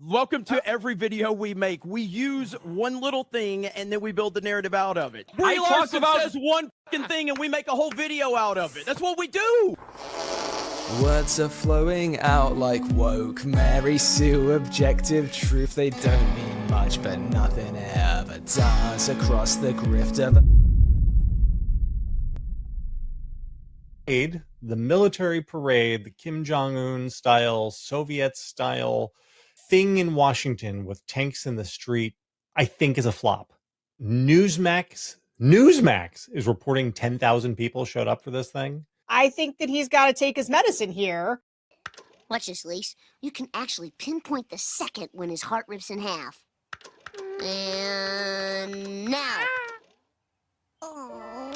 Welcome to every video we make. We use one little thing and then we build the narrative out of it. Brie Larson says one fucking thing and we make a whole video out of it. That's what we do. Words are flowing out like woke Mary Sue, objective truth. They don't mean much, but nothing ever does across the grift of the military parade, the Kim Jong-un style, Soviet style thing in Washington with tanks in the street, I think is a flop. Newsmax is reporting 10,000 people showed up for this thing. I think that he's got to take his medicine here. Watch this, Lise. You can actually pinpoint the second when his heart rips in half. And now. Oh.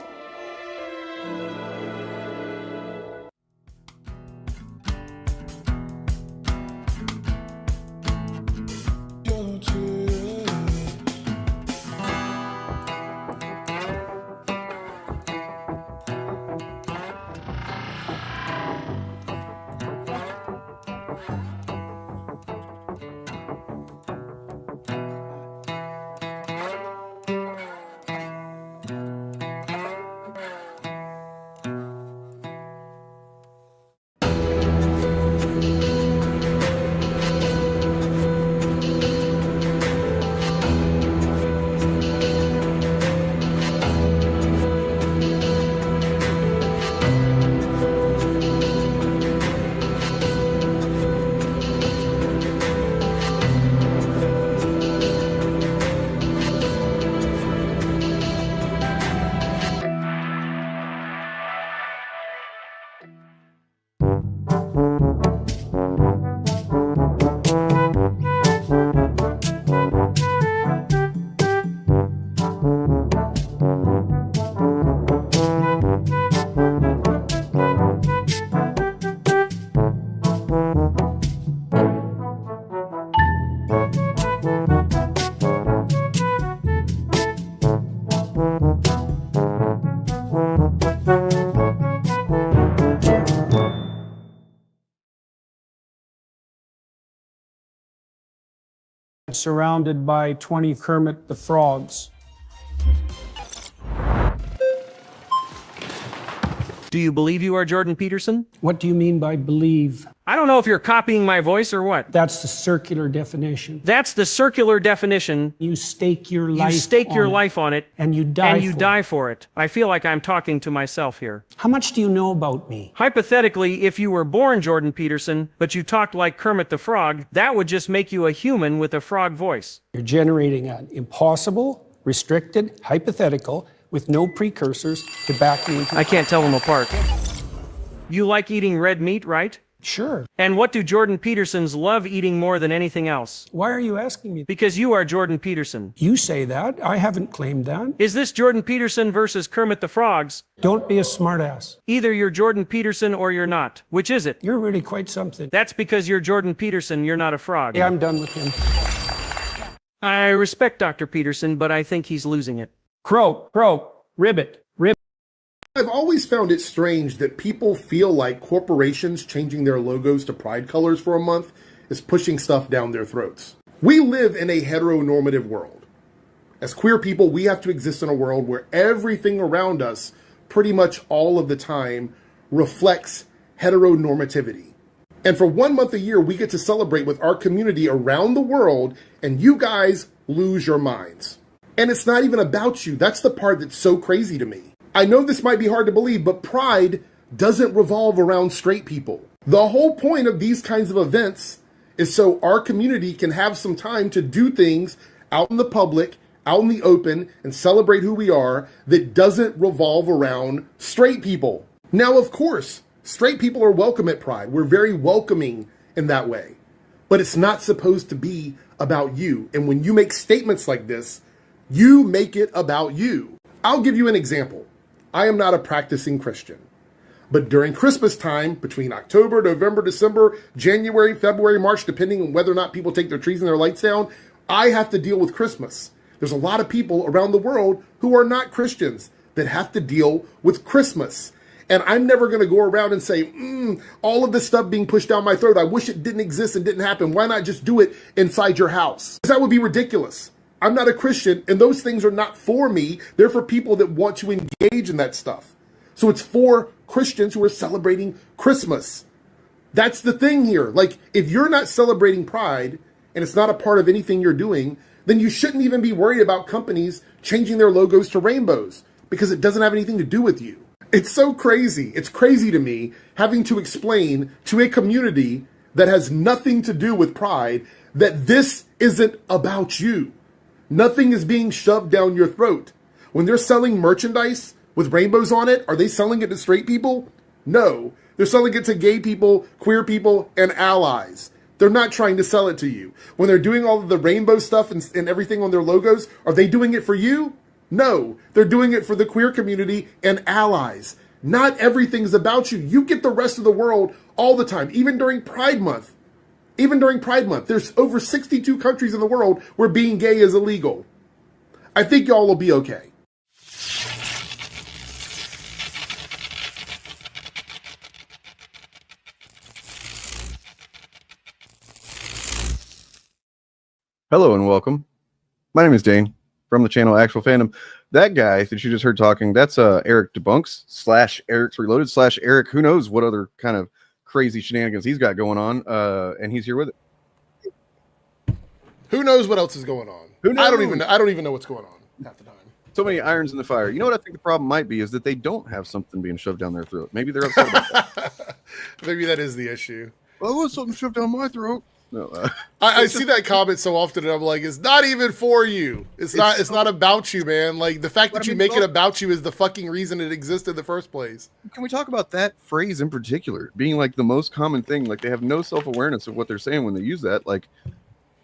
Surrounded by 20 Kermit the Frogs. Do you believe you are Jordan Peterson? What do you mean by believe? I don't know if you're copying my voice or what. That's the circular definition. That's the circular definition. You stake your life on it. And you die for it. I feel like I'm talking to myself here. How much do you know about me? Hypothetically, if you were born Jordan Peterson, but you talked like Kermit the Frog, that would just make you a human with a frog voice. You're generating an impossible, restricted, hypothetical, with no precursors to back me. I can't tell them apart. You like eating red meat, right? Sure. And what do Jordan Petersons love eating more than anything else? Why are you asking me? Because you are Jordan Peterson. You say that. I haven't claimed that. Is this Jordan Peterson versus Kermit the Frogs? Don't be a smartass. Either you're Jordan Peterson or you're not. Which is it? You're really quite something. That's because you're Jordan Peterson, you're not a frog. Yeah, I'm done with him. I respect Dr. Peterson, but I think he's losing it. Croak, ribbit. I've always found it strange that people feel like corporations changing their logos to pride colors for a month is pushing stuff down their throats. We live in a heteronormative world. As queer people, we have to exist in a world where everything around us, pretty much all of the time, reflects heteronormativity. And for 1 month a year, we get to celebrate with our community around the world, and you guys lose your minds. And it's not even about you. That's the part that's so crazy to me. I know this might be hard to believe, but pride doesn't revolve around straight people. The whole point of these kinds of events is so our community can have some time to do things out in the public, out in the open, and celebrate who we are that doesn't revolve around straight people. Now, of course, straight people are welcome at Pride. We're very welcoming in that way. But it's not supposed to be about you. And when you make statements like this, you make it about you. I'll give you an example. I am not a practicing Christian, but during Christmas time, between October, November, December, January, February, March, depending on whether or not people take their trees and their lights down, I have to deal with Christmas. There's a lot of people around the world who are not Christians that have to deal with Christmas. And I'm never going to go around and say, all of this stuff being pushed down my throat, I wish it didn't exist and didn't happen. Why not just do it inside your house? Because that would be ridiculous. I'm not a Christian, and those things are not for me. They're for people that want to engage in that stuff. So it's for Christians who are celebrating Christmas. That's the thing here. Like, if you're not celebrating Pride, and it's not a part of anything you're doing, then you shouldn't even be worried about companies changing their logos to rainbows, because it doesn't have anything to do with you. It's so crazy. It's crazy to me having to explain to a community that has nothing to do with Pride that this isn't about you. Nothing is being shoved down your throat. When they're selling merchandise with rainbows on it, are they selling it to straight people? No. They're selling it to gay people, queer people, and allies. They're not trying to sell it to you. When they're doing all of the rainbow stuff and everything on their logos, are they doing it for you? No, they're doing it for the queer community and allies. Not everything's about you. You get the rest of the world all the time, even during Pride Month. Even during Pride Month, there's over 62 countries in the world where being gay is illegal. I think y'all will be okay. Hello and welcome. My name is Dane from the channel Actual Fandom. That guy that you just heard talking, that's Eric Debunks / Eric's Reloaded / Eric. Who knows what other kind of crazy shenanigans he's got going on, and he's here with it. Who knows what else is going on? Who knows? I don't even know what's going on half the time. So many irons in the fire. You know what I think the problem might be is that they don't have something being shoved down their throat. Maybe they're upset about that. Maybe that is the issue. I want something shoved down my throat. No, I see that comment so often, and I'm like, it's not even for you. It's not about you, man. Like, the fact that you make it about you is the fucking reason it exists in the first place. Can we talk about that phrase in particular being like the most common thing? Like, they have no self-awareness of what they're saying when they use that. Like,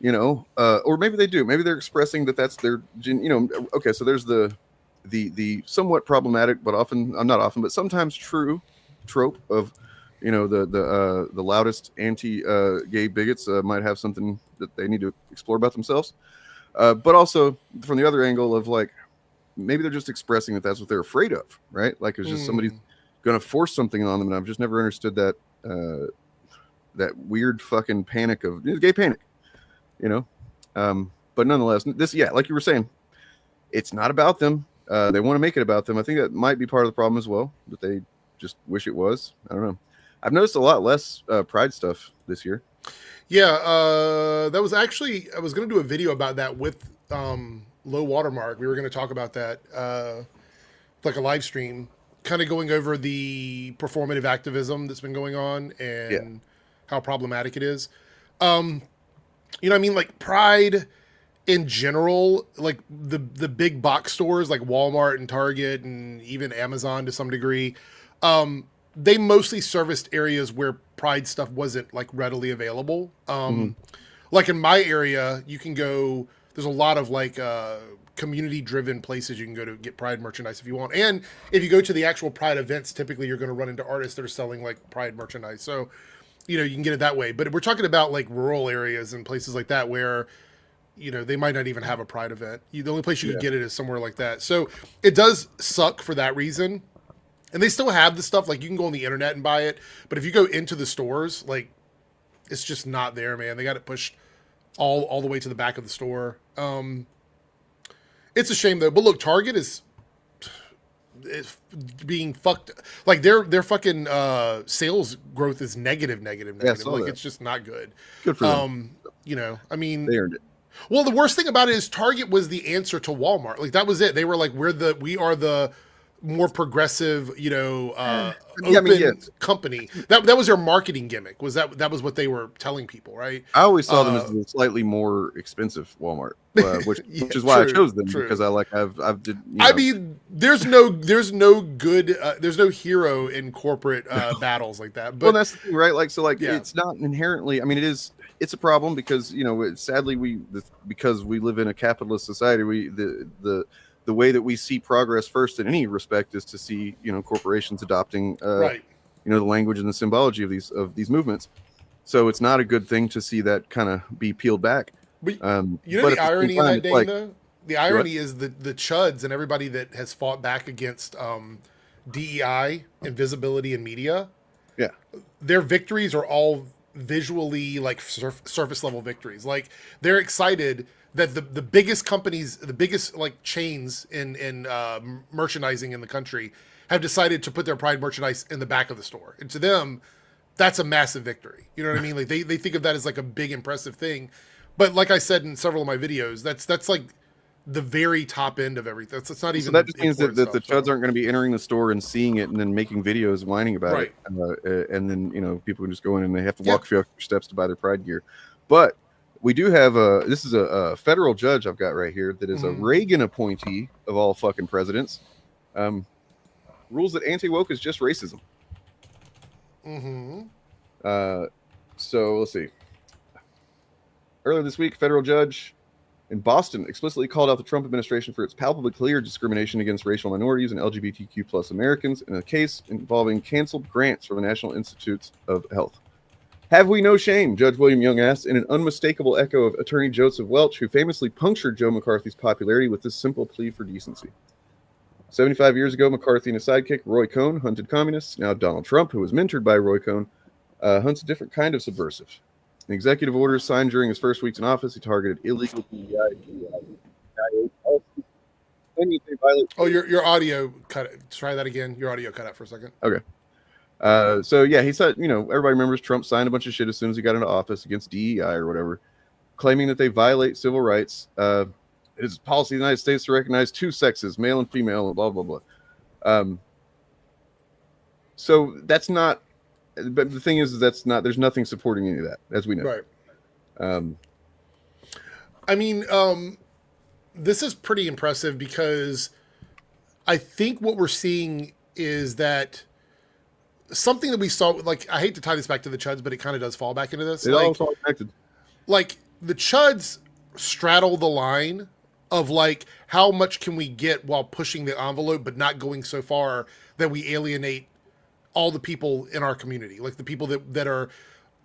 you know, or maybe they do. Maybe they're expressing that that's their, you know. Okay, so there's the somewhat problematic, but often, not often, but sometimes true trope of, you know, the loudest anti-gay bigots might have something that they need to explore about themselves. But also from the other angle of, like, maybe they're just expressing that that's what they're afraid of, right? Like, it's just somebody's going to force something on them, and I've just never understood that that weird fucking panic of gay panic, you know. But nonetheless, this, yeah, like you were saying, it's not about them. They want to make it about them. I think that might be part of the problem as well, that they just wish it was. I don't know. I've noticed a lot less Pride stuff this year. Yeah, that was actually, I was going to do a video about that with Low Watermark. We were going to talk about that, like a live stream, kind of going over the performative activism that's been going on and how problematic it is. You know what I mean? Like, Pride in general, like the big box stores like Walmart and Target and even Amazon to some degree, they mostly serviced areas where Pride stuff wasn't, like, readily available. Like in my area, you can go, there's a lot of, like, community driven places you can go to get Pride merchandise if you want. And if you go to the actual Pride events, typically you're going to run into artists that are selling, like, Pride merchandise. So, you know, you can get it that way. But we're talking about, like, rural areas and places like that where, you know, they might not even have a Pride event. The only place you can get it is somewhere like that. So it does suck for that reason. And they still have the stuff, like, you can go on the internet and buy it, but if you go into the stores, like, it's just not there, man. They got it pushed all the way to the back of the store. It's a shame though. But look, Target is being fucked. Like, their fucking sales growth is negative. Like, it's just not good. Good for them. You know, I mean, they earned it. Well, the worst thing about it is Target was the answer to Walmart. Like, that was it. They were like, we are the more progressive, you know, open company. That was their marketing gimmick. That was what they were telling people, right? I always saw them as the slightly more expensive Walmart, which is why I chose them, because I've did. You know. I mean, there's no good, there's no hero in corporate battles like that. But well, that's the thing, right? Like, so, like, it's not inherently. I mean, it's a problem because, you know, sadly because we live in a capitalist society, the way that we see progress first in any respect is to see, you know, corporations adopting, you know, the language and the symbology of these movements. So it's not a good thing to see that kind of be peeled back. But, you know, the irony in that, Dane, though? The irony is the chuds and everybody that has fought back against DEI and visibility in media, Yeah. their victories are all visually like surface level victories. Like they're excited that the biggest companies, the biggest like chains in merchandising in the country have decided to put their Pride merchandise in the back of the store. And to them, that's a massive victory. You know what I mean? Like they think of that as like a big impressive thing. But like I said in several of my videos, that's like the very top end of everything. That's not even. So that just means that the stuff, chuds aren't going to be entering the store and seeing it and then making videos whining about Right. it. And then, you know, people can just go in and they have to walk a few extra steps to buy their Pride gear. But we do have this is a federal judge I've got right here that is a Reagan appointee of all fucking presidents. Rules that anti-woke is just racism. So let's see. Earlier this week, federal judge in Boston explicitly called out the Trump administration for its palpably clear discrimination against racial minorities and LGBTQ plus Americans in a case involving canceled grants for the National Institutes of Health. Have we no shame? Judge William Young asked in an unmistakable echo of Attorney Joseph Welch, who famously punctured Joe McCarthy's popularity with this simple plea for decency. 75 years ago, McCarthy and his sidekick, Roy Cohn, hunted communists. Now Donald Trump, who was mentored by Roy Cohn, hunts a different kind of subversive. An executive order signed during his first weeks in office, he targeted illegal Oh, your audio cut. Try that again. Your audio cut out for a second. Okay. So yeah, he said, you know, everybody remembers Trump signed a bunch of shit as soon as he got into office against DEI or whatever, claiming that they violate civil rights. It is policy of the United States to recognize two sexes, male and female, and blah, blah, blah. So that's not, but the thing is that's not, there's nothing supporting any of that, as we know. Right. I mean, this is pretty impressive because I think what we're seeing is that something that we saw, like, I hate to tie this back to the Chuds, but it kind of does fall back into this. It all connected. Like, the Chuds straddle the line of, like, how much can we get while pushing the envelope, but not going so far that we alienate all the people in our community, like the people that are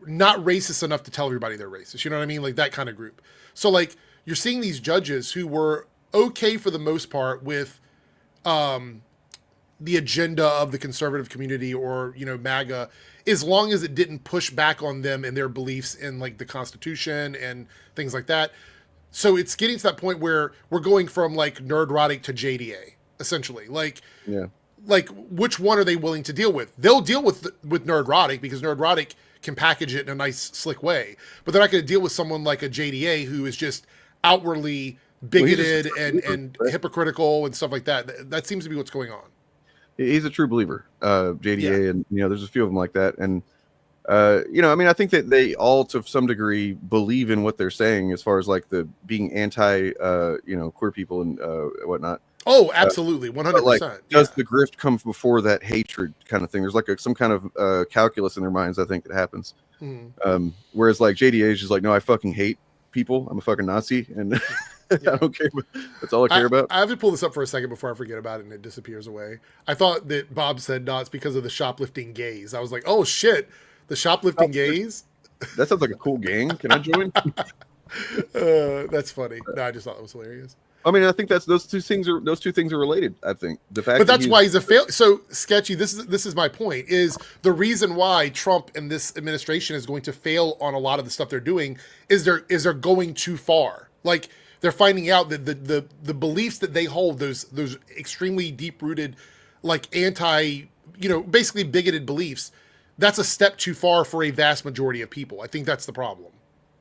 not racist enough to tell everybody they're racist. You know what I mean? Like that kind of group. So, like, you're seeing these judges who were okay for the most part with the agenda of the conservative community or, you know, MAGA, as long as it didn't push back on them and their beliefs in like the Constitution and things like that. So it's getting to that point where we're going from like nerdrotic to JDA, essentially. Like, yeah. Like, which one are they willing to deal with? They'll deal with nerdrotic because nerdrotic can package it in a nice, slick way. But they're not going to deal with someone like a JDA who is just outwardly bigoted and hypocritical and stuff like that. That seems to be what's going on. He's a true believer, JDA, and, you know, there's a few of them like that. And, you know, I mean, I think that they all, to some degree, believe in what they're saying as far as like the being anti, you know, queer people and whatnot. Oh, absolutely. 100%. Like, does the grift come before that hatred kind of thing? There's like some kind of calculus in their minds, I think, that happens. Whereas like JDA is just like, no, I fucking hate people. I'm a fucking Nazi. And I don't care. That's all I care about. I have to pull this up for a second before I forget about it and it disappears away. I thought that Bob said, no, it's because of the shoplifting gays. I was like, oh, shit. The shoplifting gays? That sounds like a cool gang. Can I join? That's funny. No, I just thought it was hilarious. I mean, I think those two things are related. I think the fact, but that's why he's a fail. So Sketchy. This is my point. Is the reason why Trump and this administration is going to fail on a lot of the stuff they're doing is they're going too far. Like they're finding out that the beliefs that they hold, those extremely deep rooted, like anti, you know, basically bigoted beliefs. That's a step too far for a vast majority of people. I think that's the problem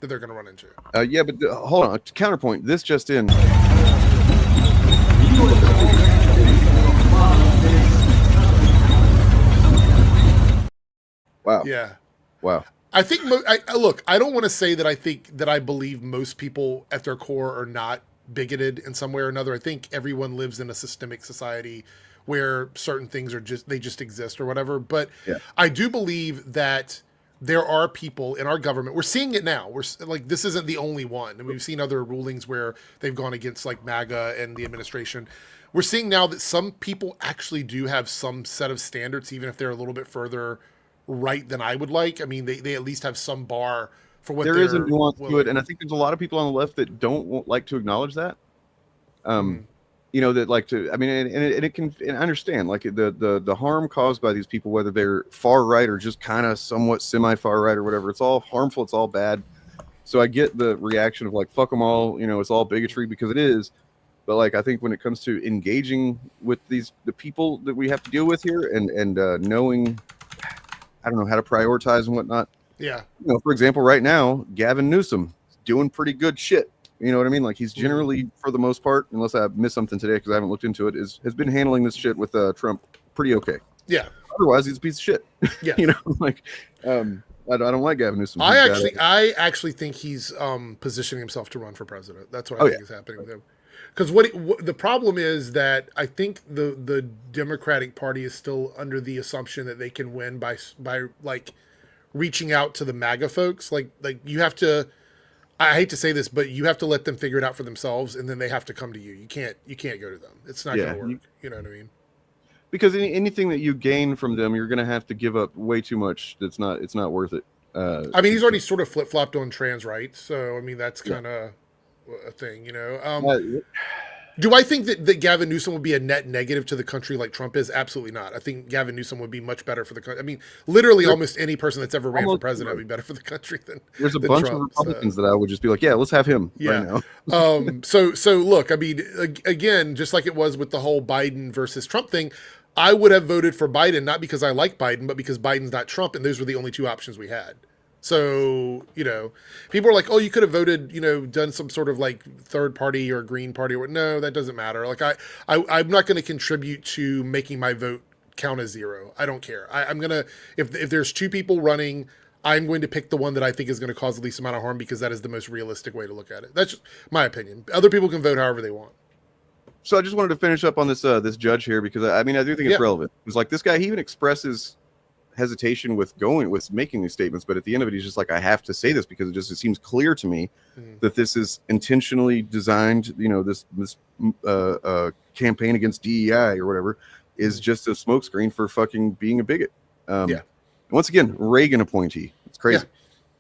that they're going to run into. Yeah, but hold on. Counterpoint. This just in. Wow. Yeah. Wow. I think. Look, I don't want to say that I think that I believe most people at their core are not bigoted in some way or another. I think everyone lives in a systemic society where certain things are just exist or whatever. But yeah. I do believe that there are people in our government. We're seeing it now. We're like, this isn't the only one. And we've seen other rulings where they've gone against like MAGA and the administration. We're seeing now that some people actually do have some set of standards, even if they're a little bit further right than I would like. I mean, they at least have some bar for what there is a nuance to it. And I think there's a lot of people on the left that don't like to acknowledge that. you know, that like to, I mean, and it can, and I understand like the harm caused by these people, whether they're far right or just kind of somewhat semi far right or whatever, it's all harmful, it's all bad. So I get the reaction of like, fuck them all, you know, it's all bigotry, because it is. But like, I think when it comes to engaging with the people that we have to deal with here, and knowing, I don't know, how to prioritize and whatnot. Yeah. You know, for example, right now, Gavin Newsom is doing pretty good shit. You know what I mean? Like, he's generally, for the most part, unless I missed something today because I haven't looked into it, has been handling this shit with Trump pretty okay. Yeah. Otherwise, he's a piece of shit. Yeah. You know, like, I don't like Gavin Newsom. I actually think he's positioning himself to run for president. That's what I think is happening with him. Because what the problem is that I think the Democratic Party is still under the assumption that they can win by like reaching out to the MAGA folks. Like you have to. I hate to say this, but you have to let them figure it out for themselves, and then they have to come to you. You can't go to them. It's not going to work. You know what I mean? Because anything that you gain from them, you're going to have to give up way too much. It's not worth it. I mean, he's already sort of flip-flopped on trans rights, so I mean that's kind of a thing, you know. Do I think that Gavin Newsom would be a net negative to the country like Trump is? Absolutely not. I think Gavin Newsom would be much better for the country. I mean, literally almost any person that's ever ran for president would be better for the country than There's a bunch Trump, of Republicans that I would just be like, yeah, let's have him right now. So look, I mean, again, just like it was with the whole Biden versus Trump thing, I would have voted for Biden, not because I like Biden, but because Biden's not Trump, and those were the only two options we had. So, you know, people are like, oh, you could have voted, you know, done some sort of like third party or green party. Or no, that doesn't matter. Like I'm not going to contribute to making my vote count as zero. I don't care. I'm going to, if there's two people running, I'm going to pick the one that I think is going to cause the least amount of harm because that is the most realistic way to look at it. That's just my opinion. Other people can vote however they want. So I just wanted to finish up on this this judge here, because I mean, I do think it's relevant. It's like this guy, he even expresses hesitation with making these statements, but at the end of it, he's just like, I have to say this because it seems clear to me that this is intentionally designed. You know, this campaign against DEI or whatever is just a smokescreen for fucking being a bigot. Once again, Reagan appointee. It's crazy,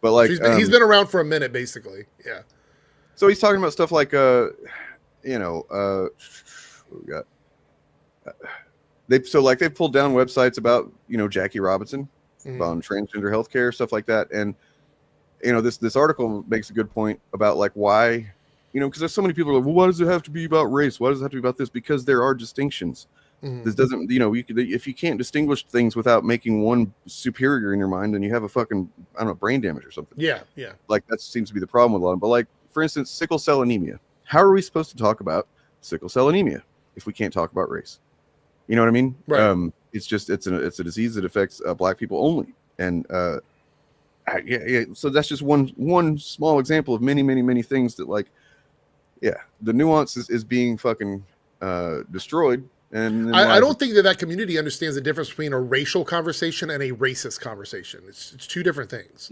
but like he's been around for a minute, basically. Yeah. So he's talking about stuff like you know, what we got. They've pulled down websites about, you know, Jackie Robinson on transgender healthcare, stuff like that. And, you know, this article makes a good point about like why, you know, because there's so many people are like, well, why does it have to be about race? Why does it have to be about this? Because there are distinctions. This doesn't, you know, if you can't distinguish things without making one superior in your mind, then you have a fucking, I don't know, brain damage or something. Yeah. Like that seems to be the problem with a lot of them. But like, for instance, sickle cell anemia. How are we supposed to talk about sickle cell anemia if we can't talk about race? You know what I mean? Right. It's just it's a disease that affects black people only, and so that's just one small example of many things that, like, the nuance is being fucking destroyed. And I don't think that community understands the difference between a racial conversation and a racist conversation. It's two different things.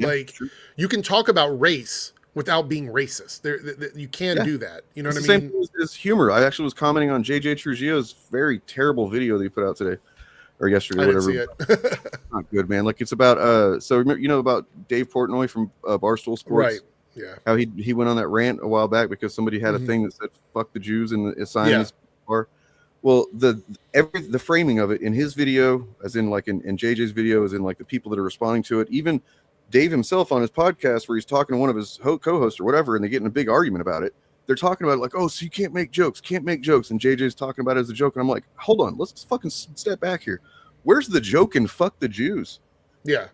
You can talk about race without being racist. You can do that. You know what I mean? Same thing as humor. I actually was commenting on JJ Trujillo's very terrible video that he put out today or yesterday, whatever. Didn't see it. Not good, man. Like, it's about so you know about Dave Portnoy from Barstool Sports, right? Yeah. How he went on that rant a while back because somebody had a thing that said "fuck the Jews" in the sign in his bar. Well, the framing of it in his video, as in like in JJ's video, as in like the people that are responding to it, even Dave himself on his podcast where he's talking to one of his co-hosts or whatever, and they get in a big argument about it. They're talking about it like, oh, so you can't make jokes. And JJ's talking about it as a joke. And I'm like, hold on, let's fucking step back here. Where's the joke in "fuck the Jews"? Yeah.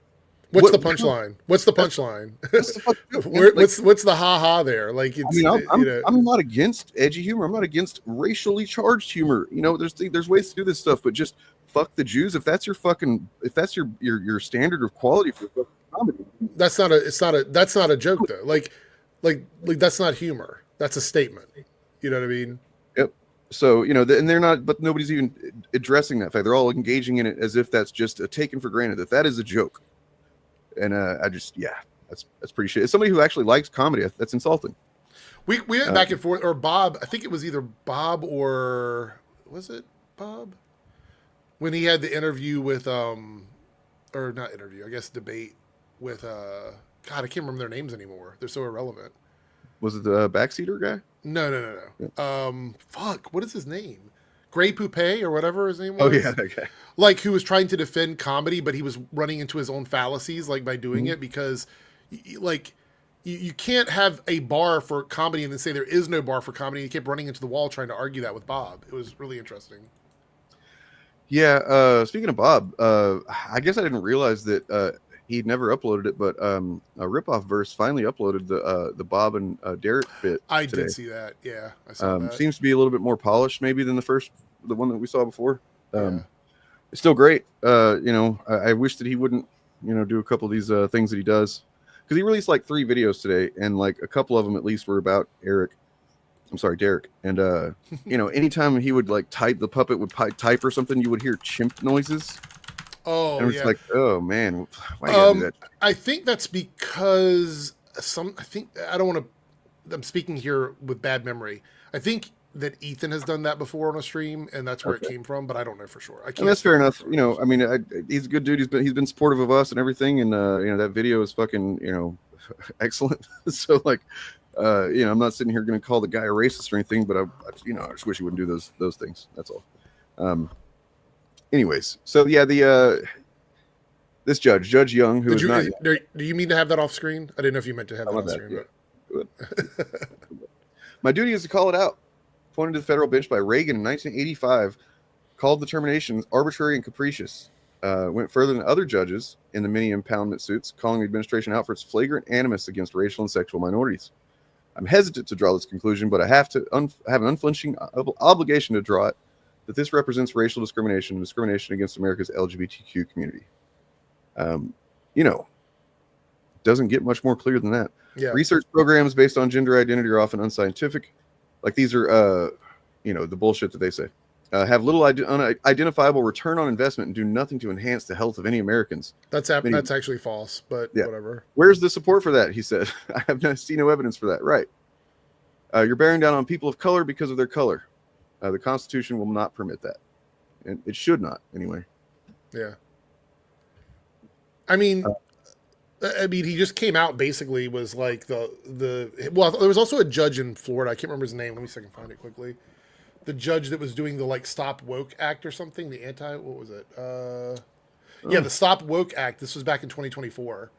What's the punchline? What's the punchline? What's the ha-ha there? Like, it's, I'm not against edgy humor. I'm not against racially charged humor. You know, there's ways to do this stuff, but just fuck the Jews. If that's your standard of quality for comedy, that's not a joke though. Like that's not humor. That's a statement. You know what I mean? Yep. So, you know, and they're not, but nobody's even addressing that fact. They're all engaging in it as if that's just taken for granted that is a joke. And that's pretty shit. As somebody who actually likes comedy, that's insulting. We went back and forth, or Bob. I think it was either Bob or was it Bob when he had the interview with or not interview, I guess debate with God, I can't remember their names anymore. They're so irrelevant. Was it the backseater guy? No. Fuck, what is his name? Gray Poupée or whatever his name was. Oh yeah, that guy. Like, who was trying to defend comedy, but he was running into his own fallacies, like, by doing it, because, like, you can't have a bar for comedy and then say there is no bar for comedy. He kept running into the wall trying to argue that with Bob. It was really interesting. Yeah. Speaking of Bob, I guess I didn't realize that he'd never uploaded it, but a Ripoff Verse finally uploaded the Bob and Derek bit. I today. did see that. Yeah, I saw that. Seems to be a little bit more polished, maybe, than the one that we saw before. It's still great. I wish that he wouldn't, do a couple of these things that he does, because he released like 3 videos today, and like a couple of them at least were about Derek. And anytime he would like type, the puppet would type or something, you would hear chimp noises. Oh, and it's like, oh man, why you gotta do that? I think that's because I don't want to. I'm speaking here with bad memory. I think that Ethan has done that before on a stream, and that's where it came from. But I don't know for sure. And that's fair enough. He's a good dude. He's been supportive of us and everything, and that video is fucking excellent. So like, I'm not sitting here going to call the guy a racist or anything, but I just wish he wouldn't do those things. That's all. Anyways, so yeah, this Judge Young, who do you mean to have that off screen? I didn't know if you meant to have that off screen. Yeah. My duty is to call it out. Appointed to the federal bench by Reagan in 1985, called the terminations arbitrary and capricious. Went further than other judges in the many impoundment suits, calling the administration out for its flagrant animus against racial and sexual minorities. I'm hesitant to draw this conclusion, but I have to have an unflinching obligation to draw it, that this represents racial discrimination and discrimination against America's LGBTQ community. Doesn't get much more clear than that. Yeah. Research programs based on gender identity are often unscientific. Like these are, the bullshit that they say. Have little unidentifiable return on investment and do nothing to enhance the health of any Americans. That's actually false, but whatever. Where's the support for that? He said. I have seen no evidence for that. Right. You're bearing down on people of color because of their color. The Constitution will not permit that. And it should not, anyway. Yeah. I mean, he just came out, basically there was also a judge in Florida. I can't remember his name. Let me see if I can find it quickly. The judge that was doing the like Stop Woke Act or something. What was it? The Stop Woke Act. This was back in 2024.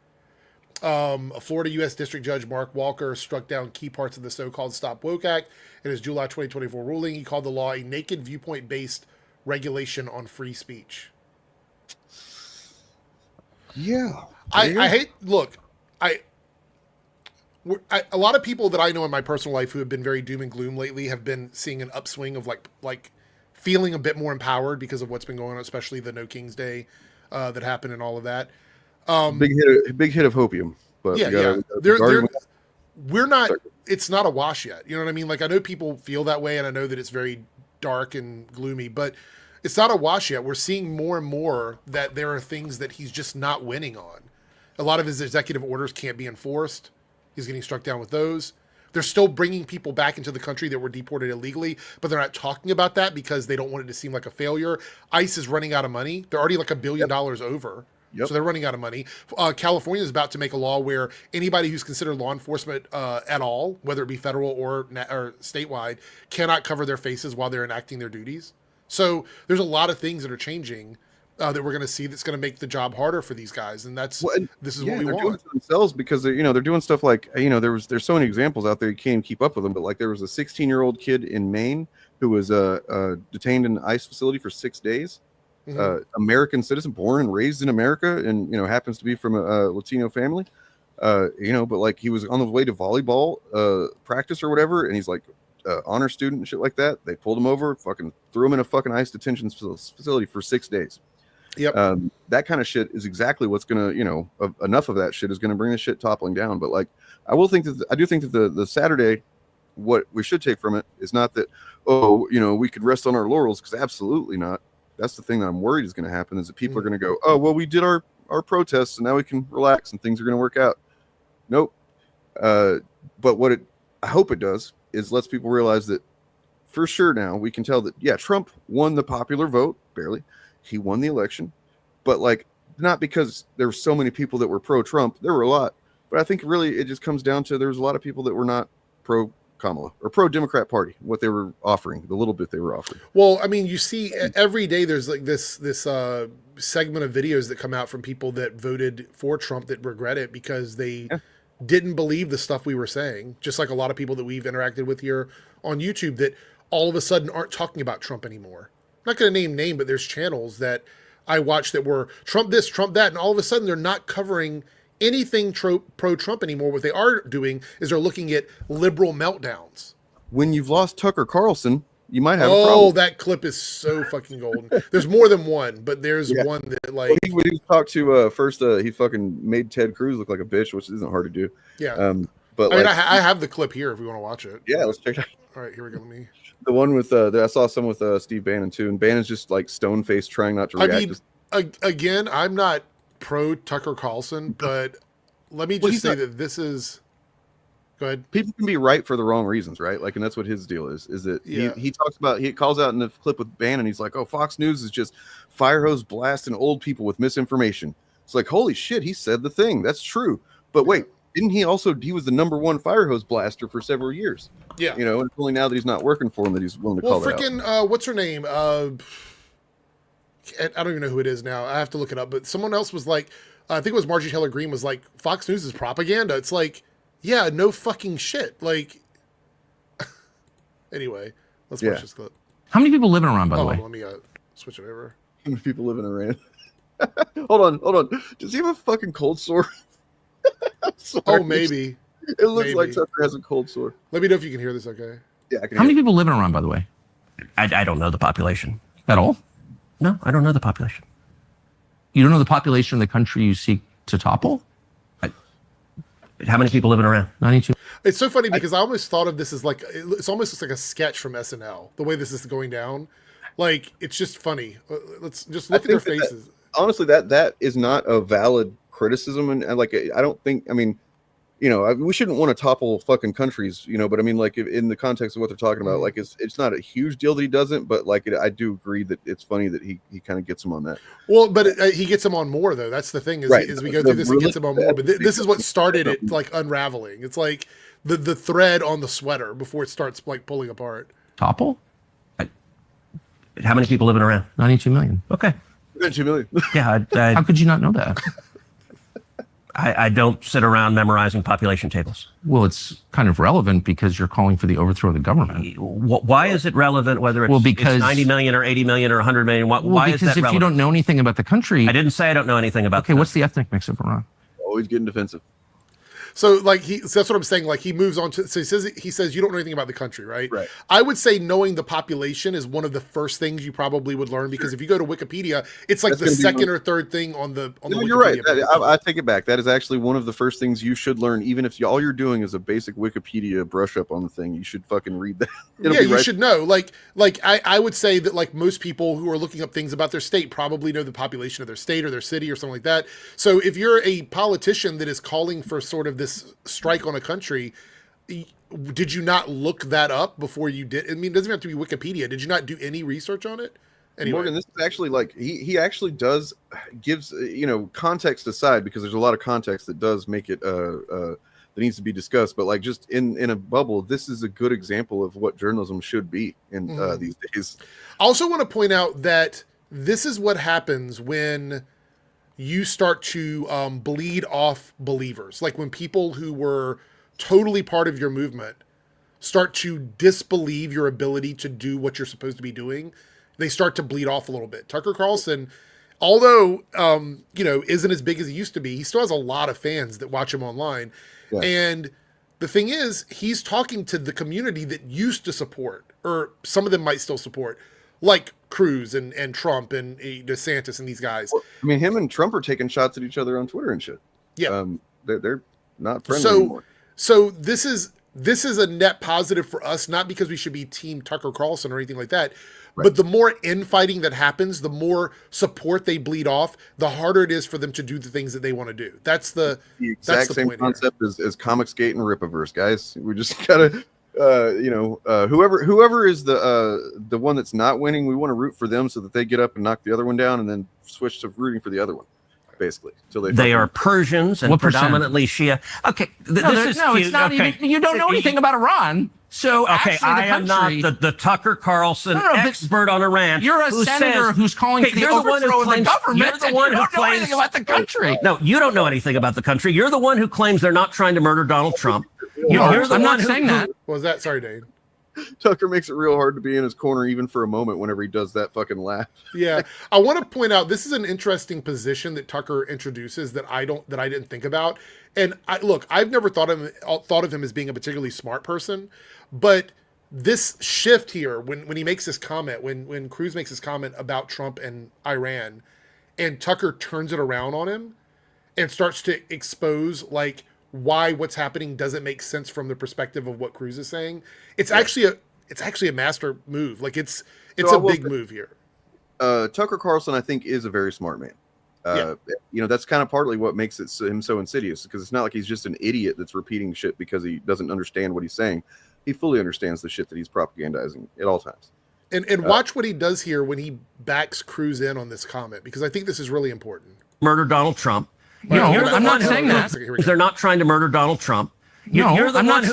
A Florida U.S. District Judge, Mark Walker, struck down key parts of the so-called Stop Woke Act in his July 2024 ruling. He called the law a naked viewpoint-based regulation on free speech. Yeah. A lot of people that I know in my personal life who have been very doom and gloom lately have been seeing an upswing of like feeling a bit more empowered because of what's been going on, especially the No King's Day that happened and all of that. Big hit of hopium, but we're not. It's not a wash yet. You know what I mean? Like I know people feel that way, and I know that it's very dark and gloomy, but it's not a wash yet. We're seeing more and more that there are things that he's just not winning on. A lot of his executive orders can't be enforced. He's getting struck down with those. They're still bringing people back into the country that were deported illegally, but they're not talking about that because they don't want it to seem like a failure. ICE is running out of money. They're already like $1 billion over. So they're running out of money. California is about to make a law where anybody who's considered law enforcement at all, whether it be federal or statewide, cannot cover their faces while they're enacting their duties. So there's a lot of things that are changing that we're going to see that's going to make the job harder for these guys, and this is what we want. Doing it to themselves because they're doing stuff like there's so many examples out there you can't even keep up with them. But like there was a 16-year-old kid in Maine who was detained in an ICE facility for 6 days. American citizen, born and raised in America, and happens to be from a Latino family. But like he was on the way to volleyball practice or whatever, and he's like honor student and shit like that. They pulled him over, fucking threw him in a fucking ICE detention facility for 6 days. Yep. That kind of shit is exactly what's gonna, enough of that shit is gonna bring the shit toppling down. But like, I do think that the Saturday, what we should take from it is not that we could rest on our laurels, because absolutely not. That's the thing that I'm worried is going to happen, is that people are going to go, oh, well, we did our protests and now we can relax and things are going to work out. Nope. But what I hope it does is lets people realize that for sure now we can tell that, yeah, Trump won the popular vote, barely. He won the election, but like, not because there were so many people that were pro-Trump. There were a lot, but I think really it just comes down to there was a lot of people that were not pro Kamala or pro Democrat Party, what they were offering, the little bit they were offering. Well, I mean, you see every day there's like this segment of videos that come out from people that voted for Trump that regret it because they didn't believe the stuff we were saying. Just like a lot of people that we've interacted with here on YouTube that all of a sudden aren't talking about Trump anymore. I'm not going to name, but there's channels that I watched that were Trump this, Trump that, and all of a sudden they're not covering anything pro-Trump anymore. What they are doing is they're looking at liberal meltdowns. When you've lost Tucker Carlson, you might have a problem. Oh, that clip is so fucking golden. There's more than one, but there's one that like... When he talked to, first, he fucking made Ted Cruz look like a bitch, which isn't hard to do. Yeah. But I mean, I have the clip here if we want to watch it. Yeah, let's check it out. All right, here we go. Let me... The one with, I saw some with Steve Bannon too, and Bannon's just like stone-faced trying not to react. I mean, again, I'm not pro Tucker Carlson, but... Let me just say that this is... Go ahead. People can be right for the wrong reasons, right? Like, and that's what his deal is that he talks about, he calls out in the clip with Bannon, he's like, oh, Fox News is just fire hose blasting old people with misinformation. It's like, holy shit, he said the thing. That's true. But wait, didn't he was the #1 fire hose blaster for several years? Yeah. You know, and it's only now that he's not working for him that he's willing to call that out. What's her name? I don't even know who it is now. I have to look it up. But someone else was like, I think it was Margie Taylor Greene was like, Fox News is propaganda. It's like, yeah, no fucking shit. Like, anyway, let's watch this clip. How many people live in Iran, by the way? Let me switch it over. How many people live in Iran? Hold on. Does he have a fucking cold sore? Oh, maybe. It looks like Tucker has a cold sore. Let me know if you can hear this, okay? Yeah, I can How many people live in Iran, by the way? I don't know the population. At all? No, I don't know the population. You don't know the population of the country you seek to topple? How many people live in Iran? 92. It's so funny because I almost thought of this as like, it's almost like a sketch from SNL, the way this is going down. Like, it's just funny. Let's just look at their faces. Honestly, that is not a valid criticism. And like, I don't think, I mean, you know, we shouldn't want to topple fucking countries, you know, but I mean, like in the context of what they're talking about, like it's not a huge deal that he doesn't, but like I do agree that it's funny that he kind of gets him on that. Well, but he gets him on more though. That's the thing is, as we go through this, he gets him on more. But this is what started it like unraveling. It's like the thread on the sweater before it starts like pulling apart. Topple? How many people live in Iran? 92 million. Okay. 92 million. Yeah. How could you not know that? I don't sit around memorizing population tables. Well, it's kind of relevant because you're calling for the overthrow of the government. Why is it relevant whether it's, because, it's 90 million or 80 million or 100 million? Why is that relevant? Because if you don't know anything about the country... I didn't say I don't know anything about Okay, what's the ethnic mix of Iran? Always getting defensive. So like so that's what I'm saying. Like he moves on to, so he says you don't know anything about the country, right? Right. I would say knowing the population is one of the first things you probably would learn because if you go to Wikipedia, it's like the second or third thing on the Wikipedia you're right. page. I take it back. That is actually one of the first things you should learn, even if all you're doing is a basic Wikipedia brush up on the thing. You should fucking read that. You should know. Like I would say that like most people who are looking up things about their state probably know the population of their state or their city or something like that. So if you're a politician that is calling for sort of this strike on a country, did you not look that up before you did? I mean, it doesn't have to be Wikipedia. Did you not do any research on it? Anyway. Morgan, this is actually like he actually gives context aside, because there's a lot of context that does make it that needs to be discussed, but like just in a bubble, this is a good example of what journalism should be in these days. I also want to point out that this is what happens when you start to bleed off believers. Like when people who were totally part of your movement start to disbelieve your ability to do what you're supposed to be doing, they start to bleed off a little bit. Tucker Carlson, although, isn't as big as he used to be, he still has a lot of fans that watch him online. Yeah. And the thing is, he's talking to the community that used to support, or some of them might still support, like Cruz and Trump and DeSantis and these guys. Well, I mean, him and Trump are taking shots at each other on Twitter and shit. Yeah. They're not friendly anymore. So this is a net positive for us, not because we should be team Tucker Carlson or anything like that, but the more infighting that happens, the more support they bleed off, the harder it is for them to do the things that they want to do. That's the exact same concept as Comicsgate and Rippaverse, guys. We just gotta, whoever is the one that's not winning, we want to root for them so that they get up and knock the other one down, and then switch to rooting for the other one. basically. Till they are Persians and predominantly Shia. Okay, it's not even. You don't know anything about Iran. So okay, I am not the Tucker Carlson expert on Iran. You're a senator who's calling for the overthrow of the government. You're the one who don't know anything about the country. No, you don't know anything about the country. You're the one who claims they're not trying to murder Donald Trump. I'm not saying that. What was that? Sorry, Dane. Tucker makes it real hard to be in his corner even for a moment whenever he does that fucking laugh. Yeah, I want to point out this is an interesting position that Tucker introduces that I didn't think about. And I've never thought of him as being a particularly smart person, but this shift here when he makes this comment, when Cruz makes this comment about Trump and Iran, and Tucker turns it around on him and starts to expose like why what's happening doesn't make sense from the perspective of what Cruz is saying. It's actually a master move. Like it's a big move here. Tucker Carlson, I think, is a very smart man. That's kind of partly what makes him so insidious, because it's not like he's just an idiot that's repeating shit because he doesn't understand what he's saying. He fully understands the shit that he's propagandizing at all times. And watch what he does here when he backs Cruz in on this comment, because I think this is really important. Murder Donald Trump. I'm not saying that. They're not trying to murder Donald Trump. You're the one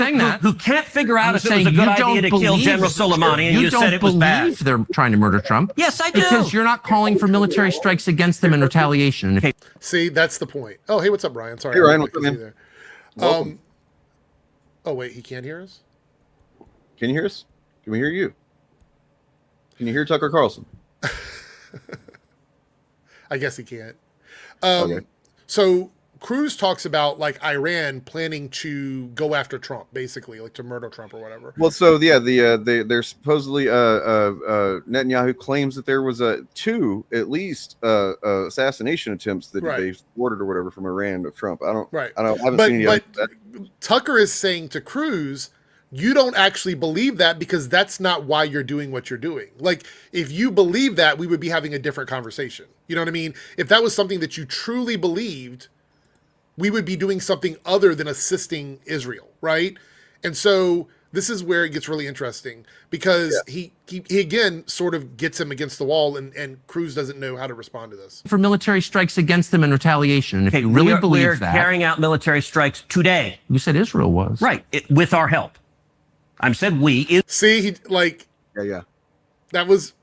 who can't figure out if it was a good idea to kill General Soleimani, and you said it was bad. They're trying to murder Trump. Yes, I do. Because you're not calling for military strikes against them in retaliation. See, that's the point. Oh, hey, what's up, Ryan? Sorry. Hey, Ryan, what's up, man? Oh, wait, he can't hear us? Can you hear us? Can we hear you? Can you hear Tucker Carlson? I guess he can't. Okay. So Cruz talks about like Iran planning to go after Trump, basically, like to murder Trump or whatever. Well, so yeah, they're supposedly Netanyahu claims that there was two at least assassination attempts that they ordered or whatever from Iran of Trump. I haven't seen any. But Tucker is saying to Cruz, you don't actually believe that because that's not why you're doing what you're doing. Like, if you believe that, we would be having a different conversation. You know what I mean? If that was something that you truly believed, we would be doing something other than assisting Israel, right? And so this is where it gets really interesting, because he again sort of gets him against the wall, and Cruz doesn't know how to respond to this. For military strikes against them in retaliation. If you really believe that. We're carrying out military strikes today. You said Israel was. Right, with our help. I said we. See, that was...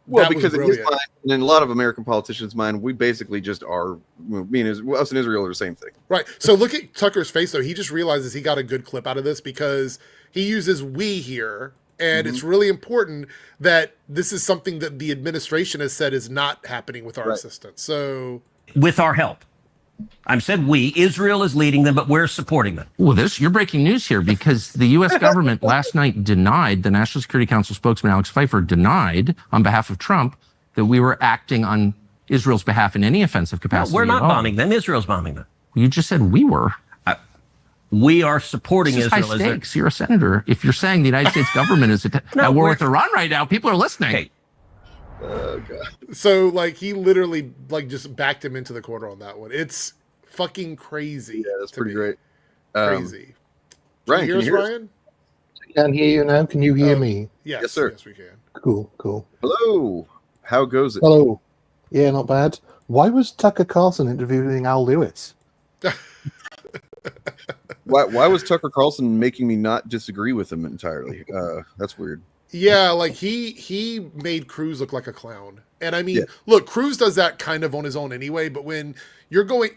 Well, because in his mind, and in a lot of American politicians' mind, we basically just are, us and Israel are the same thing. Right. So look at Tucker's face, though. He just realizes he got a good clip out of this, because he uses we here, and it's really important that this is something that the administration has said is not happening with our assistance. So... With our help. I said we. Israel is leading them, but we're supporting them. Well, you're breaking news here, because the U.S. government last night denied, the National Security Council spokesman Alex Pfeiffer denied on behalf of Trump that we were acting on Israel's behalf in any offensive capacity. No, we're not bombing them. Israel's bombing them. You just said we were. We are supporting Israel. High stakes. You're a senator. If you're saying the United States government is at war with Iran right now, people are listening. Okay. Oh, God. So, he literally, just backed him into the corner on that one. It's fucking crazy. Yeah, that's pretty great. Crazy. Ryan, can you hear us, Ryan? I can hear you now. Can you hear me? Yes, sir. Yes, we can. Cool. Hello. How goes it? Hello. Yeah, not bad. Why was Tucker Carlson interviewing Al Lewis? Why was Tucker Carlson making me not disagree with him entirely? That's weird. Yeah, he made Cruz look like a clown. And I mean, look, Cruz does that kind of on his own anyway, but when you're going,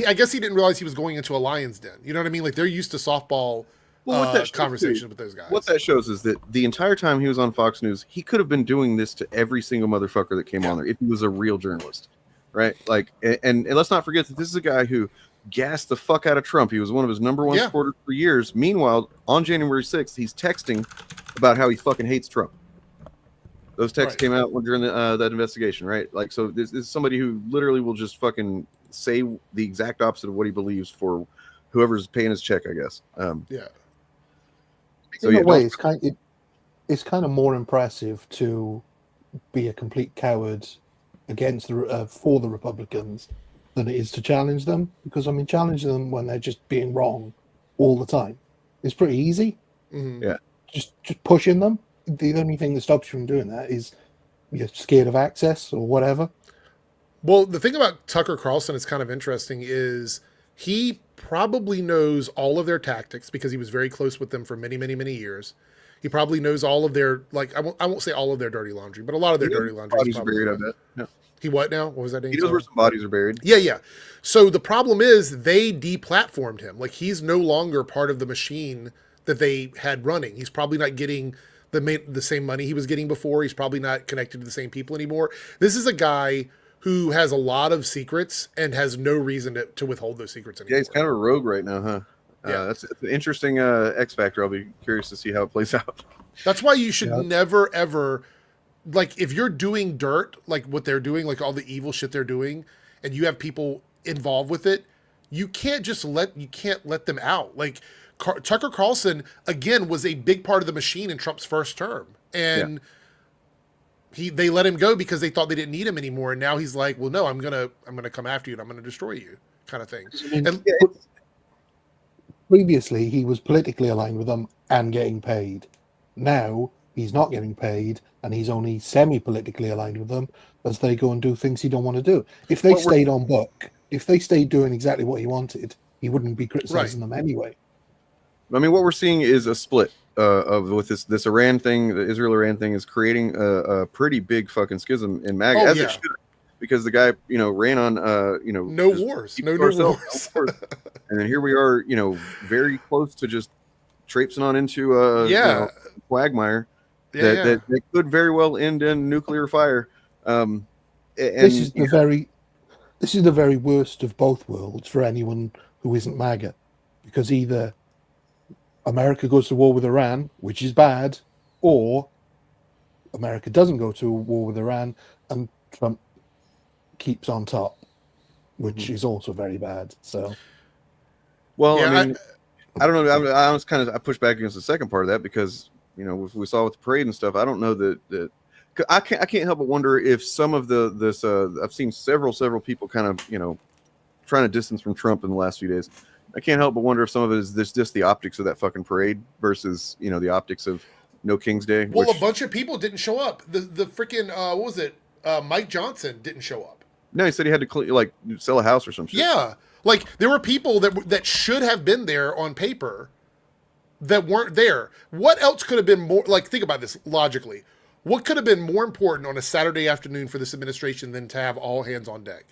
I guess he didn't realize he was going into a lion's den. You know what I mean? Like, they're used to softball conversations with those guys. What that shows is that the entire time he was on Fox News, he could have been doing this to every single motherfucker that came on there if he was a real journalist, right? Like, and let's not forget that this is a guy who gassed the fuck out of Trump. He was one of his number one supporters for years. Meanwhile, on January 6th, he's texting about how he fucking hates Trump. Those texts came out during that investigation, right? Like, so this is somebody who literally will just fucking say the exact opposite of what he believes for whoever's paying his check, I guess. So in a way, it's kind of more impressive to be a complete coward against for the Republicans than it is to challenge them, because I mean, challenge them when they're just being wrong all the time is pretty easy. Mm-hmm. Yeah, just pushing them. The only thing that stops you from doing that is you're scared of access or whatever. Well, the thing about Tucker Carlson is kind of interesting is he probably knows all of their tactics because he was very close with them for many, many, many years. He probably knows all of their, like, I won't say all of their dirty laundry, but a lot of their dirty laundry. Bodies are buried, I bet. Yeah. He what now? What was that name? He knows where some bodies are buried. Yeah, yeah. So the problem is they deplatformed him. Like, he's no longer part of the machine that they had running. He's probably not getting the same money he was getting before. He's probably not connected to the same people anymore. This is a guy who has a lot of secrets and has no reason to withhold those secrets anymore. Yeah, he's kind of a rogue right now, huh? Yeah. That's an interesting X factor. I'll be curious to see how it plays out. That's why you should never, ever, like, if you're doing dirt, like what they're doing, like all the evil shit they're doing, and you have people involved with it, you can't let them out. Like, Tucker Carlson, again, was a big part of the machine in Trump's first term. And they let him go because they thought they didn't need him anymore. And now he's like, well, no, I'm gonna come after you and I'm gonna destroy you, kind of thing. And previously, he was politically aligned with them and getting paid. Now he's not getting paid and he's only semi-politically aligned with them as they go and do things he don't want to do. If they stayed on book, if they stayed doing exactly what he wanted, he wouldn't be criticizing them anyway. I mean, what we're seeing is a split with this Iran thing. The Israel-Iran thing is creating a pretty big fucking schism in MAGA, as it should, because the guy, ran on, no wars, no wars. And then here we are, very close to just traipsing on into quagmire that could very well end in nuclear fire. This is the very worst of both worlds for anyone who isn't MAGA, because either America goes to war with Iran, which is bad, or America doesn't go to war with Iran and Trump keeps on top, which is also very bad. So, well, I mean, I don't know. I pushed back against the second part of that because we saw with the parade and stuff. I don't know that I can't help but wonder if some of this. I've seen several people kind of trying to distance from Trump in the last few days. I can't help but wonder if some of it is just the optics of that fucking parade versus the optics of No King's Day. Well, a bunch of people didn't show up. The freaking what was it? Mike Johnson didn't show up. No, he said he had to sell a house or some shit. Yeah, like there were people that should have been there on paper that weren't there. What else could have been more? Like, think about this logically. What could have been more important on a Saturday afternoon for this administration than to have all hands on deck?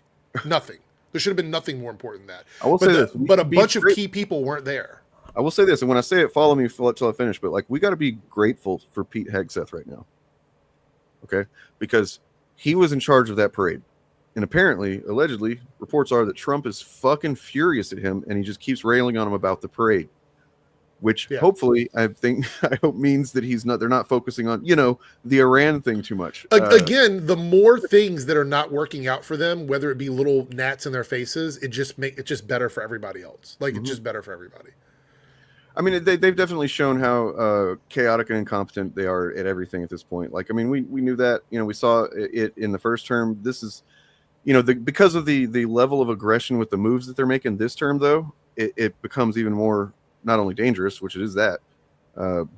Nothing. There should have been nothing more important than that. I will say this, but a bunch of key people weren't there. I will say this, and when I say it, follow me till I finish. But we got to be grateful for Pete Hegseth right now, okay? Because he was in charge of that parade, and apparently, allegedly, reports are that Trump is fucking furious at him, and he just keeps railing on him about the parade. Which hopefully I hope means that they're not focusing on, the Iran thing too much. Again, the more things that are not working out for them, whether it be little gnats in their faces, it's just better for everybody else. Like it's just better for everybody. I mean, they've definitely shown how chaotic and incompetent they are at everything at this point. Like, I mean, we knew that, we saw it in the first term. This is, because of the level of aggression with the moves that they're making this term, though, it becomes even more not only dangerous, which it is that,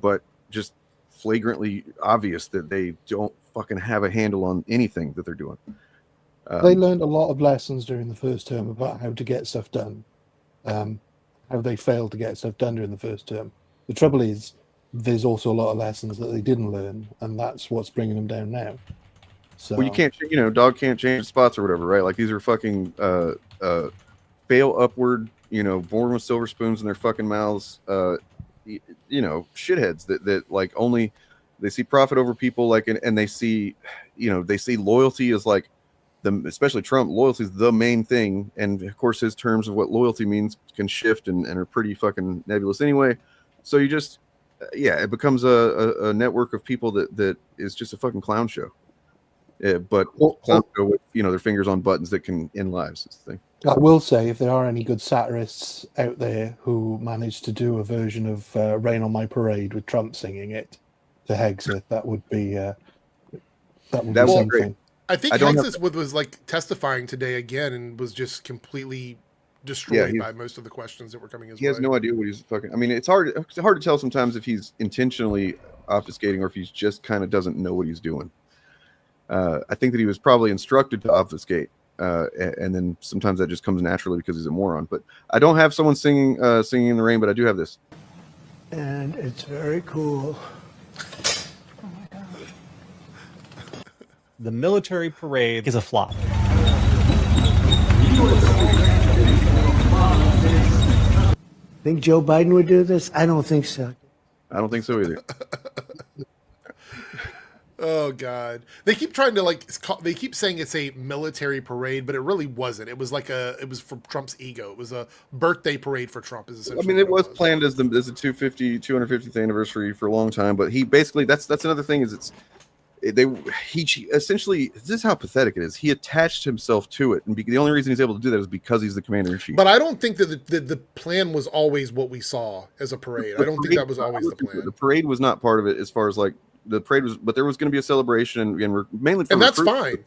but just flagrantly obvious that they don't fucking have a handle on anything that they're doing. They learned a lot of lessons during the first term about how to get stuff done, how they failed to get stuff done during the first term. The trouble is, there's also a lot of lessons that they didn't learn, and that's what's bringing them down now. So, well, you can't, dog can't change spots or whatever, right? Like these are fucking fail upward. Born with silver spoons in their fucking mouths, shitheads that like only they see profit over people, and they see, they see loyalty as like especially Trump, loyalty is the main thing. And of course, his terms of what loyalty means can shift and are pretty fucking nebulous anyway. So you just, it becomes a network of people that is just a fucking clown show. But clown show with, their fingers on buttons that can end lives. Is the thing. I will say, if there are any good satirists out there who manage to do a version of "Rain on My Parade" with Trump singing it to Hegseth, that would be something. Great. I think Hegseth was like testifying today again and was just completely destroyed by most of the questions that were coming his way. He has no idea what he's fucking. I mean, it's hard to tell sometimes if he's intentionally obfuscating or if he's just kind of doesn't know what he's doing. I think that he was probably instructed to obfuscate. and then sometimes that just comes naturally because he's a moron. But I don't have someone singing in the rain, but I do have this. And it's very cool. The military parade is a flop. Think Joe Biden would do this? I don't think so. I don't think so either. Oh God! They keep trying to they keep saying it's a military parade, but it really wasn't. It was it was for Trump's ego. It was a birthday parade for Trump. Is essentially. I mean, it was planned as the 250th anniversary for a long time, but he basically that's another thing is he essentially, this is how pathetic it is. He attached himself to it, and the only reason he's able to do that is because he's the commander in chief. But I don't think that the plan was always what we saw as a parade. I don't think that was always the plan. The parade was not part of it, as far as the parade was, but there was going to be a celebration, and mainly for and that's fine.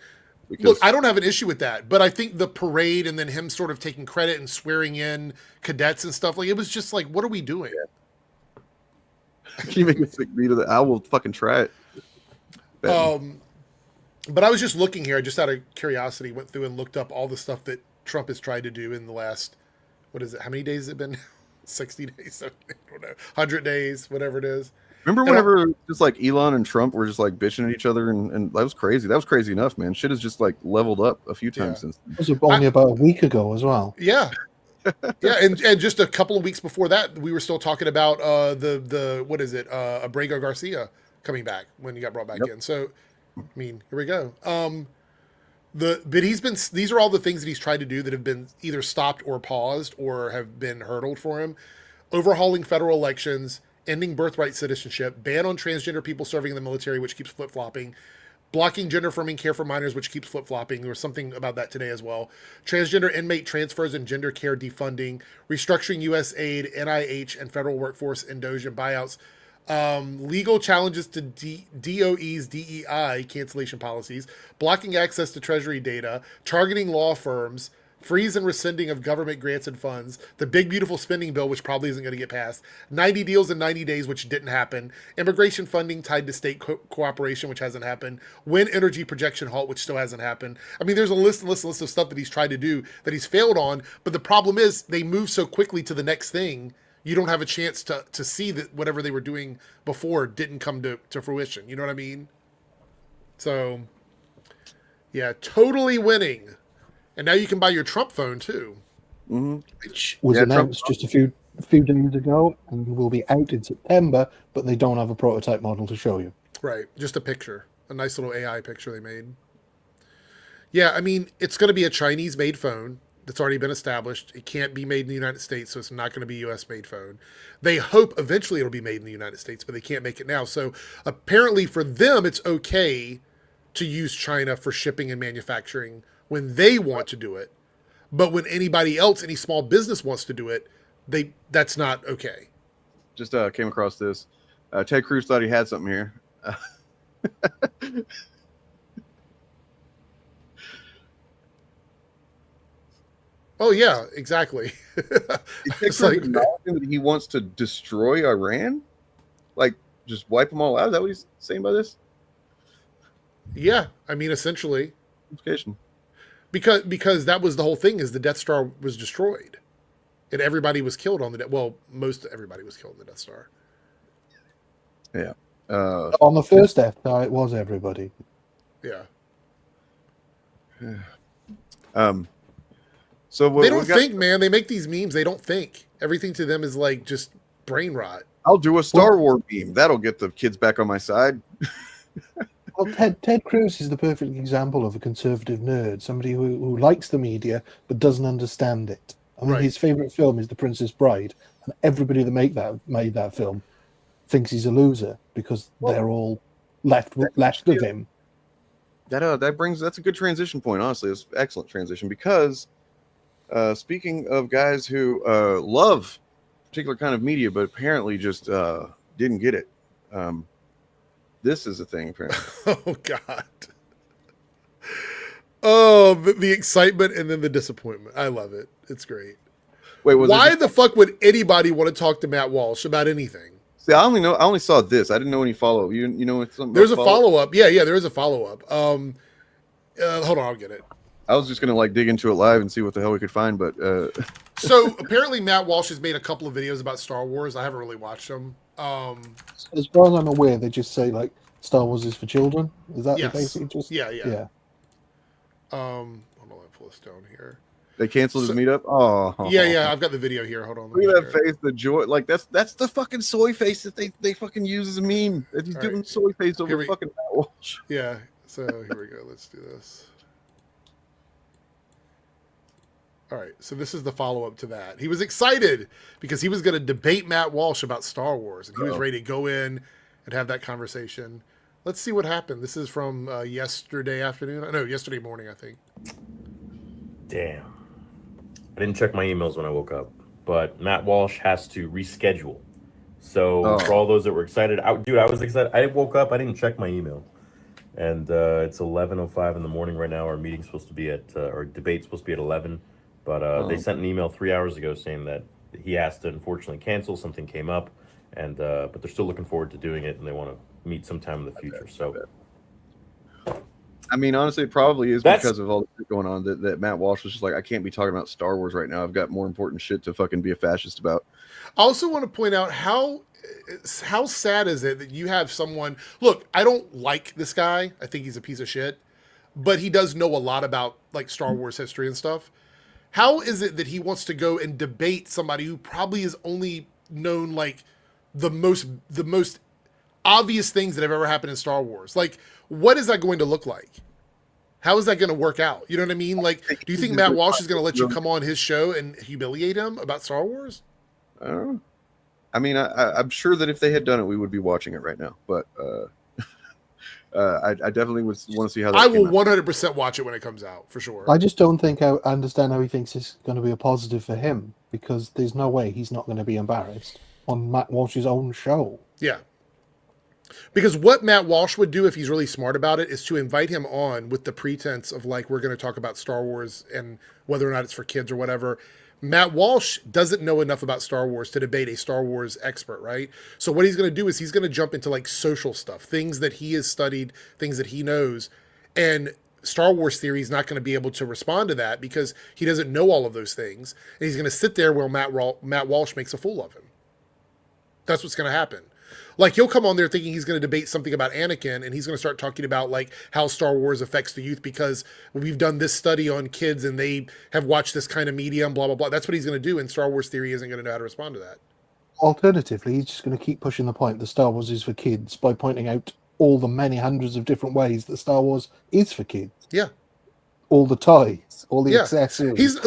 Look, I don't have an issue with that, but I think the parade and then him sort of taking credit and swearing in cadets and stuff, it was just what are we doing? Can you make me sick beat of that? I will fucking try it. But I was just looking here. I just out of curiosity went through and looked up all the stuff that Trump has tried to do in the last, what is it? How many days has it been? 60 days? I don't know. 100 days, whatever it is. Remember whenever just Elon and Trump were just bitching at each other, and that was crazy. That was crazy enough, man. Shit has just leveled up a few times since. It was only about a week ago as well. Yeah. Yeah, and just a couple of weeks before that, we were still talking about the what is it? Abrego Garcia coming back when he got brought back in. So, I mean, here we go. But these are all the things that he's tried to do that have been either stopped or paused or have been hurdled for him. Overhauling federal elections, ending birthright citizenship, ban on transgender people serving in the military, which keeps flip-flopping, blocking gender-affirming care for minors, which keeps flip-flopping. There was something about that today as well. Transgender inmate transfers and gender care defunding, restructuring U.S. aid, NIH, and federal workforce and DOGE and buyouts, legal challenges to DOE's DEI cancellation policies, blocking access to Treasury data, targeting law firms, freeze and rescinding of government grants and funds, the big beautiful spending bill, which probably isn't going to get passed, 90 deals in 90 days, which didn't happen, immigration funding tied to state cooperation, which hasn't happened, wind energy projection halt, which still hasn't happened. I mean, there's a list of stuff that he's tried to do that he's failed on, but the problem is they move so quickly to the next thing, you don't have a chance to see that whatever they were doing before didn't come to fruition. You know what I mean? So, yeah, totally winning. And now you can buy your Trump phone too. Mm-hmm. Which was announced just a few days ago and will be out in September, but they don't have a prototype model to show you. Right. Just a picture. A nice little AI picture they made. Yeah, I mean, it's going to be a Chinese-made phone that's already been established. It can't be made in the United States, so it's not going to be a U.S.-made phone. They hope eventually it'll be made in the United States, but they can't make it now. So apparently for them, it's okay to use China for shipping and manufacturing when they want to do it. But when anybody else, any small business wants to do it, that's not okay. Just came across this. Ted Cruz thought he had something here. Oh yeah, exactly. It's that he wants to destroy Iran, just wipe them all out. Is that what he's saying by this? Yeah, I mean, essentially. Implication. Because that was the whole thing, is the Death Star was destroyed, and everybody was killed on most everybody was killed on the Death Star. Yeah. On the first Death Star, it was everybody. Yeah. So they don't think, man. They make these memes. They don't think. Everything to them is just brain rot. I'll do a Star Wars meme. That'll get the kids back on my side. Well, Ted Cruz is the perfect example of a conservative nerd, somebody who likes the media but doesn't understand it. I mean, his favorite film is The Princess Bride, and everybody that made that film thinks he's a loser because they're all left of him. That's a good transition point. Honestly, it's an excellent transition because speaking of guys who love a particular kind of media but apparently just didn't get it. This is a thing, apparently. Oh, God. Oh, the excitement and then the disappointment. I love it. It's great. Wait, why the fuck would anybody want to talk to Matt Walsh about anything? See, I only saw this. I didn't know any follow-up. You know something? There's a follow-up. Yeah, there is a follow-up. Hold on, I'll get it. I was just gonna like dig into it live and see what the hell we could find, but So apparently Matt Walsh has made a couple of videos about Star Wars. I haven't really watched them. As far as I'm aware, they just say like Star Wars is for children. Is that basically just? Yeah. Yeah. Hold on, let me pull this down here. they canceled his meetup. Oh, Yeah. I've got the video here. Hold on. Look at that face, the joy. Like that's the fucking soy face that they fucking use as a meme. That he's doing soy face over fucking Matt Walsh. Yeah. So here we go. Let's do this. All right, so this is the follow-up to that. He was excited because he was going to debate Matt Walsh about Star Wars, and he was ready to go in and have that conversation. Let's see what happened. This is from yesterday afternoon. No, yesterday morning, I think. Damn. I didn't check my emails when I woke up, but Matt Walsh has to reschedule. So for all those that were excited, I was excited. I woke up, I didn't check my email. And it's 11:05 in the morning right now. Our meeting's supposed to be at, our debate's supposed to be at 11. But they sent an email 3 hours ago saying that he has to unfortunately cancel. Something came up, and but they're still looking forward to doing it, and they want to meet sometime in the future. So, I mean, honestly, it probably is because of all the shit going on that Matt Walsh was just like, I can't be talking about Star Wars right now. I've got more important shit to fucking be a fascist about. I also want to point out how sad is it that you have someone. Look, I don't like this guy. I think he's a piece of shit, but he does know a lot about like Star Wars history and stuff. How is it that he wants to go and debate somebody who probably is only known like the most obvious things that have ever happened in Star Wars? Like, what is that going to look like? How is that going to work out? You know what I mean? Like, do you think Matt Walsh is going to let you come on his show and humiliate him about Star Wars? I don't know. I mean, I'm sure that if they had done it, we would be watching it right now. But I definitely would want to see how that I will 100% watch it when it comes out, for sure. I just don't think I understand how he thinks it's going to be a positive for him, because there's no way he's not going to be embarrassed on Matt Walsh's own show. Yeah. Because what Matt Walsh would do if he's really smart about it is to invite him on with the pretense of like, we're going to talk about Star Wars and whether or not it's for kids or whatever. Matt Walsh doesn't know enough about Star Wars to debate a Star Wars expert, right? So what he's going to do is he's going to jump into like social stuff, things that he has studied, things that he knows. And Star Wars theory is not going to be able to respond to that because he doesn't know all of those things. And he's going to sit there while Matt Walsh makes a fool of him. That's what's going to happen. Like, he'll come on there thinking he's going to debate something about Anakin, and he's going to start talking about, like, how Star Wars affects the youth because we've done this study on kids and they have watched this kind of media and blah, blah, blah. That's what he's going to do, and Star Wars theory isn't going to know how to respond to that. Alternatively, he's just going to keep pushing the point that Star Wars is for kids by pointing out all the many hundreds of different ways that Star Wars is for kids. Yeah. All the toys, all the accessories.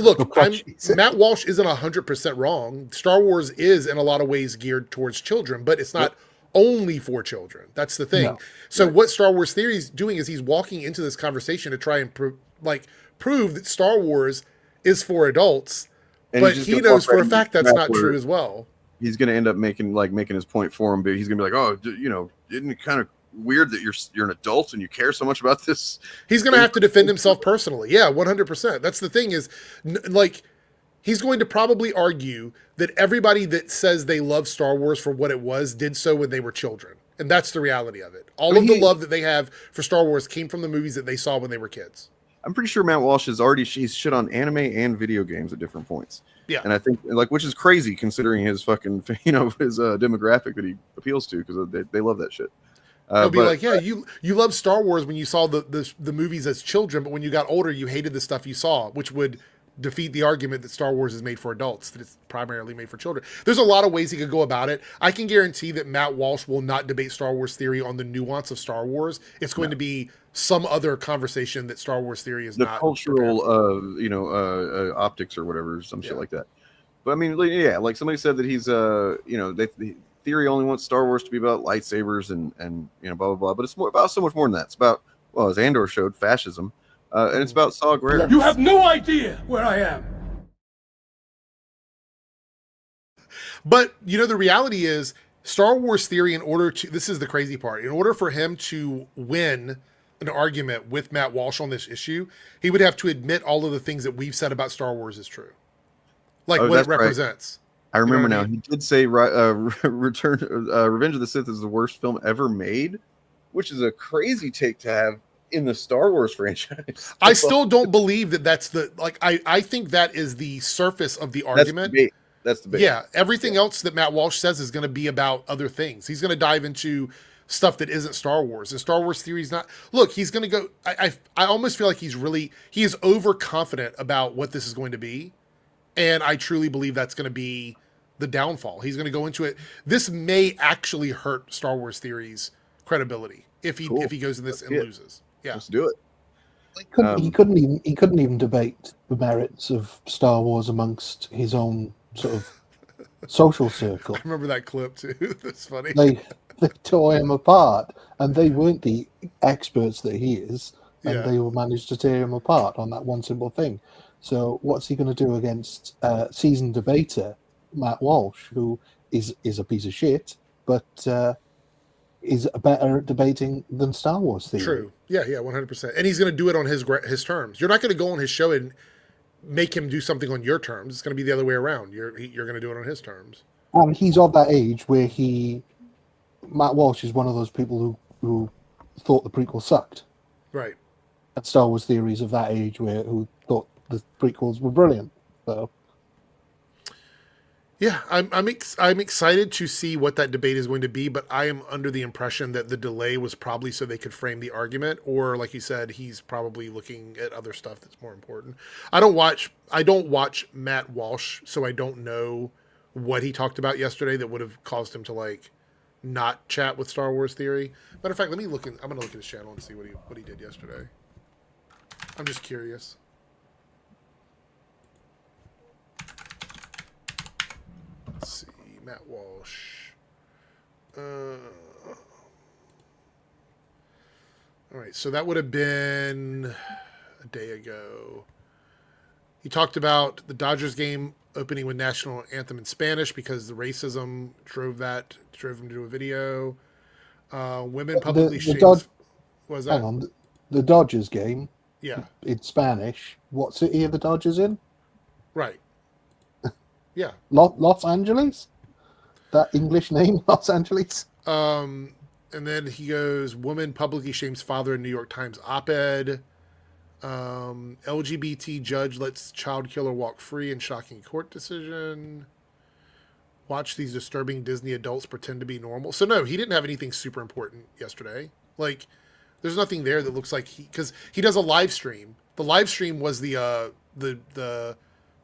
Matt Walsh isn't 100% wrong. Star Wars is, in a lot of ways, geared towards children, but it's not only for children. That's the thing. No. So what Star Wars theory is doing is he's walking into this conversation to try and prove that Star Wars is for adults, and but he knows for a fact that's not true as well. He's going to end up making his point for him, but he's going to be like, oh, you know, isn't it kind of weird that you're an adult and you care so much about this? He's going to have to defend himself personally. Yeah, 100%. That's the thing is, like, he's going to probably argue that everybody that says they love Star Wars for what it was did so when they were children. And that's the reality of it. All of the love that they have for Star Wars came from the movies that they saw when they were kids. I'm pretty sure Matt Walsh he's shit on anime and video games at different points. Yeah. And I think, like, which is crazy considering his fucking, you know, his demographic that he appeals to, because they love that shit. They'll be like, yeah, you love Star Wars when you saw the movies as children, but when you got older, you hated the stuff you saw, which would defeat the argument that Star Wars is made for adults, that it's primarily made for children. There's a lot of ways he could go about it. I can guarantee that Matt Walsh will not debate Star Wars theory on the nuance of Star Wars. It's going to be some other conversation that Star Wars theory is not. The cultural, you know, optics or whatever, some shit like that. But I mean, yeah, like somebody said that he's, you know, the theory only wants Star Wars to be about lightsabers and you know, blah, blah, blah. But it's more about so much more than that. It's about, well, as Andor showed, fascism. And it's about Saw Gerrera. You have no idea where I am. But, you know, the reality is Star Wars theory, this is the crazy part, in order for him to win an argument with Matt Walsh on this issue, he would have to admit all of the things that we've said about Star Wars is true. Like what it represents. Right. I remember now. He did say Revenge of the Sith is the worst film ever made, which is a crazy take to have in the Star Wars franchise. I still don't believe that that's the like. I think that is the surface of the argument. That's the bait. Yeah, everything else that Matt Walsh says is going to be about other things. He's going to dive into stuff that isn't Star Wars. And Star Wars theory is not. Look, he's going to go. I almost feel like he is overconfident about what this is going to be, and I truly believe that's going to be the downfall. He's going to go into it. This may actually hurt Star Wars theory's credibility if he goes in this and loses. Yeah, let's do it. He couldn't even debate the merits of Star Wars amongst his own sort of social circle. I remember that clip too. That's funny. They tore him apart, and they weren't the experts that he is, and they managed to tear him apart on that one simple thing. So what's he going to do against seasoned debater Matt Walsh, who is a piece of shit, but is better at debating than Star Wars theory? True. Yeah, 100%. And he's going to do it on his terms. You're not going to go on his show and make him do something on your terms. It's going to be the other way around. You're going to do it on his terms. And he's of that age where Matt Walsh is one of those people who thought the prequel sucked. Right. And Star Wars theories of that age who thought the prequels were brilliant. So. Yeah, I'm excited to see what that debate is going to be, but I am under the impression that the delay was probably so they could frame the argument, or like you said, he's probably looking at other stuff that's more important. I don't watch Matt Walsh, so I don't know what he talked about yesterday that would have caused him to like not chat with Star Wars theory. Matter of fact, I'm gonna look at his channel and see what he did yesterday. I'm just curious. Let's see, Matt Walsh. All right, so that would have been a day ago. He talked about the Dodgers game opening with national anthem in Spanish because the racism drove him to do a video. Women publicly shamed. What was that? Hang on, the Dodgers game. Yeah, in Spanish. What city are the Dodgers in? Right. Yeah. Los Angeles? That English name, Los Angeles? And then he goes, woman publicly shames father in New York Times op-ed. LGBT judge lets child killer walk free in shocking court decision. Watch these disturbing Disney adults pretend to be normal. So no, he didn't have anything super important yesterday. Like, there's nothing there that looks like because he does a live stream. The live stream was the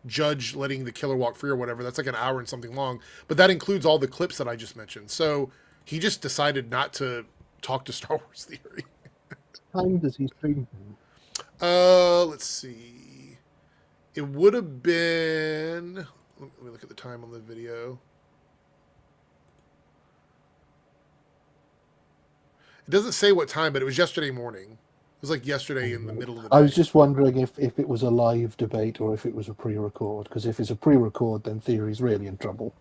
judge letting the killer walk free or whatever. That's like an hour and something long, but that includes all the clips that I just mentioned. So he just decided not to talk to Star Wars theory. What time does he stream? Let's see. It would have been. Let me look at the time on the video. It doesn't say what time, but it was yesterday morning. It was like yesterday in the middle of the day. I was just wondering if it was a live debate or if it was a pre-record, because if it's a pre-record, then theory's really in trouble.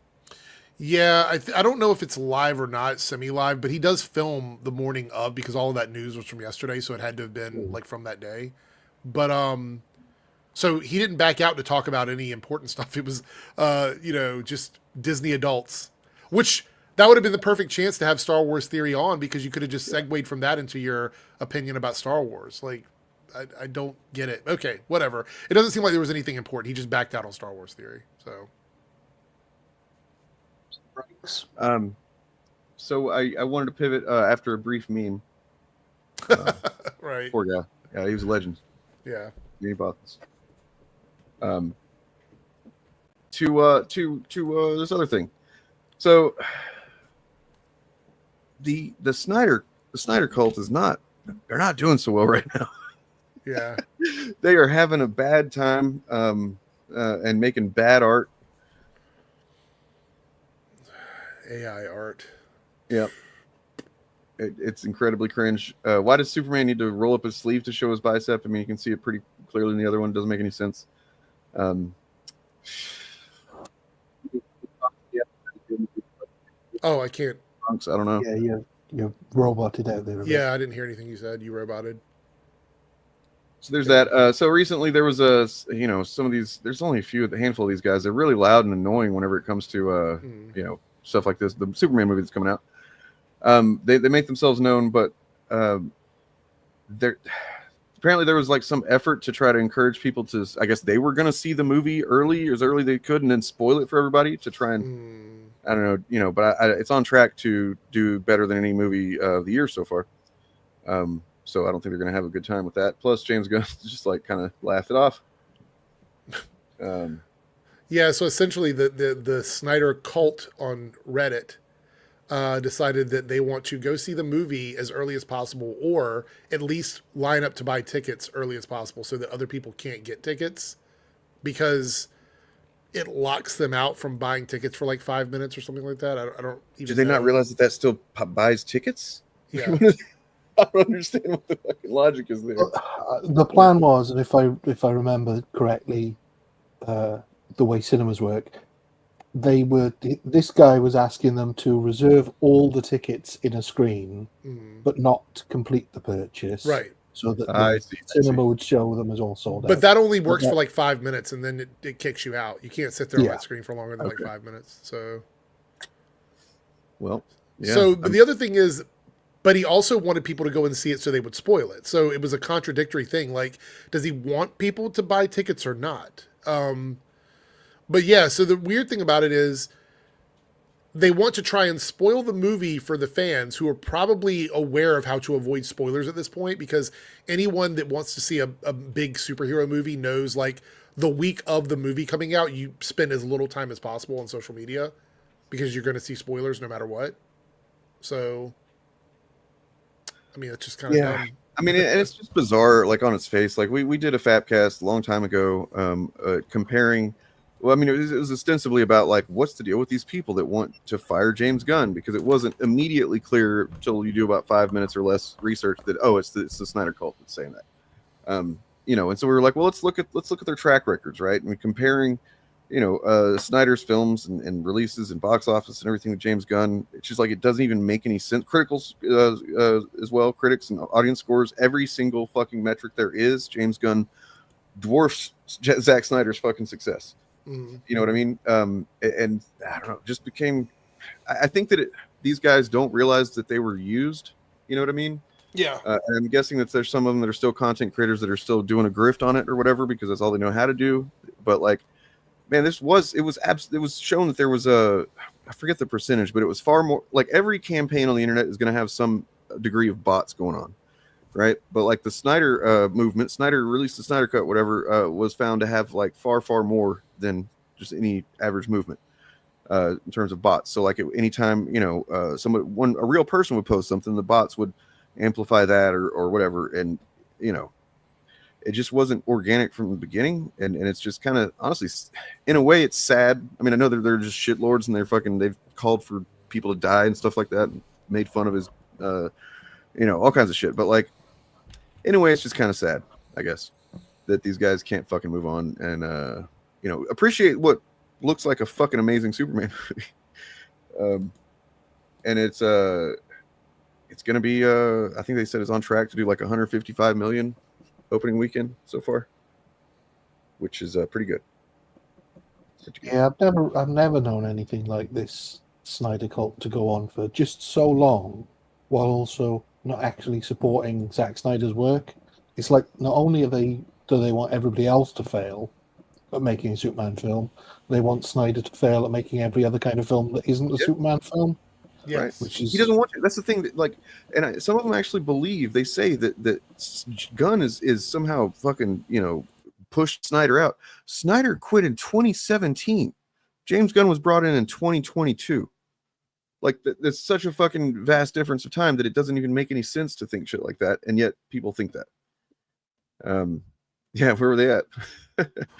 Yeah, I don't know if it's live or not, semi-live, but he does film the morning of because all of that news was from yesterday, so it had to have been like from that day. But so he didn't back out to talk about any important stuff. It was just Disney adults, which that would have been the perfect chance to have Star Wars theory on because you could have just segued from that into your opinion about Star Wars. Like, I don't get it. Okay, whatever. It doesn't seem like there was anything important. He just backed out on Star Wars theory. So I wanted to pivot after a brief meme. Right. Poor guy. Yeah, he was a legend. Yeah. Many bottles. To this other thing. So the Snyder cult is they're not doing so well right now. Yeah. They are having a bad time and making bad art. AI art. Yep. It's incredibly cringe. Why does Superman need to roll up his sleeve to show his bicep? I mean, you can see it pretty clearly in the other one. It doesn't make any sense. Oh, I can't. I don't know. Yeah, you're roboted out there. Yeah, I didn't hear anything you said. You roboted. So there's that. So recently there was some of these. There's only a handful of these guys. They're really loud and annoying whenever it comes to stuff like this. The Superman movie that's coming out. They make themselves known, but apparently there was like some effort to try to encourage people to, I guess they were going to see the movie as early they could and then spoil it for everybody to try and, I don't know, but it's on track to do better than any movie of the year so far. So I don't think they're going to have a good time with that. Plus James Gunn just like kind of laughed it off. Yeah, so essentially the Snyder cult on Reddit decided that they want to go see the movie as early as possible, or at least line up to buy tickets early as possible so that other people can't get tickets, because it locks them out from buying tickets for like 5 minutes or something like that. I don't even Did they not realize that still buys tickets? Yeah. I don't understand what the fucking logic is there. The plan was, and if I remember correctly, the way cinemas work, this guy was asking them to reserve all the tickets in a screen, but not complete the purchase. Right. So that the cinema would show them as all sold out. But that only works for like 5 minutes, and then it kicks you out. You can't sit there on that screen for longer than like 5 minutes. So, well, yeah. So the other thing is, but he also wanted people to go and see it so they would spoil it. So it was a contradictory thing. Like, does he want people to buy tickets or not? But yeah, so the weird thing about it is they want to try and spoil the movie for the fans who are probably aware of how to avoid spoilers at this point, because anyone that wants to see a big superhero movie knows, like, the week of the movie coming out, you spend as little time as possible on social media because you're going to see spoilers no matter what. So, I mean, it's just kind of dumb. I mean, and it's just bizarre, like on its face. Like we did a Fapcast a long time ago, comparing. Well, I mean, it was ostensibly about like what's the deal with these people that want to fire James Gunn, because it wasn't immediately clear until you do about 5 minutes or less research that it's the Snyder cult that's saying that. And so we were like, well, let's look at their track records, right? And comparing, Snyder's films and releases and box office and everything with James Gunn. It's just like it doesn't even make any sense. Criticals as well, critics and audience scores, every single fucking metric there is, James Gunn dwarfs Zack Snyder's fucking success. You know what I mean? And I don't know, just became. I think that these guys don't realize that they were used. You know what I mean? Yeah. And I'm guessing that there's some of them that are still content creators that are still doing a grift on it or whatever because that's all they know how to do. But like, man, it was shown that there was I forget the percentage, but it was far more. Like every campaign on the internet is going to have some degree of bots going on. Right, but like the Snyder movement, Snyder released the Snyder Cut, whatever, was found to have like far more than just any average movement in terms of bots. So like anytime a real person would post something, the bots would amplify that or whatever, and it just wasn't organic from the beginning, and it's just kind of honestly, in a way, it's sad. I mean, I know they're just shitlords and they've called for people to die and stuff like that, and made fun of his all kinds of shit, but like. Anyway, it's just kind of sad, I guess, that these guys can't fucking move on and, appreciate what looks like a fucking amazing Superman movie. And it's going to be, I think they said it's on track to do like 155 million opening weekend so far, which is pretty good. Yeah, I've never known anything like this Snyder cult to go on for just so long, while also not actually supporting Zack Snyder's work. It's like not only do they want everybody else to fail at making a Superman film, they want Snyder to fail at making every other kind of film that isn't a Superman film. Yeah, right. He doesn't want to. That's the thing that some of them actually believe. They say that Gunn is somehow fucking pushed Snyder out. Snyder quit in 2017. James Gunn was brought in 2022. Like, there's such a fucking vast difference of time that it doesn't even make any sense to think shit like that, and yet people think that. Where were they at?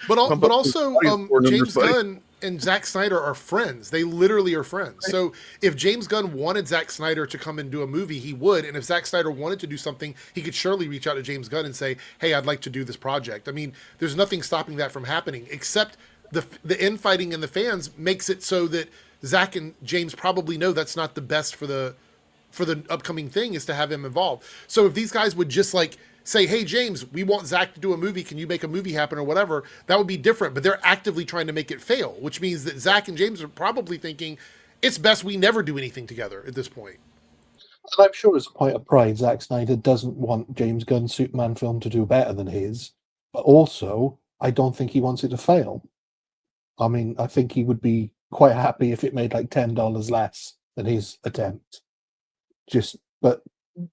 But also, James Gunn and Zack Snyder are friends. They literally are friends. So if James Gunn wanted Zack Snyder to come and do a movie, he would. And if Zack Snyder wanted to do something, he could surely reach out to James Gunn and say, hey, I'd like to do this project. I mean, there's nothing stopping that from happening, except the infighting in the fans makes it so that Zach and James probably know that's not the best for the upcoming thing, is to have him involved. So if these guys would just like say, hey, James, we want Zach to do a movie. Can you make a movie happen or whatever? That would be different. But they're actively trying to make it fail, which means that Zach and James are probably thinking it's best we never do anything together at this point. And I'm sure as a point of pride, Zack Snyder doesn't want James Gunn's Superman film to do better than his, but also I don't think he wants it to fail. I mean, I think he would be quite happy if it made like $10 less than his attempt. But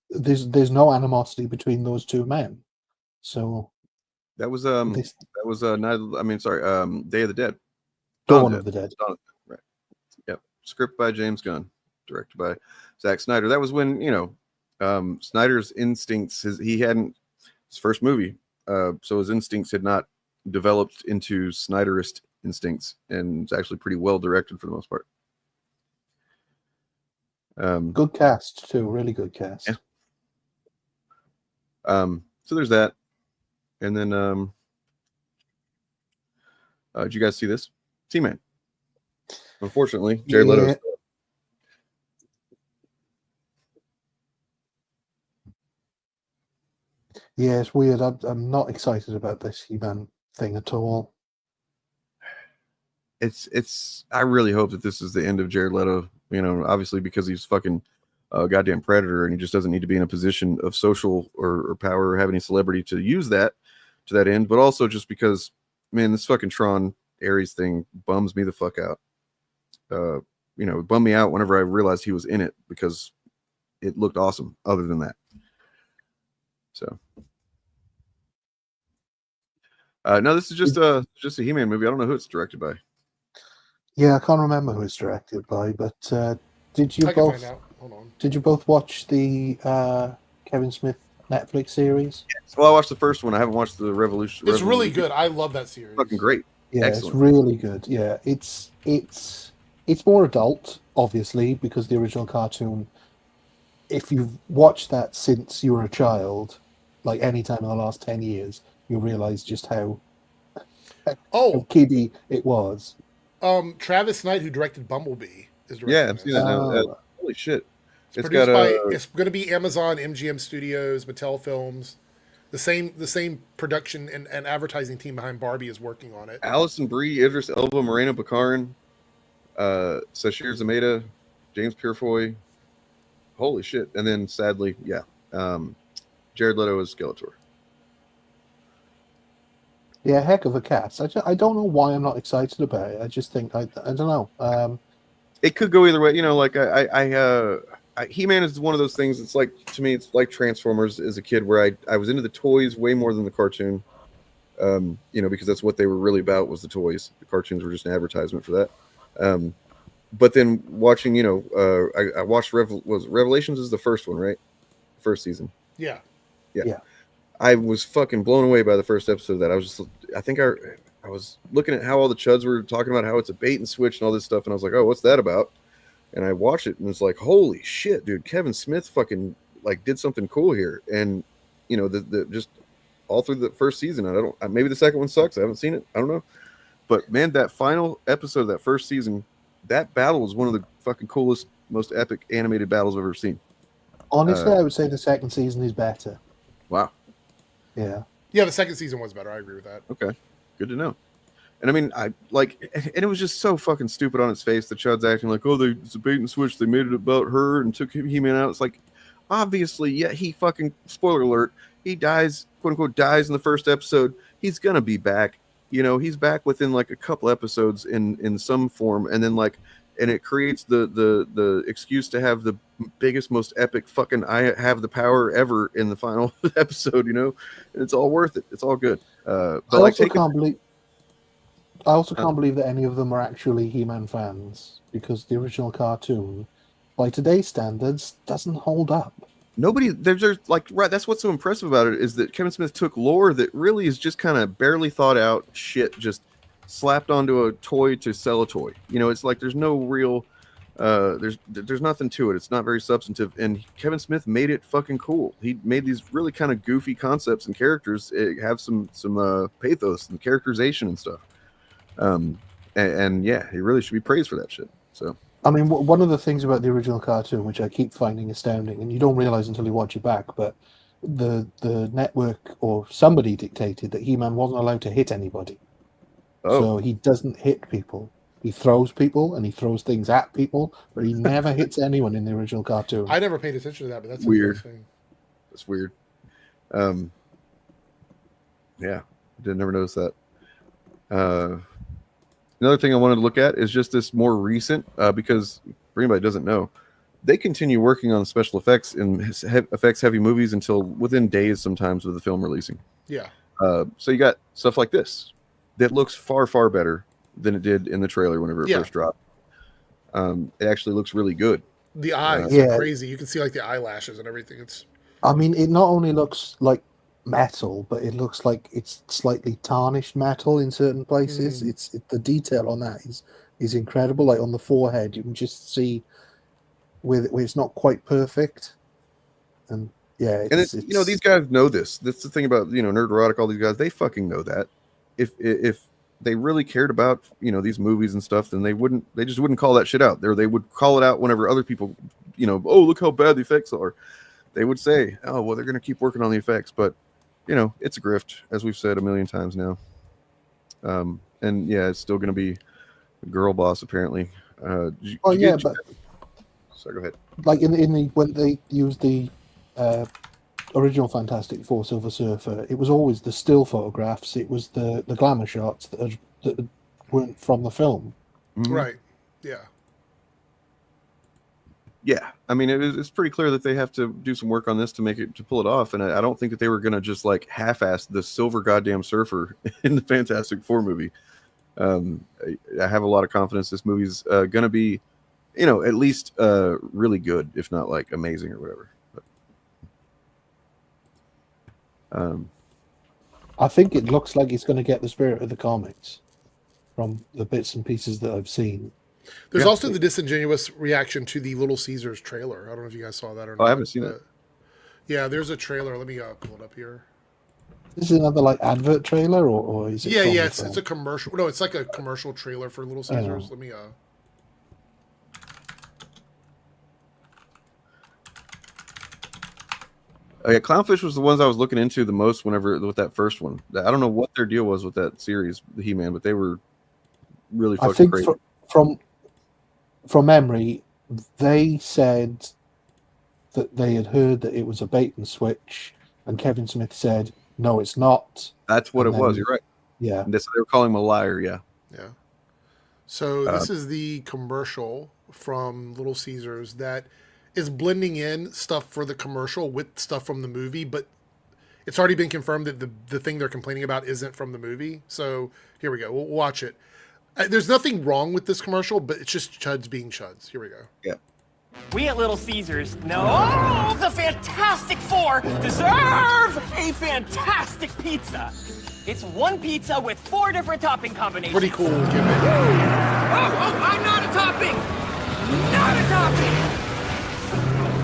there's no animosity between those two men. So that was Night Day of the Dead. Dawn of the Dead. Right. Yep. Script by James Gunn, directed by Zack Snyder. That was when, Snyder's instincts, his first movie, so his instincts had not developed into Snyderist instincts, and it's actually pretty well directed for the most part. Good cast too, really good cast. Yeah. So there's that, and then did you guys see this? T-Man. Unfortunately, Jared Leto. Yeah, it's weird. I'm not excited about this He-Man thing at all. I really hope that this is the end of Jared Leto, obviously because he's fucking a goddamn predator and he just doesn't need to be in a position of social or power or have any celebrity to use that to that end, but also just because, man, this fucking Tron Ares thing bums me the fuck out. It bummed me out whenever I realized he was in it because it looked awesome other than that. So no, this is just a He-Man movie. I don't know who it's directed by. Yeah, I can't remember who it's directed by, but did you both watch the Kevin Smith Netflix series? Yes. Well, I watched the first one. I haven't watched the Revolution. It's really good. I love that series. Fucking great. Yeah, excellent. It's really good. Yeah, it's more adult, obviously, because the original cartoon. If you've watched that since you were a child, like any time in the last 10 years, you'll realize just how kiddie it was. Travis Knight, who directed Bumblebee, is directing. Yeah, I've seen that now. Holy shit! It's going to be Amazon, MGM Studios, Mattel Films. The same production and advertising team behind Barbie is working on it. Alison Brie, Idris Elba, Morena Baccarin, Sashir Zameda, James Purefoy. Holy shit! And then sadly, Jared Leto is Skeletor. Yeah, heck of a cast. I don't know why I'm not excited about it. I just think I don't know. It could go either way. He-Man is one of those things. It's like, to me, it's like Transformers as a kid, where I was into the toys way more than the cartoon. Because that's what they were really about, was the toys. The cartoons were just an advertisement for that. But then watching, I watched Revelations is the first one, right? First season. Yeah. I was fucking blown away by the first episode of that. I was looking at how all the chuds were talking about how it's a bait and switch and all this stuff, and I was like, oh, what's that about? And I watched it, and it's like, holy shit, dude, Kevin Smith fucking did something cool here. And the just all through the first season, maybe the second one sucks. I haven't seen it. I don't know. But man, that final episode of that first season, that battle was one of the fucking coolest, most epic animated battles I've ever seen. Honestly, I would say the second season is better. Wow. Yeah. Yeah, the second season was better. I agree with that. Okay. Good to know. And I mean, and it was just so fucking stupid on its face. The Chud's acting like, it's a bait and switch. They made it about her and took He-Man out. It's like, obviously, yeah, he fucking, spoiler alert, he dies, quote unquote, dies in the first episode. He's going to be back. He's back within a couple episodes in some form. And then and it creates the excuse to have the biggest, most epic fucking I have the power ever in the final episode, and it's all worth it. It's all good. But I also can't believe that any of them are actually He-Man fans, because the original cartoon, by today's standards, doesn't hold up. Nobody, there's right. That's what's so impressive about it, is that Kevin Smith took lore that really is just kind of barely thought out shit, just slapped onto a toy to sell a toy. It's like there's no real, there's nothing to it. It's not very substantive. And Kevin Smith made it fucking cool. He made these really kind of goofy concepts and characters have some pathos and characterization and stuff. And yeah, he really should be praised for that shit. So. I mean, one of the things about the original cartoon, which I keep finding astounding, and you don't realize until you watch it back, but the network or somebody dictated that He-Man wasn't allowed to hit anybody. So he doesn't hit people. He throws people and he throws things at people, but he never hits anyone in the original cartoon. I never paid attention to that, but that's Weird. interesting. That's weird. Yeah, I did never notice that. Another thing I wanted to look at is just this more recent, because for anybody who doesn't know, they continue working on special effects in effects heavy movies until within days sometimes of the film releasing. Yeah. So you got stuff like this that looks far, far better than it did in the trailer whenever it first dropped. It actually looks really good. The eyes are crazy. You can see like the eyelashes and everything. I mean, it not only looks like metal, but it looks like it's slightly tarnished metal in certain places. The detail on that is incredible. Like on the forehead, you can just see where it's not quite perfect. And yeah, it's you know, these guys know this. That's the thing about, you know, Nerd Erotic, all these guys, they fucking know that. If they really cared about, you know, these movies and stuff, then they just wouldn't call that shit out. They would call it out whenever other people, you know, oh, look how bad the effects are. They would say, oh, well, they're going to keep working on the effects, but you know, it's a grift, as we've said a million times now. And yeah, it's still going to be a girl boss apparently. But so go ahead. Like in the when they used the original Fantastic Four Silver Surfer, it was always the still photographs. It was the glamour shots that weren't from the film. Right. Yeah. Yeah, I mean, it's pretty clear that they have to do some work on this to pull it off, and I don't think that they were going to just like half-ass the silver goddamn surfer in the Fantastic Four movie. I have a lot of confidence this movie's going to be, you know, at least really good, if not like amazing or whatever. But, I think it looks like it's going to get the spirit of the comics from the bits and pieces that I've seen. There's also the disingenuous reaction to the Little Caesars trailer. I don't know if you guys saw that or not. I haven't seen it. Yeah, there's a trailer. Let me pull it up here. This is another like advert trailer, or is it? Yeah, it's a commercial. No, it's like a commercial trailer for Little Caesars. Let me. Oh, yeah, Clownfish was the ones I was looking into the most with that first one. I don't know what their deal was with that series, the He-Man, but they were really fucking crazy. From memory, they said that they had heard that it was a bait and switch, and Kevin Smith said, "No, it's not." That's what it was. You're right. Yeah, and they were calling him a liar. Yeah. Yeah. So this is the commercial from Little Caesars that is blending in stuff for the commercial with stuff from the movie, but it's already been confirmed that the thing they're complaining about isn't from the movie. So here we go. We'll watch it. There's nothing wrong with this commercial, but it's just chuds being chuds. Here we go. Yeah. We at Little Caesars know the Fantastic Four deserve a fantastic pizza. It's one pizza with 4 different topping combinations. Pretty cool gimmick. Oh, I'm not a topping! Not a topping!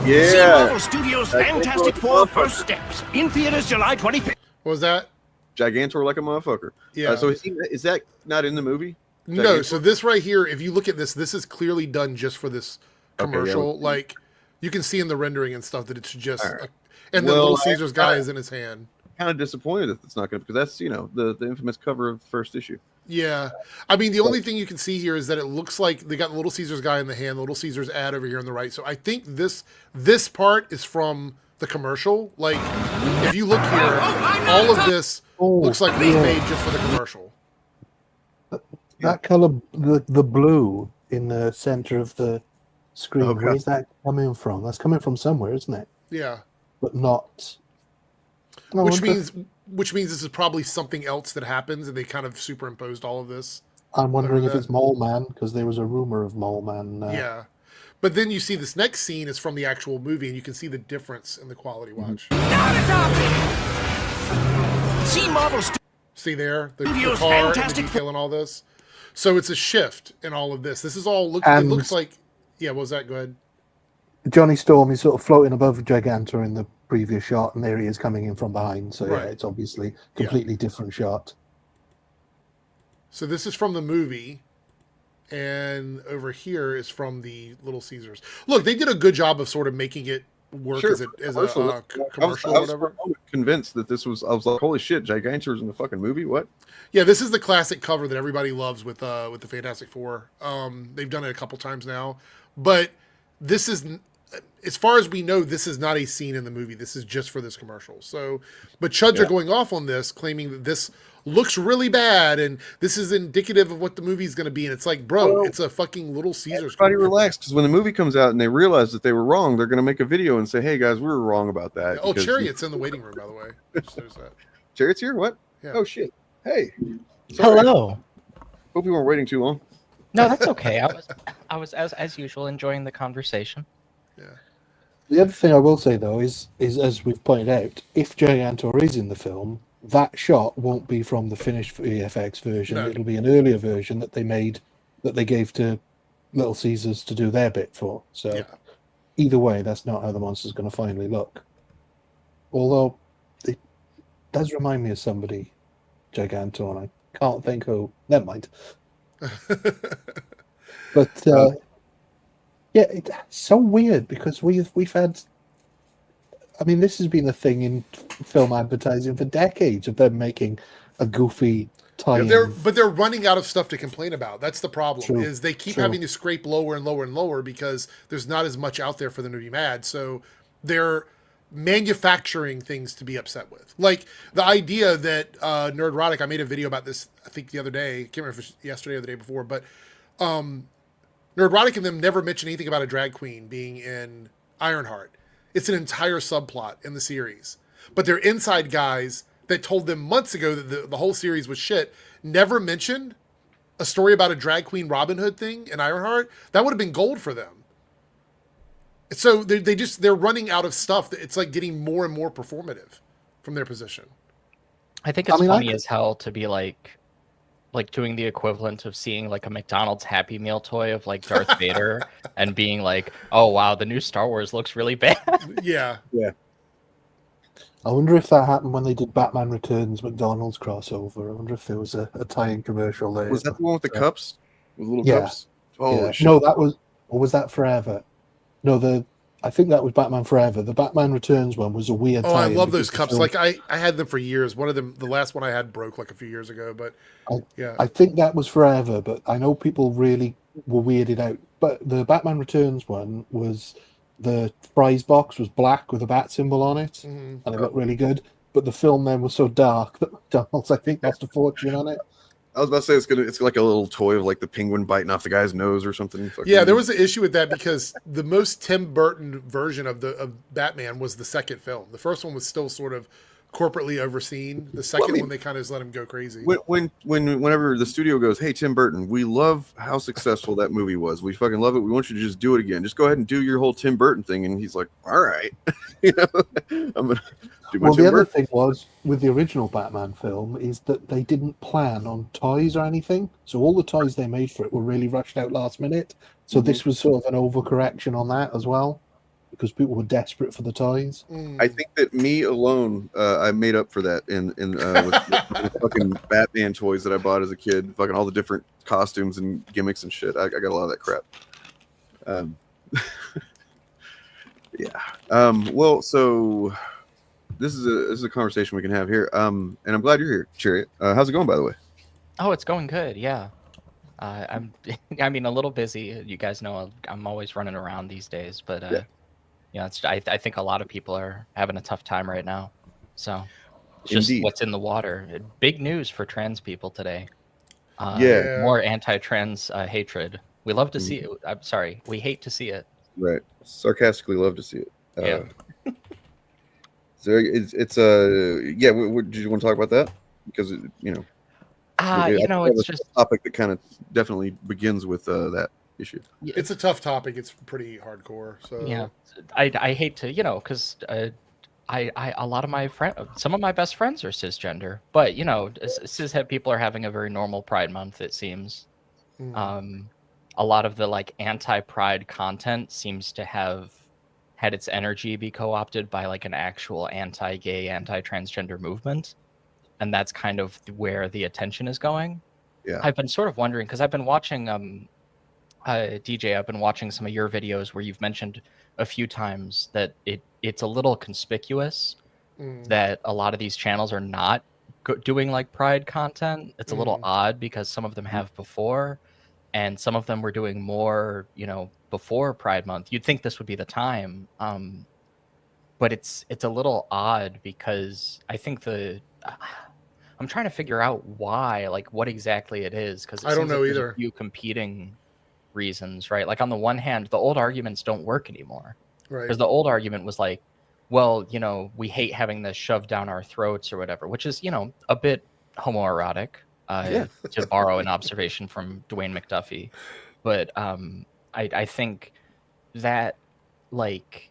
Yeah. See Marvel Studios' Fantastic Four First Steps in theaters July 25th. What was that? Gigantor like a motherfucker. Yeah. So is that not in the movie? No. Gigantor? So this right here, if you look at this is clearly done just for this commercial. Okay, yeah. Like you can see in the rendering and stuff that it's just, Right. and the Little Caesars guy is in his hand. Kind of disappointed that it's not going to, because that's, you know, the infamous cover of the first issue. Yeah. I mean, the only thing you can see here is that it looks like they got the Little Caesars guy in the hand, the Little Caesars ad over here on the right. So I think this part is from the commercial. Like, if you look here, all of this looks like it was made just for the commercial. That color, the blue in the center of the screen, where's that coming from? That's coming from somewhere, isn't it? Yeah. But not. Which means this is probably something else that happens, and they kind of superimposed all of this. I'm wondering if it's Mole Man, because there was a rumor of Mole Man. Yeah. But then you see this next scene is from the actual movie, and you can see the difference in the quality. Watch. See Marvel See there? The Studios' car and the Fantastic detail and all this. So it's a shift in all of this. This is all, it looks like, yeah, what was that? Go ahead. Johnny Storm is sort of floating above Gigantor in the previous shot, and there he is coming in from behind. So yeah, it's obviously a completely different shot. So this is from the movie, and over here is from the Little Caesars. Look, they did a good job of sort of making it work Sure, as a commercial I or was whatever. convinced that this was. I was like, holy shit, Gigantor's in the fucking movie. What? Yeah, this is the classic cover that everybody loves with the Fantastic Four. They've done it a couple times now, but this is, as far as we know, this is not a scene in the movie. This is just for this commercial. So, but Chuds are going off on this, claiming that this looks really bad and this is indicative of what the movie is going to be. And it's like, bro, it's a fucking Little Caesars. Everybody relax, because when the movie comes out and they realize that they were wrong, they're going to make a video and say, "Hey guys, we were wrong about that." Oh, Chariot's in the waiting room, by the way. Just there's that. Chariot's here. What? Yeah. Oh shit. Hey. Sorry. Hello. Hope you weren't waiting too long. No, that's okay. I was as usual enjoying the conversation. The other thing I will say though is as we've pointed out, if Gigantor is in the film, that shot won't be from the finished VFX version. No. It'll be an earlier version that they made, that they gave to Little Caesars to do their bit for. So either way, that's not how the monster's going to finally look. Although it does remind me of somebody, Gigantor, and I can't think who. Never mind. But yeah, it's so weird because we've had. I mean, this has been a thing in film advertising for decades of them making a goofy tie-in. But they're running out of stuff to complain about. That's the problem. True. Is they keep True. having to scrape lower and lower and lower because there's not as much out there for them to be mad. So they're manufacturing things to be upset with. Like the idea that Nerdrotic, I made a video about this, I think the other day, I can't remember if it was yesterday or the day before, but Nerdrotic and them never mentioned anything about a drag queen being in Ironheart. It's an entire subplot in the series. But they're inside guys that told them months ago that the whole series was shit, never mentioned a story about a drag queen Robin Hood thing in Ironheart. That would have been gold for them. So they're running out of stuff. It's like getting more and more performative from their position. I think it's funny as hell to be like doing the equivalent of seeing like a McDonald's Happy Meal toy of like Darth Vader and being like, oh wow, the new Star Wars looks really bad. Yeah. I wonder if that happened when they did Batman Returns McDonald's crossover. I wonder if there was a tie-in commercial there. Was that the one with the cups? With little Yeah. cups? Oh, shit. No, that was, or was that Forever? No, I think that was Batman Forever. The Batman Returns one was a weird Oh, I tie-in love those because cups. Like I had them for years. One of them, the last one I had broke like a few years ago, but yeah. I think that was Forever, but I know people really were weirded out. But the Batman Returns one was the prize box was black with a bat symbol on it, and it looked really good. But the film then was so dark that McDonald's, I think, lost a fortune on it. I was about to say it's like a little toy of like the penguin biting off the guy's nose or something. Yeah, there was an issue with that because the most Tim Burton version of Batman was the second film. The first one was still sort of corporately overseen. The second one, they kind of just let him go crazy. Whenever the studio goes, "Hey, Tim Burton, we love how successful that movie was. We fucking love it. We want you to just do it again. Just go ahead and do your whole Tim Burton thing." And he's like, "All right, I'm gonna do my Well, Tim the other Burton." thing was with the original Batman film is that they didn't plan on toys or anything, so all the toys they made for it were really rushed out last minute. So this was sort of an overcorrection on that as well, because people were desperate for the toys. I think that me alone, I made up for that in with the fucking Batman toys that I bought as a kid. Fucking all the different costumes and gimmicks and shit. I got a lot of that crap. Well, so this is a conversation we can have here. And I'm glad you're here, Chariot. How's it going, by the way? Oh, it's going good. Yeah. I mean, a little busy. You guys know I'm always running around these days, but I think a lot of people are having a tough time right now. So it's just what's in the water. Big news for trans people today. More anti-trans hatred. We love to see it. I'm sorry. We hate to see it. Right. Sarcastically love to see it. So did you want to talk about that? Because it's just a topic that kind of definitely begins with that issue. It's a tough topic. It's pretty hardcore. So yeah, I hate to, because a lot of my some of my best friends are cisgender, but cishet people are having a very normal Pride Month, it seems. A lot of the like anti-Pride content seems to have had its energy be co-opted by like an actual anti-gay, anti-transgender movement, and that's kind of where the attention is going. Yeah, I've been sort of wondering because I've been watching DJ, I've been watching some of your videos where you've mentioned a few times that it's a little conspicuous that a lot of these channels are not doing like Pride content. It's a little odd because some of them have before, and some of them were doing more, before Pride Month. You'd think this would be the time, but it's a little odd because I think I'm trying to figure out why, like what exactly it is, because I don't know either. A few competing reasons, right? Like on the one hand, the old arguments don't work anymore, right? Because the old argument was like, well, we hate having this shoved down our throats or whatever, which is, a bit homoerotic, to borrow an observation from Dwayne McDuffie. But I think that, like,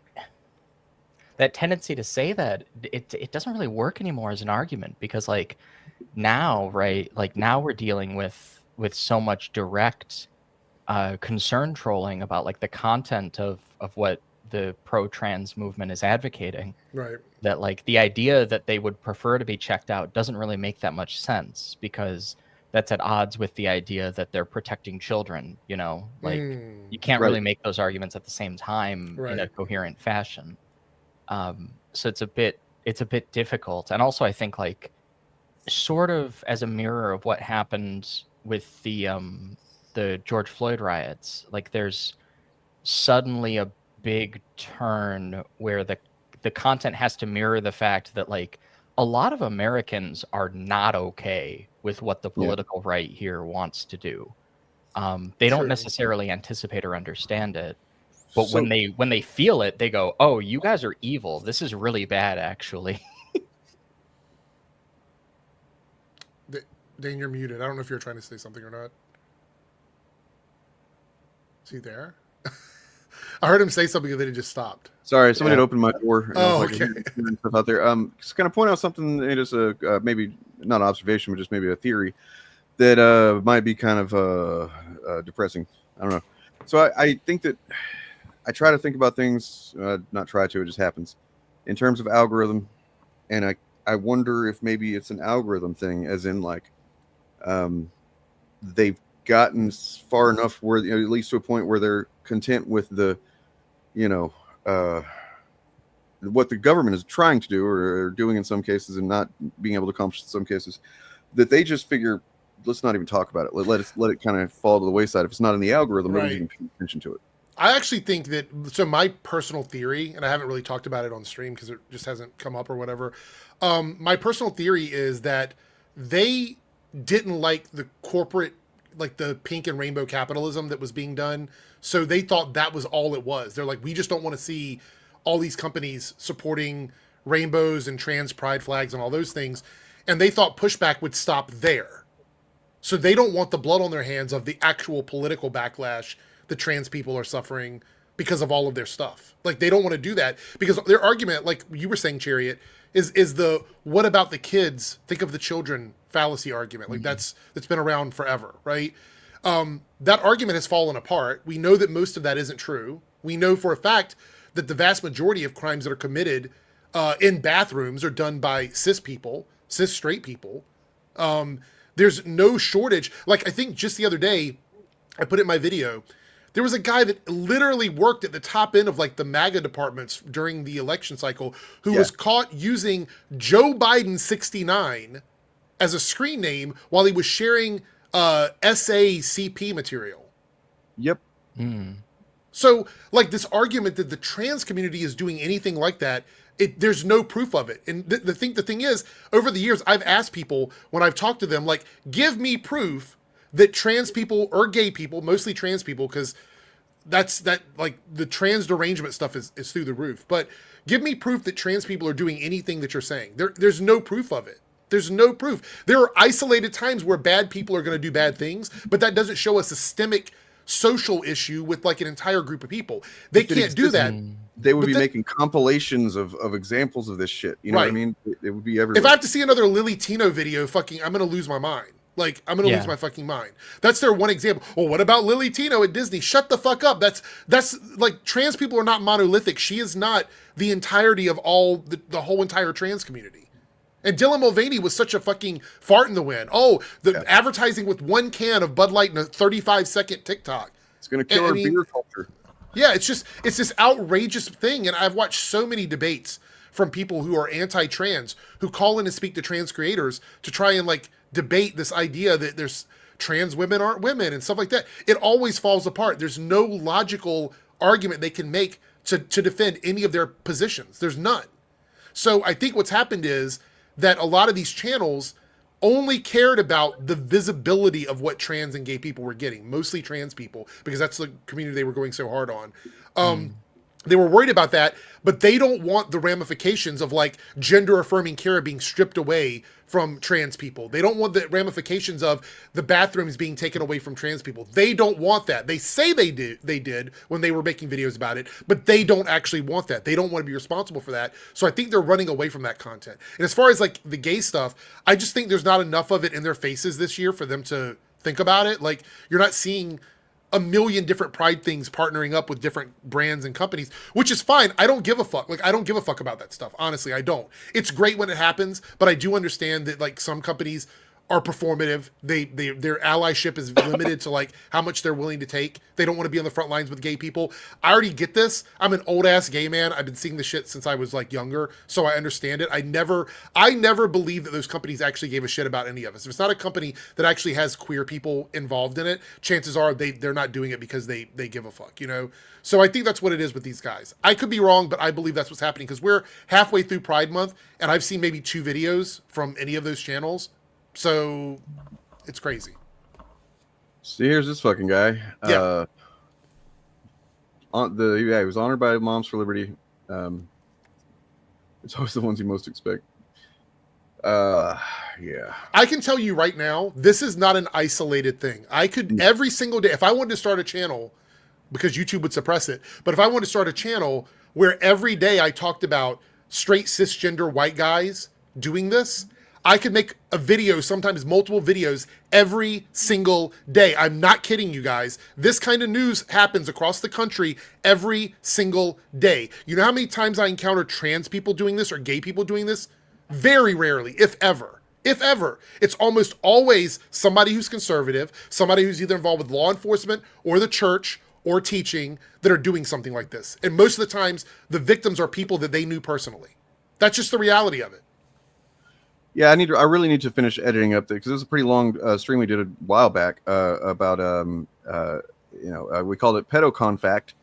that tendency to say that it doesn't really work anymore as an argument, because like now, right, like now we're dealing with so much direct concern trolling about like the content of what the pro-trans movement is advocating, right? That like the idea that they would prefer to be checked out doesn't really make that much sense, because that's at odds with the idea that they're protecting children, like you can't really make those arguments at the same time in a coherent fashion. So it's a bit difficult. And also I think like sort of as a mirror of what happened with the George Floyd riots, like there's suddenly a big turn where the content has to mirror the fact that like a lot of Americans are not okay with what the political right here wants to do. They don't necessarily anticipate or understand it, but when they feel it, they go, "Oh, you guys are evil. This is really bad, actually." Dane, you're muted. I don't know if you're trying to say something or not. Is he there? I heard him say something and then he just stopped. Sorry, somebody had opened my door. Oh, okay. Stuff out there. Just kind of point out something. It is a maybe not an observation, but just maybe a theory that might be kind of depressing. I don't know. So I think that I try to think about things. Not try to. It just happens in terms of algorithm, and I wonder if maybe it's an algorithm thing, as in like they've gotten far enough where at least to a point where they're content with the what the government is trying to do or doing in some cases and not being able to accomplish in some cases, that they just figure, let's not even talk about it. Let it kind of fall to the wayside. If it's not in the algorithm, nobody's even paying attention to it. I actually think that, so my personal theory, and I haven't really talked about it on stream because it just hasn't come up or whatever. My personal theory is that they didn't like the corporate, like the pink and rainbow capitalism that was being done. So they thought that was all it was. They're like, we just don't want to see all these companies supporting rainbows and trans pride flags and all those things. And they thought pushback would stop there. So they don't want the blood on their hands of the actual political backlash that trans people are suffering because of all of their stuff. Like they don't want to do that because their argument, like you were saying, Chariot, is the what about the kids? Think of the children fallacy argument. Like that's been around forever, right? That argument has fallen apart. We know that most of that isn't true. We know for a fact that the vast majority of crimes that are committed in bathrooms are done by cis people, cis straight people. There's no shortage. Like I think just the other day, I put it in my video, there was a guy that literally worked at the top end of like the MAGA departments during the election cycle who was caught using Joe Biden 69 as a screen name while he was sharing SACP material. Yep. So like this argument that the trans community is doing anything like that, there's no proof of it. And the thing is, over the years, I've asked people when I've talked to them, like, give me proof that trans people or gay people, mostly trans people, because like the trans derangement stuff is through the roof. But give me proof that trans people are doing anything that you're saying. There's no proof of it. There's no proof. There are isolated times where bad people are going to do bad things, but that doesn't show a systemic social issue with like an entire group of people. They can't do that. They would be making compilations of examples of this shit. You know what I mean? It would be everywhere. If I have to see another Lily Tino video, I'm going to lose my mind. Like, I'm going to lose my fucking mind. That's their one example. Well, what about Lily Tino at Disney? Shut the fuck up. That's like, trans people are not monolithic. She is not the entirety of all the whole entire trans community. And Dylan Mulvaney was such a fucking fart in the wind. Oh, the advertising with one can of Bud Light in a 35-second TikTok. It's going to kill our beer culture. Yeah, it's this outrageous thing. And I've watched so many debates from people who are anti-trans who call in and speak to trans creators to try and like debate this idea that there's trans women aren't women and stuff like that. It always falls apart. There's no logical argument they can make to defend any of their positions. There's none. So I think what's happened is that a lot of these channels only cared about the visibility of what trans and gay people were getting, mostly trans people, because that's the community they were going so hard on. They were worried about that, but they don't want the ramifications of like gender affirming care being stripped away from trans people. They don't want the ramifications of the bathrooms being taken away from trans people. They don't want that. They say they did when they were making videos about it, but they don't actually want that. They don't want to be responsible for that. So I think they're running away from that content. And as far as like the gay stuff, I just think there's not enough of it in their faces this year for them to think about it. Like you're not seeing a million different pride things partnering up with different brands and companies, which is fine. I don't give a fuck. Like, I don't give a fuck about that stuff. Honestly, I don't. It's great when it happens, but I do understand that like some companies are performative. Their allyship is limited to like how much they're willing to take. They don't want to be on the front lines with gay people. I already get this. I'm an old ass gay man. I've been seeing this shit since I was like younger, so I understand it. I never believed that those companies actually gave a shit about any of us. If it's not a company that actually has queer people involved in it, chances are they're not doing it because they give a fuck, you know? So I think that's what it is with these guys. I could be wrong, but I believe that's what's happening because we're halfway through Pride Month and I've seen maybe 2 videos from any of those channels. So it's crazy. See, here's this fucking guy. Yeah. He was honored by Moms for Liberty. It's always the ones you most expect. Yeah. I can tell you right now, this is not an isolated thing. I could every single day, if I wanted to start a channel, because YouTube would suppress it, but if I wanted to start a channel where every day I talked about straight cisgender white guys doing this, I could make a video, sometimes multiple videos, every single day. I'm not kidding you guys. This kind of news happens across the country every single day. You know how many times I encounter trans people doing this or gay people doing this? Very rarely, if ever. If ever. It's almost always somebody who's conservative, somebody who's either involved with law enforcement or the church or teaching that are doing something like this. And most of the times, the victims are people that they knew personally. That's just the reality of it. Yeah, I really need to finish editing up there because it was a pretty long stream we did a while back about we called it pedocon fact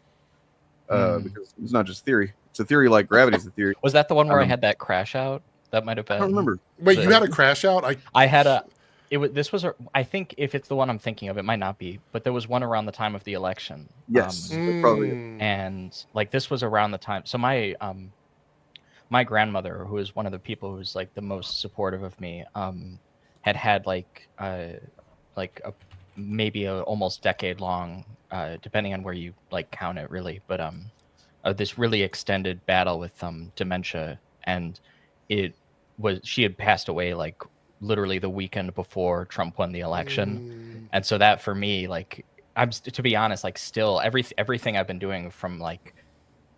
because it's not just theory; it's a theory like gravity's a theory. Was that the one where I had that crash out? That might have been. I don't remember. Wait, you had a crash out? I had a. This was. I think if it's the one I'm thinking of, it might not be, but there was one around the time of the election. Yes, probably. And like this was around the time. So my grandmother, who is one of the people who's like the most supportive of me, had maybe a almost decade long, depending on where you like count it really, but this really extended battle with dementia, and she had passed away like literally the weekend before Trump won the election, and so that for me, like to be honest, like still everything I've been doing from like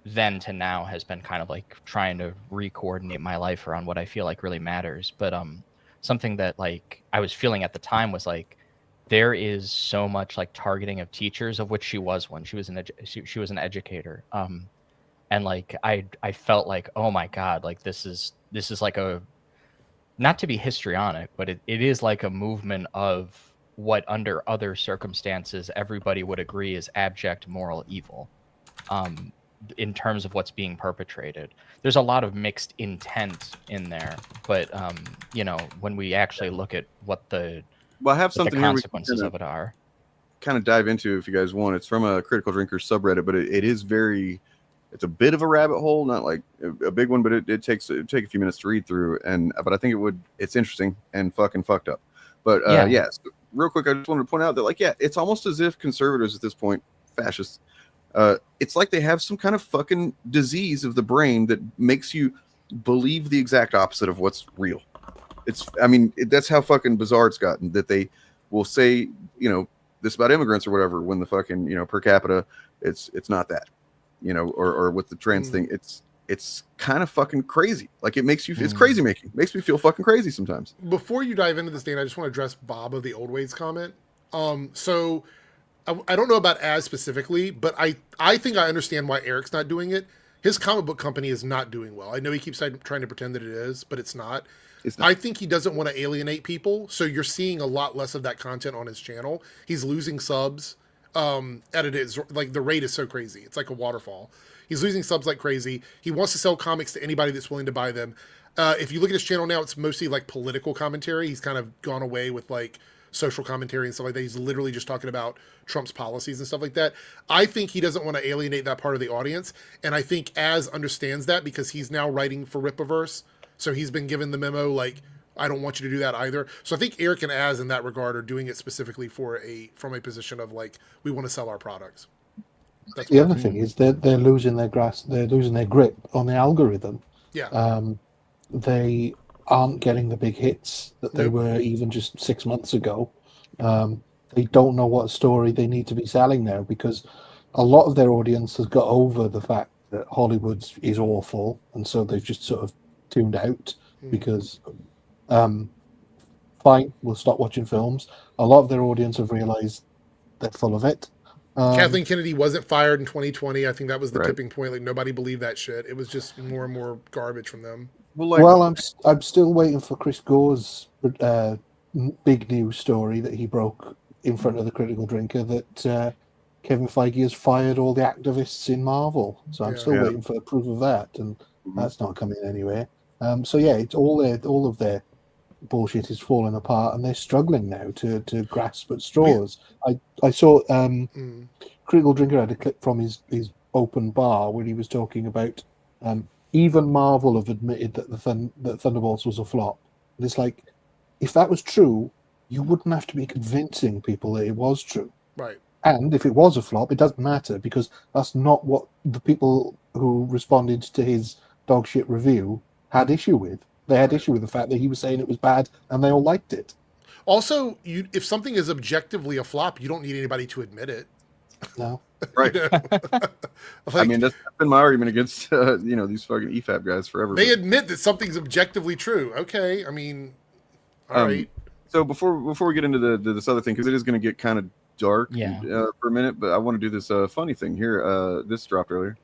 then to now has been kind of like trying to re-coordinate my life around what I feel like really matters. But something that like I was feeling at the time was like there is so much like targeting of teachers, of which she was one. She was an educator, and like I felt like, oh my god, like this is like a, not to be histrionic, but it is like a movement of what under other circumstances everybody would agree is abject moral evil. In terms of what's being perpetrated, there's a lot of mixed intent in there, but when we actually look at what the consequences of it are, kind of dive into if you guys want. It's from a Critical Drinkers subreddit, but it is it's a bit of a rabbit hole, not like a big one, but it takes a few minutes to read through, but I think it's interesting and fucking fucked up. But so real quick, I just wanted to point out that it's almost as if conservatives at this point, fascists, it's like they have some kind of fucking disease of the brain that makes you believe the exact opposite of what's real. That's how fucking bizarre it's gotten, that they will say, this about immigrants or whatever, when the fucking, per capita, it's not that, or with the trans thing, it's kind of fucking crazy. Like it makes you, it's crazy making, makes me feel fucking crazy sometimes. Before you dive into this, Dane, I just want to address Bob of the Old Ways comment. So I don't know about as specifically, but I think I understand why Eric's not doing it. His comic book company is not doing well. I know he keeps trying to pretend that it is, but it's not. I think he doesn't want to alienate people, so you're seeing a lot less of that content on his channel. He's losing subs. It is like the rate is so crazy. It's like a waterfall. He's losing subs like crazy. He wants to sell comics to anybody that's willing to buy them. If you look at his channel now, it's mostly like political commentary. He's kind of gone away with like social commentary and stuff like that. He's literally just talking about Trump's policies and stuff like that. I think he doesn't want to alienate that part of the audience. And I think Az understands that because he's now writing for Ripaverse. So he's been given the memo, like, I don't want you to do that either. So I think Eric and Az in that regard are doing it specifically from a position of like, we want to sell our products. That's the other thing is they're losing their they're losing their grip on the algorithm. Yeah. They aren't getting the big hits that they were even just 6 months ago. They don't know what story they need to be selling now because a lot of their audience has got over the fact that Hollywood is awful, and so they've just sort of tuned out because fine, we'll stop watching films. A lot of their audience have realized they're full of it. Kathleen Kennedy wasn't fired in 2020. I think that was the tipping point. Like nobody believed that shit. It was just more and more garbage from them. Well, I'm still waiting for Chris Gore's big news story that he broke in front of the Critical Drinker that Kevin Feige has fired all the activists in Marvel. So I'm still waiting for proof of that, and that's not coming anywhere. So yeah, it's all of their bullshit is falling apart, and they're struggling now to grasp at straws. I saw Critical Drinker had a clip from his open bar where he was talking about even Marvel have admitted that that Thunderbolts was a flop. And it's like, if that was true, you wouldn't have to be convincing people that it was true. Right. And if it was a flop, it doesn't matter because that's not what the people who responded to his dog shit review had issue with. They had issue with the fact that he was saying it was bad and they all liked it. Also, if something is objectively a flop, you don't need anybody to admit it. No. Right. I mean, that's been my argument against these fucking EFAP guys forever. They admit that something's objectively true. Okay, I mean, all right. So before we get into this other thing, because it is going to get kind of dark for a minute, but I want to do this funny thing here. This dropped earlier.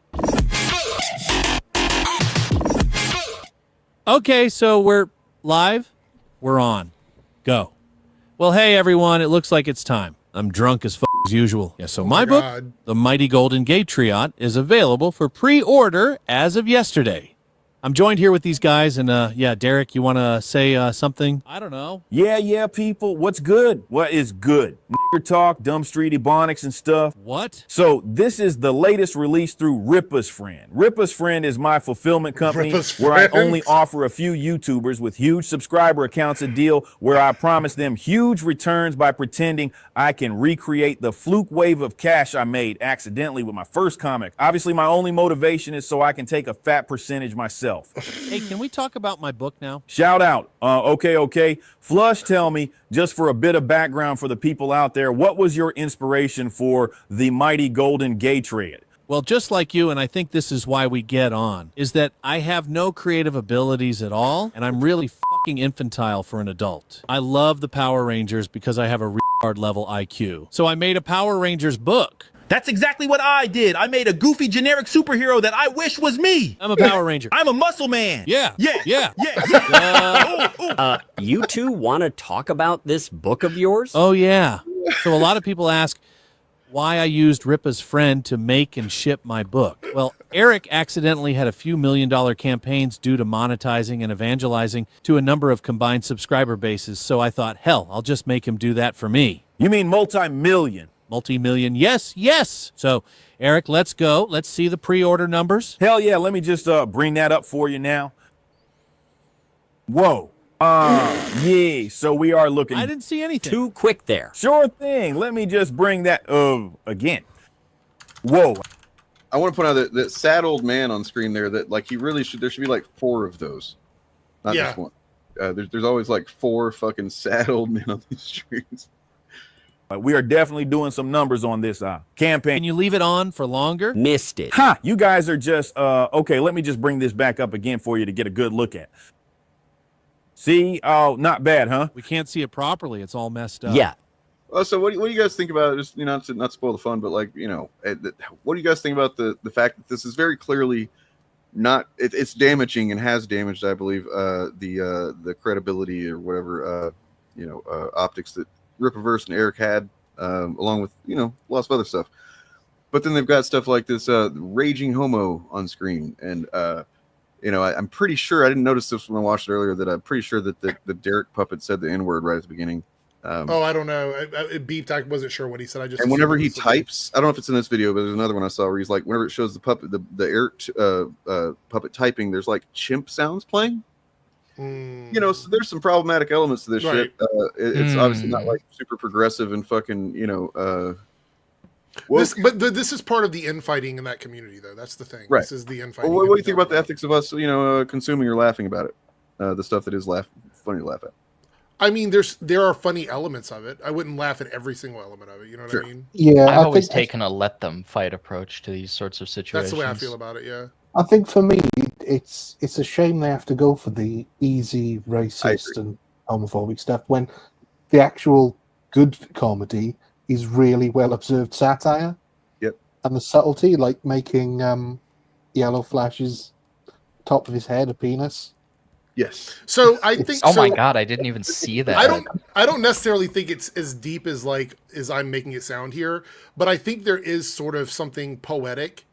Okay, so we're live. We're on. Go. Well, hey, everyone. It looks like it's time. I'm drunk as as usual. Yeah, so my book, The Mighty Golden Gate Triot, is available for pre-order as of yesterday. I'm joined here with these guys, and Derek, you want to say something? I don't know. Yeah, people. What's good? What is good? Nigger talk, dumb street ebonics and stuff. What? So this is the latest release through Ripa's Friend. Ripa's Friend is my fulfillment company where I only offer a few YouTubers with huge subscriber accounts a deal where I promise them huge returns by pretending I can recreate the fluke wave of cash I made accidentally with my first comic. Obviously, my only motivation is so I can take a fat percentage myself. Hey, can we talk about my book now? Shout out. Okay. Flush, tell me, just for a bit of background for the people out there, what was your inspiration for The Mighty Golden Gate Triot? Well, just like you, and I think this is why we get on, is that I have no creative abilities at all, and I'm really fucking infantile for an adult. I love the Power Rangers because I have a retard level IQ. So I made a Power Rangers book. That's exactly what I did. I made a goofy generic superhero that I wish was me. I'm a Power Ranger. I'm a muscle man. Yeah. You two want to talk about this book of yours? Oh, yeah. So a lot of people ask why I used Ripa's Friend to make and ship my book. Well, Eric accidentally had a few $1 million campaigns due to monetizing and evangelizing to a number of combined subscriber bases. So I thought, hell, I'll just make him do that for me. You mean multi-million? Multi-million, yes. So, Eric, let's go. Let's see the pre-order numbers. Hell yeah, let me just bring that up for you now. Whoa. Yeah, so we are looking... I didn't see anything. Too quick there. Sure thing. Let me just bring that again. Whoa. I want to point out that sad old man on screen there, that like he really should, there should be like 4 of those. Not just one. There's always like 4 fucking sad old men on these streams. We are definitely doing some numbers on this campaign. Can you leave it on for longer? Missed it. Ha! You guys are just, okay, let me just bring this back up again for you to get a good look at. See? Oh, not bad, huh? We can't see it properly. It's all messed up. Yeah. So what do you guys think about, just not spoil the fun, but like, what do you guys think about the fact that this is very clearly not, it's damaging and has damaged, I believe, the credibility or whatever optics that Rippaverse and Eric had, along with lots of other stuff. But then they've got stuff like this raging homo on screen, and I'm pretty sure, I didn't notice this when I watched it earlier, that I'm pretty sure that the Derek puppet said the N-word right at the beginning. I don't know. It beeped. I wasn't sure what he said. And whenever he types, I don't know if it's in this video, but there's another one I saw where he's like, whenever it shows the puppet, the Eric puppet typing, there's like chimp sounds playing. So there's some problematic elements to this shit. It's obviously not like super progressive and fucking, this is part of the infighting in that community, though. That's the thing. Right. This is the infighting. Well, what do you think about the ethics of us, consuming or laughing about it? The stuff that is funny to laugh at. I mean, there are funny elements of it. I wouldn't laugh at every single element of it. You know what I mean? Yeah, I've always taken a let them fight approach to these sorts of situations. That's the way I feel about it. Yeah. I think for me, it's a shame they have to go for the easy racist and homophobic stuff when the actual good comedy is really well observed satire. Yep. And the subtlety, like making Yellow Flash's top of his head a penis. Yes. So I think. Oh my god! I didn't even see that. I don't necessarily think it's as deep as I'm making it sound here, but I think there is sort of something poetic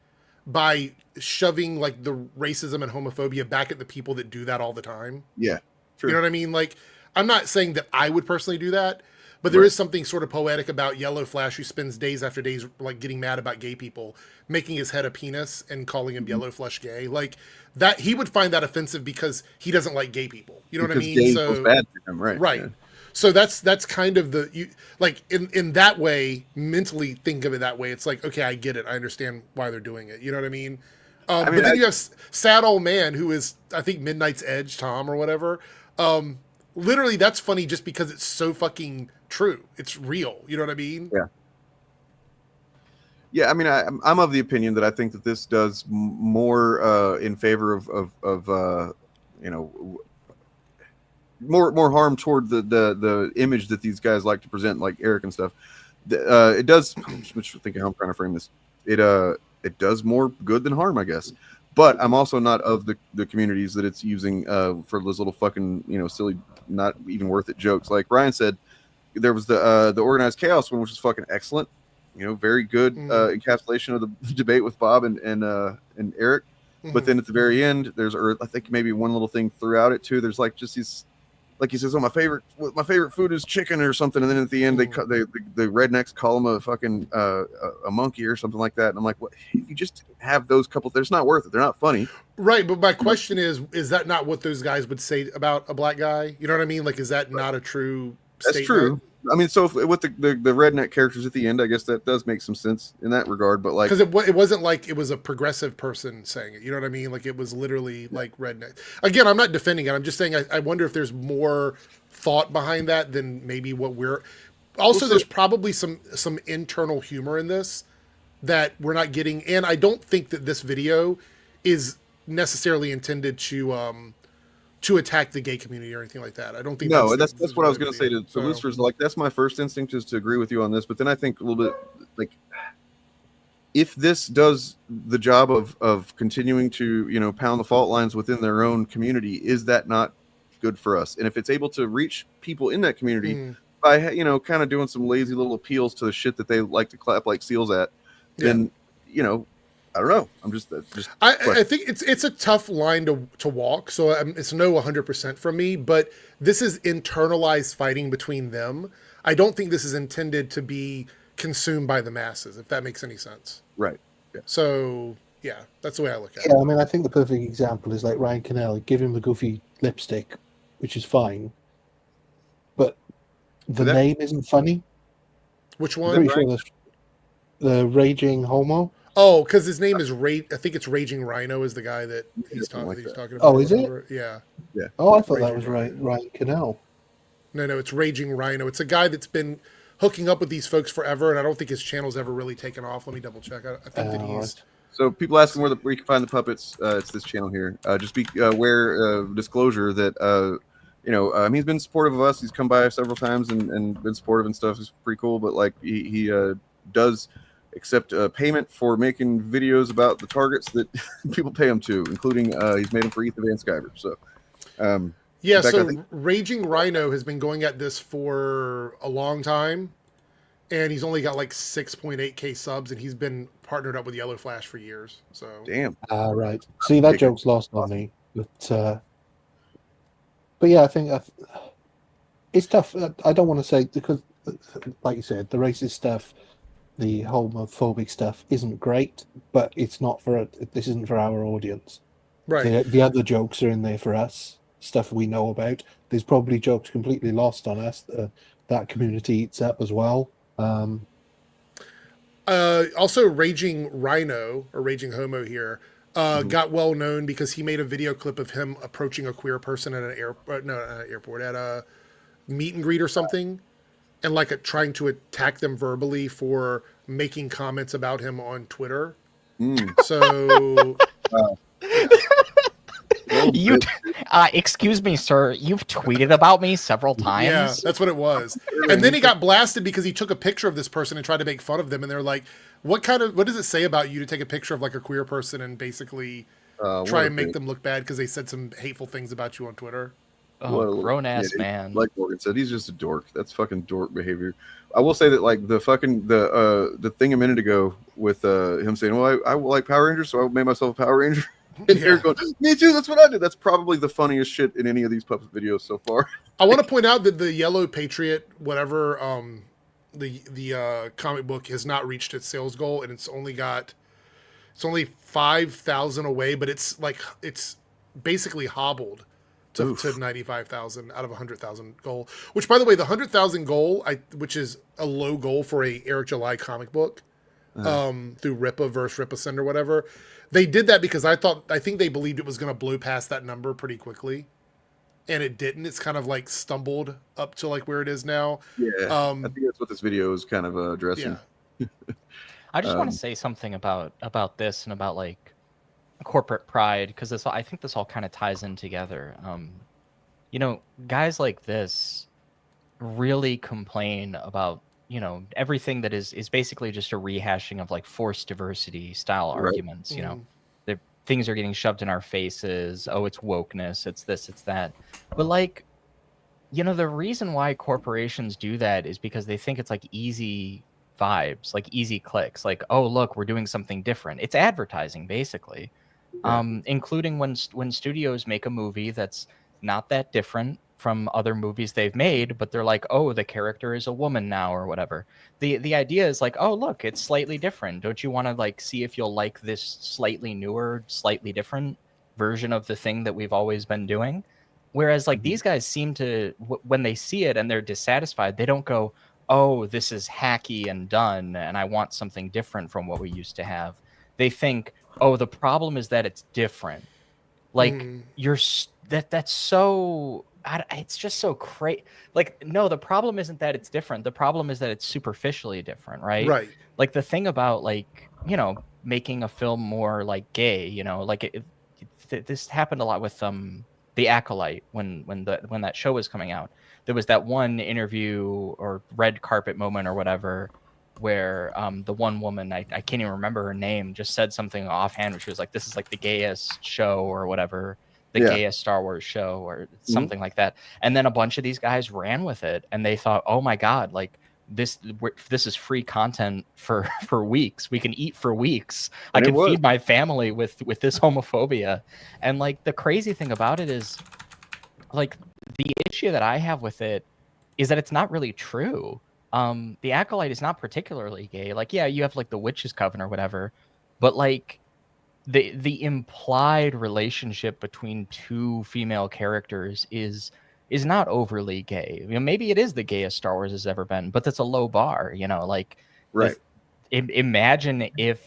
by shoving like the racism and homophobia back at the people that do that all the time. Yeah. True. You know what I mean? Like, I'm not saying that I would personally do that, but there is something sort of poetic about Yellow Flash, who spends days after days like getting mad about gay people, making his head a penis and calling him Yellow Flash gay. Like that, he would find that offensive because he doesn't like gay people. You know what I mean? Gay was bad for him, right? Right. Yeah. So that's kind of in that way, mentally think of it that way. It's like, okay, I get it. I understand why they're doing it. You know what I mean? But then you have Sad Old Man, who is, I think, Midnight's Edge, Tom or whatever. Literally, that's funny just because it's so fucking true. It's real. You know what I mean? Yeah. Yeah, I mean, I'm of the opinion that I think that this does more in favor of more harm toward the image that these guys like to present, like Eric and stuff. It does. I'm just thinking how I'm trying to frame this. It does more good than harm, I guess. But I'm also not of the communities that it's using for those little fucking silly, not even worth it jokes. Like Ryan said, there was the organized chaos one, which is fucking excellent. Very good encapsulation of the debate with Bob and Eric. But then at the very end, there's, or I think maybe one little thing throughout it too. There's like just these, like he says, "Oh, my favorite food is chicken" or something, and then at the end the rednecks call him a fucking a monkey or something like that. And I'm like, what? If you just have those couple, they're not worth it. They're not funny. Right, but my question is that not what those guys would say about a black guy? You know what I mean? Like, is that not a true statement? That's true. I mean, so with the redneck characters at the end, I guess that does make some sense in that regard. But like, because it wasn't like it was a progressive person saying it. You know what I mean? Like, it was literally like redneck. Again, I'm not defending it. I'm just saying I wonder if there's more thought behind that than maybe what we're. Also, there's probably some internal humor in this that we're not getting, and I don't think that this video is necessarily intended to attack the gay community or anything like that. I don't think. No, that's what I was going to say to listeners. Like, that's my first instinct is to agree with you on this, but then I think a little bit like, if this does the job of continuing to pound the fault lines within their own community, is that not good for us? And if it's able to reach people in that community by kind of doing some lazy little appeals to the shit that they like to clap like seals at, then I don't know. I'm just. I think it's a tough line to walk. So it's no 100% from me, but this is internalized fighting between them. I don't think this is intended to be consumed by the masses, if that makes any sense. Right. Yeah. So yeah, that's the way I look at it. Yeah, I mean, I think the perfect example is like Ryan Cannell. Give him the goofy lipstick, which is fine, but the name isn't funny. Which one? Sure the Raging Homo. Oh, because his name is I think it's Raging Rhino is the guy that he's talking about. Oh, is it? Yeah. Yeah. Oh, I thought that was Ryan Cannell. No, it's Raging Rhino. It's a guy that's been hooking up with these folks forever, and I don't think his channel's ever really taken off. Let me double check. I think that he's. Right. So people asking where you can find the puppets. It's this channel here. Just be aware of disclosure that you know, he's been supportive of us. He's come by several times and been supportive and stuff. It's pretty cool. But like he does accept payment for making videos about the targets that people pay him to, including he's made them for Ethan Van Sciver. So yeah, so Raging Rhino has been going at this for a long time, and he's only got like 6.8K subs, and he's been partnered up with Yellow Flash for years. So damn. Right. See, that joke's lost on me, but yeah, I think it's tough. I don't want to say, because, like you said, the racist stuff, the homophobic stuff isn't great, but it's not this isn't for our audience. Right. The other jokes are in there for us, stuff we know about. There's probably jokes completely lost on us that community eats up as well. Also, Raging Rhino, or Raging Homo here, got well known because he made a video clip of him approaching a queer person at an airport, at a meet and greet or something, and like trying to attack them verbally for making comments about him on Twitter. So you excuse me, sir, you've tweeted about me several times. Yeah, that's what it was. And then he got blasted because he took a picture of this person and tried to make fun of them, and they're like, what does it say about you to take a picture of like a queer person and basically try and make them look bad because they said some hateful things about you on Twitter? Oh, grown ass man. Like Morgan said, he's just a dork. That's fucking dork behavior. I will say that like the thing a minute ago with him saying, well, I like Power Rangers, so I made myself a Power Ranger. And Eric going, me too, that's what I did. That's probably the funniest shit in any of these puppet videos so far. I want to point out that the Yellow Patriot, whatever, the comic book has not reached its sales goal, and it's only 5,000 away, but it's basically hobbled to 95,000 out of 100,000 goal. Which, by the way, the 100,000 goal, which is a low goal for a Eric July comic book, through Ripa versus Ripasend or whatever. They did that because I think they believed it was going to blow past that number pretty quickly, and it didn't. It's kind of like stumbled up to like where it is now. Yeah, I think that's what this video is kind of addressing. Yeah. I just want to say something about this and about like corporate pride, because I think this all kind of ties in together. You know, guys like this really complain about, you know, everything that is basically just a rehashing of like forced diversity style arguments. You know, things are getting shoved in our faces. Oh, it's wokeness. It's this, it's that. But like, you know, the reason why corporations do that is because they think it's like easy vibes, like easy clicks. Like, oh, look, we're doing something different. It's advertising, basically. Including when studios make a movie that's not that different from other movies they've made, but they're like, oh, the character is a woman now or whatever. The idea is like, oh, look, it's slightly different. Don't you want to like see if you'll like this slightly newer, slightly different version of the thing that we've always been doing? Whereas like these guys seem to, when they see it and they're dissatisfied, they don't go, oh, this is hacky and done, and I want something different from what we used to have. They think, oh, the problem is that it's different. Like that's so... it's just so crazy. Like, no, the problem isn't that it's different. The problem is that it's superficially different, right? Right. Like the thing about like, you know, making a film more like gay, you know, like this happened a lot with The Acolyte when that show was coming out. There was that one interview or red carpet moment or whatever where the one woman, I can't even remember her name, just said something offhand where she was like, this is like the gayest show or whatever. The gayest Star Wars show or something like that. And then a bunch of these guys ran with it and they thought, oh my God, like this is free content for weeks. We can eat for weeks. I can feed my family with this homophobia. And like the crazy thing about it is like the issue that I have with it is that it's not really true. The Acolyte is not particularly gay. Like, yeah, you have like the Witch's Coven or whatever, but like the implied relationship between two female characters is not overly gay. You know, maybe it is the gayest Star Wars has ever been, but that's a low bar, you know, like imagine if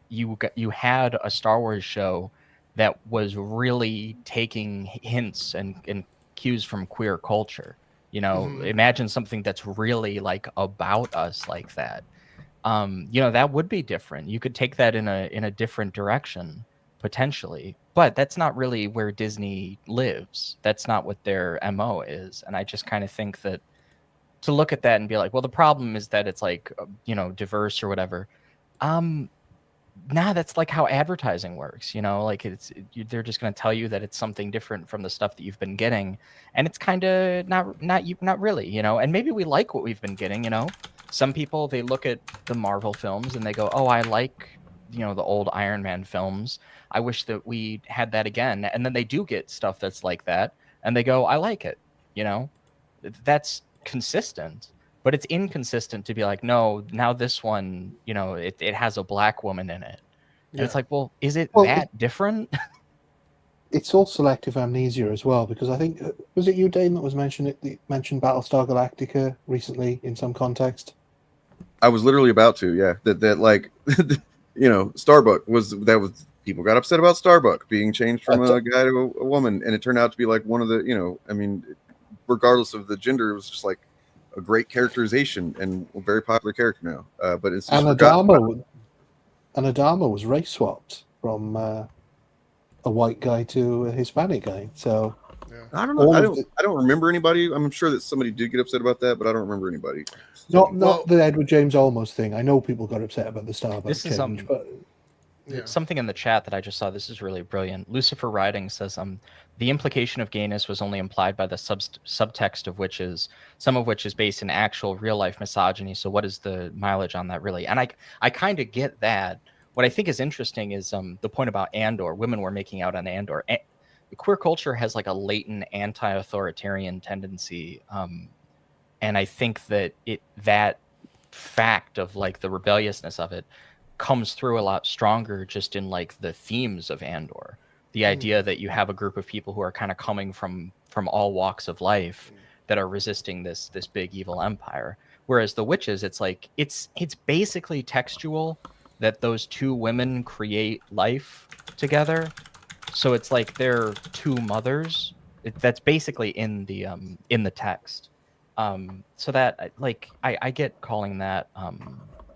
you had a Star Wars show that was really taking hints and cues from queer culture. You know, imagine something that's really like about us like that. You know, that would be different. You could take that in a different direction. potentially, but that's not really where Disney lives. That's not what their MO is. And I just kind of think that to look at that and be like, well, the problem is that it's like, diverse or whatever. Nah, that's like how advertising works, like they're just going to tell you that it's something different from the stuff that you've been getting. And it's kind of not really, and maybe we like what we've been getting, Some people, they look at the Marvel films and they go, oh, I like, the old Iron Man films. I wish that we had that again. And then they do get stuff that's like that. And they go, I like it, That's consistent. But it's inconsistent to be like, no, now this one, it has a black woman in it. And it's like, well, is it that different? It's all selective amnesia as well, because I think, was it you, Dane, that mentioned Battlestar Galactica recently in some context? I was literally about to, yeah. That like, Starbuck was people got upset about Starbuck being changed from a guy to a woman, and it turned out to be like one of the, regardless of the gender, it was just like a great characterization and a very popular character now. But it's just Adama was race swapped from a white guy to a Hispanic guy. So I don't know. I don't remember anybody. I'm sure that somebody did get upset about that, but I don't remember anybody. Not the Edward James Olmos thing. I know people got upset about the Starbucks This is change, but something in the chat that I just saw. This is really brilliant. Lucifer Riding says, the implication of gayness was only implied by the subtext of witches, some of which is based in actual real life misogyny. So what is the mileage on that really? And I kind of get that. What I think is interesting is the point about Andor. Women were making out on Andor. Queer culture has like a latent anti-authoritarian tendency. And I think that that fact of like the rebelliousness of it comes through a lot stronger just in like the themes of Andor. The idea that you have a group of people who are kind of coming from all walks of life that are resisting this big evil empire. Whereas the witches, it's like it's basically textual that those two women create life together. So it's like they're two mothers. That's basically in the text. So that like I get calling that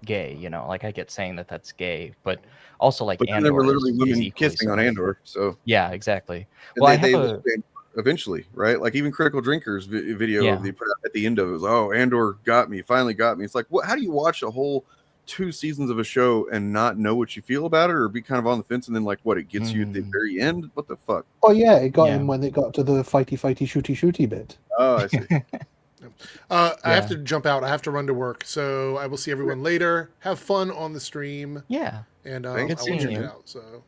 gay, like I get saying that that's gay, but also like Andor, there were literally women kissing on Andor, so yeah, exactly. And well, they eventually, right? Like even Critical Drinkers video of the put out at the end of it was, oh, Andor got me, finally got me. It's like, what? How do you watch a whole 2 seasons of a show and not know what you feel about it, or be kind of on the fence, and then like what it gets you at the very end? What the fuck? Oh yeah, it got him when it got to the fighty shooty bit. Oh, I see. I have to jump out. I have to run to work. So I will see everyone later. Have fun on the stream. Yeah. And Good I will seeing check you. it out. So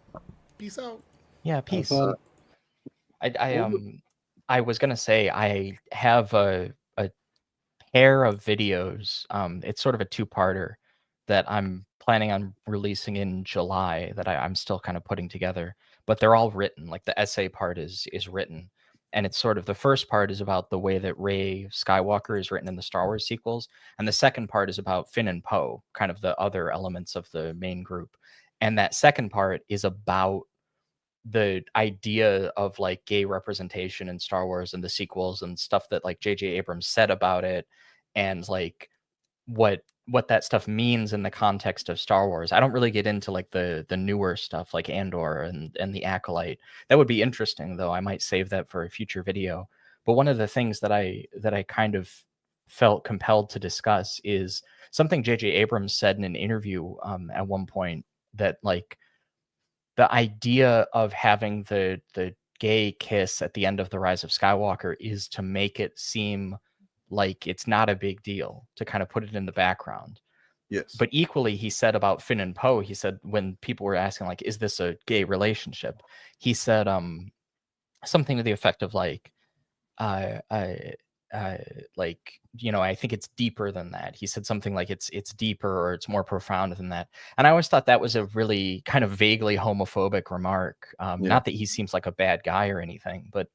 peace out. Yeah, peace. I was gonna say I have a pair of videos. It's sort of a two-parter that I'm planning on releasing in July that I'm still kind of putting together, but they're all written. Like the essay part is written. And it's sort of the first part is about the way that Rey Skywalker is written in the Star Wars sequels. And the second part is about Finn and Poe, kind of the other elements of the main group. And that second part is about the idea of like gay representation in Star Wars and the sequels and stuff that like J.J. Abrams said about it. And like what that stuff means in the context of Star Wars. I don't really get into like the newer stuff like Andor and the Acolyte. That would be interesting though. I might save that for a future video. But one of the things that I kind of felt compelled to discuss is something J.J. Abrams said in an interview at one point, that like the idea of having the gay kiss at the end of The Rise of Skywalker is to make it seem like it's not a big deal, to kind of put it in the background. Yes. But equally, he said about Finn and Poe, he said when people were asking, like, is this a gay relationship? He said something to the effect of like, like, you know, I think it's deeper than that. He said something like it's deeper or it's more profound than that. And I always thought that was a really kind of vaguely homophobic remark. Not that he seems like a bad guy or anything, but,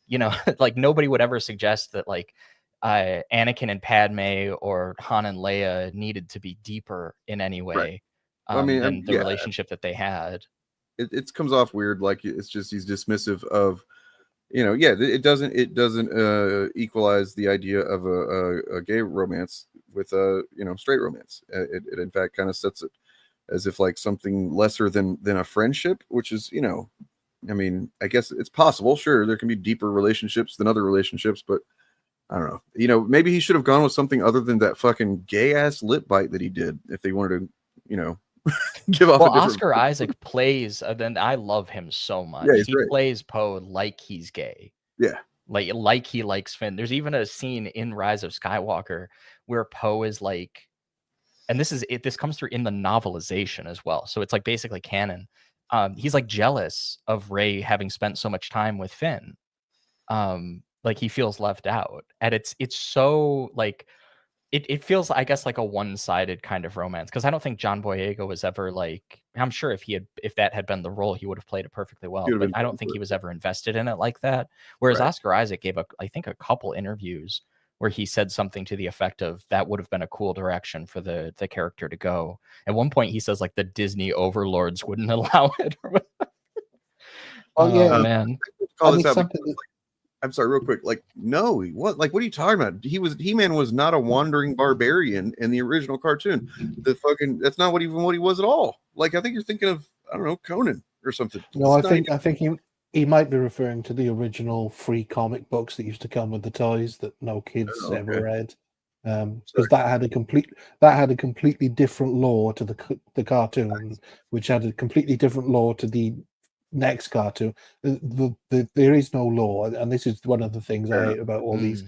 you know, like nobody would ever suggest that like, Anakin and Padme or Han and Leia needed to be deeper in any way than the relationship that they had. It comes off weird, like it's just he's dismissive of, you know, it doesn't equalize the idea of a gay romance with a straight romance. It in fact kind of sets it as if like something lesser than a friendship, which is, you know, I mean, I guess it's possible. Sure, there can be deeper relationships than other relationships, but I don't know. You know, maybe he should have gone with something other than that fucking gay ass lip bite that he did. If they wanted to, you know, give off. Well, a different... Oscar Isaac plays. Then I love him so much. Yeah, he's he great. plays Poe like he's gay. Yeah, like he likes Finn. There's even a scene in Rise of Skywalker where Poe is like, and this is it. This comes through in the novelization as well. So it's like basically canon. He's like jealous of Rey having spent so much time with Finn. Like he feels left out, and it's so like it feels, I guess, like a one-sided kind of romance, because I don't think John Boyega was ever like, I'm sure if that had been the role, he would have played it perfectly well, but I don't think he was ever invested in it like that. Whereas Oscar Isaac gave I think a couple interviews where he said something to the effect of that would have been a cool direction for the character to go. At one point he says like the Disney overlords wouldn't allow it. Oh man. I'm sorry, real quick. Like, no, what are you talking about? He-Man was not a wandering barbarian in the original cartoon. That's not what he was at all. Like, I think you're thinking of, I don't know, Conan or something. No, I think he might be referring to the original free comic books that used to come with the toys that no kids ever read. Because that had a completely different lore to the cartoon, which had a completely different lore to the next cartoon. There is no lore, and this is one of the things I hate about all these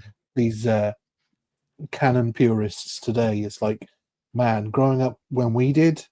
canon purists today. It's like, man, growing up when we did,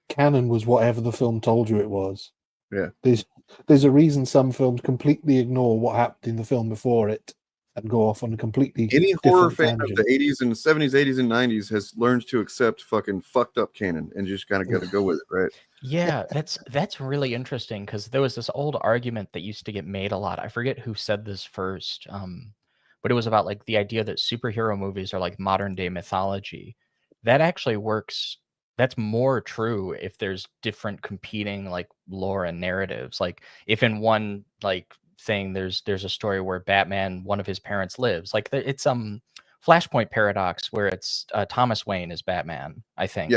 canon was whatever the film told you it was. Yeah, there's a reason some films completely ignore what happened in the film before it and go off on a completely any horror fan tangent. of the 80s and 70s, 80s and 90s has learned to accept fucking fucked up canon and just kind of got to go with it, right? Yeah, that's really interesting, because there was this old argument that used to get made a lot. I forget who said this first, but it was about like the idea that superhero movies are like modern day mythology. That actually works. That's more true if there's different competing like lore and narratives. Like if in one like thing there's a story where Batman, one of his parents lives. Like it's Flashpoint paradox where it's Thomas Wayne is Batman, I think.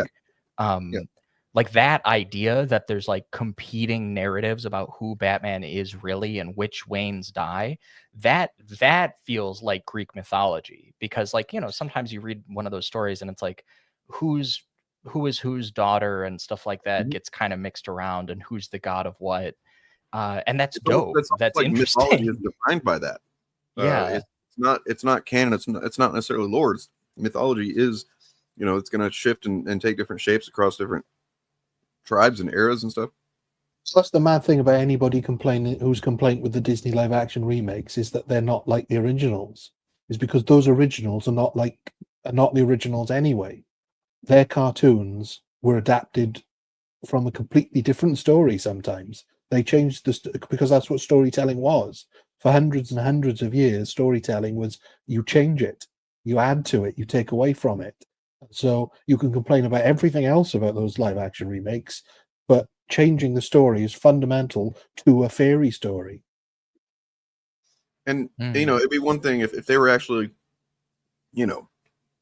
Like that idea that there's like competing narratives about who Batman is really and which Waynes die, that feels like Greek mythology, because like, you know, sometimes you read one of those stories and it's like who is whose daughter and stuff like that gets kind of mixed around, and who's the god of what. And that's dope. That's like interesting. Mythology is defined by that. It's not canon. It's not necessarily lore. Mythology is, you know, it's going to shift and take different shapes across different tribes and eras and stuff. So that's the mad thing about anybody whose complaint with the Disney live action remakes is that they're not like the originals. Is because those originals are not the originals anyway. Their cartoons were adapted from a completely different story. Sometimes they changed because that's what storytelling was. For hundreds and hundreds of years, storytelling was you change it, you add to it, you take away from it. So you can complain about everything else about those live action remakes, but changing the story is fundamental to a fairy story. And, you know, it'd be one thing if they were actually, you know,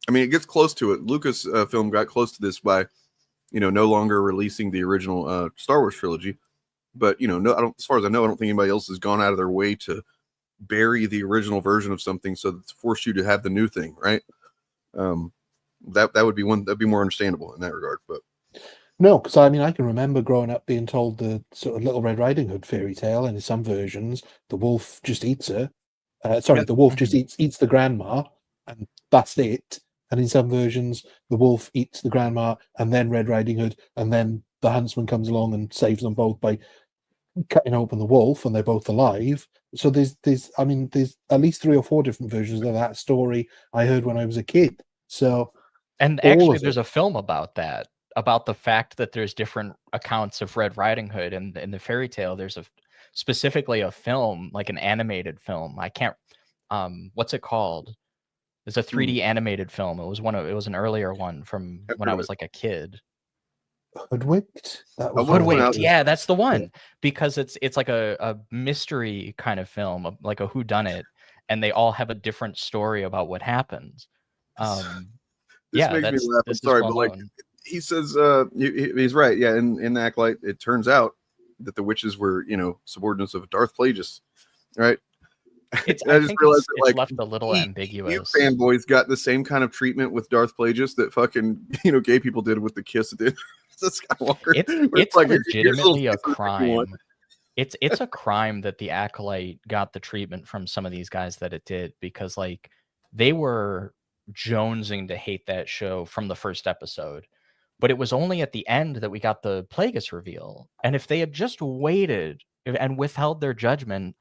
I mean, it gets close to it. Lucas film got close to this by, you know, no longer releasing the original Star Wars trilogy. But, you know, as far as I know, I don't think anybody else has gone out of their way to bury the original version of something so that's force you to have the new thing, right? That would be that'd be more understandable in that regard. But no, because I mean, I can remember growing up being told the sort of Little Red Riding Hood fairy tale, and in some versions, the wolf just eats her. The wolf just eats the grandma, and that's it. And in some versions, the wolf eats the grandma, and then Red Riding Hood, and then the huntsman comes along and saves them both by cutting open the wolf, and they're both alive. So there's at least 3 or 4 different versions of that story I heard when I was a kid. So, and actually, there's a film about that, about the fact that there's different accounts of Red Riding Hood, and in the fairy tale, there's specifically a film, like an animated film. I can't, what's it called? It's a 3D animated film. It was an earlier one from when I was like a kid. Hoodwinked? Hoodwinked, yeah, that's the one. Because it's like a mystery kind of film, like a whodunit, and they all have a different story about what happens. This makes me laugh. I'm sorry, but like he says he's right. Yeah, in the Acolyte, it turns out that the witches were, subordinates of Darth Plagueis, right? I just realized that, left a little ambiguous. You fanboys got the same kind of treatment with Darth Plagueis that fucking gay people did with the kiss at the Skywalker. It's like, legitimately a crime. It's a crime that the Acolyte got the treatment from some of these guys that it did, because like they were jonesing to hate that show from the first episode, but it was only at the end that we got the Plagueis reveal. And if they had just waited and withheld their judgment,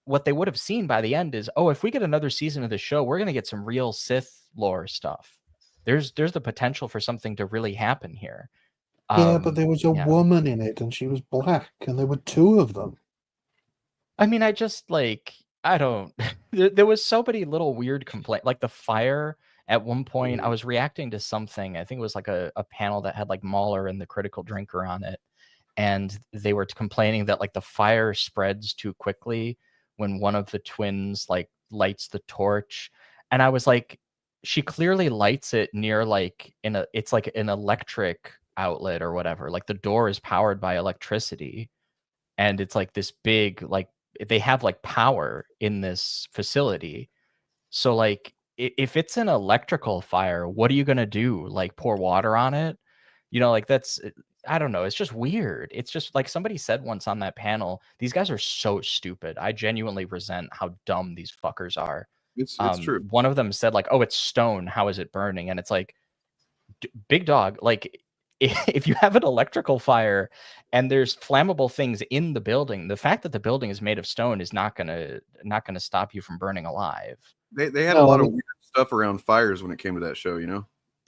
what they would have seen by the end is, oh, if we get another season of the show, we're going to get some real Sith lore stuff. There's the potential for something to really happen here. Yeah, but there was a woman in it, and she was black, and there were two of them. I mean, I just I don't. There was so many little weird complaints, like the fire. At one point, I was reacting to something. I think it was like a panel that had like Mahler and the Critical Drinker on it, and they were complaining that like the fire spreads too quickly when one of the twins like lights the torch, and I was like, she clearly lights it near like it's like an electric outlet or whatever. Like the door is powered by electricity, and it's like this big, like they have like power in this facility. So like if it's an electrical fire, what are you gonna do? Like pour water on it? Like that's, I don't know. It's just weird. It's just like somebody said once on that panel, these guys are so stupid. I genuinely resent how dumb these fuckers are. It's true. One of them said like, oh, it's stone, how is it burning? And it's like, big dog, like if you have an electrical fire and there's flammable things in the building, the fact that the building is made of stone is not gonna stop you from burning alive. They had a lot of weird stuff around fires when it came to that show,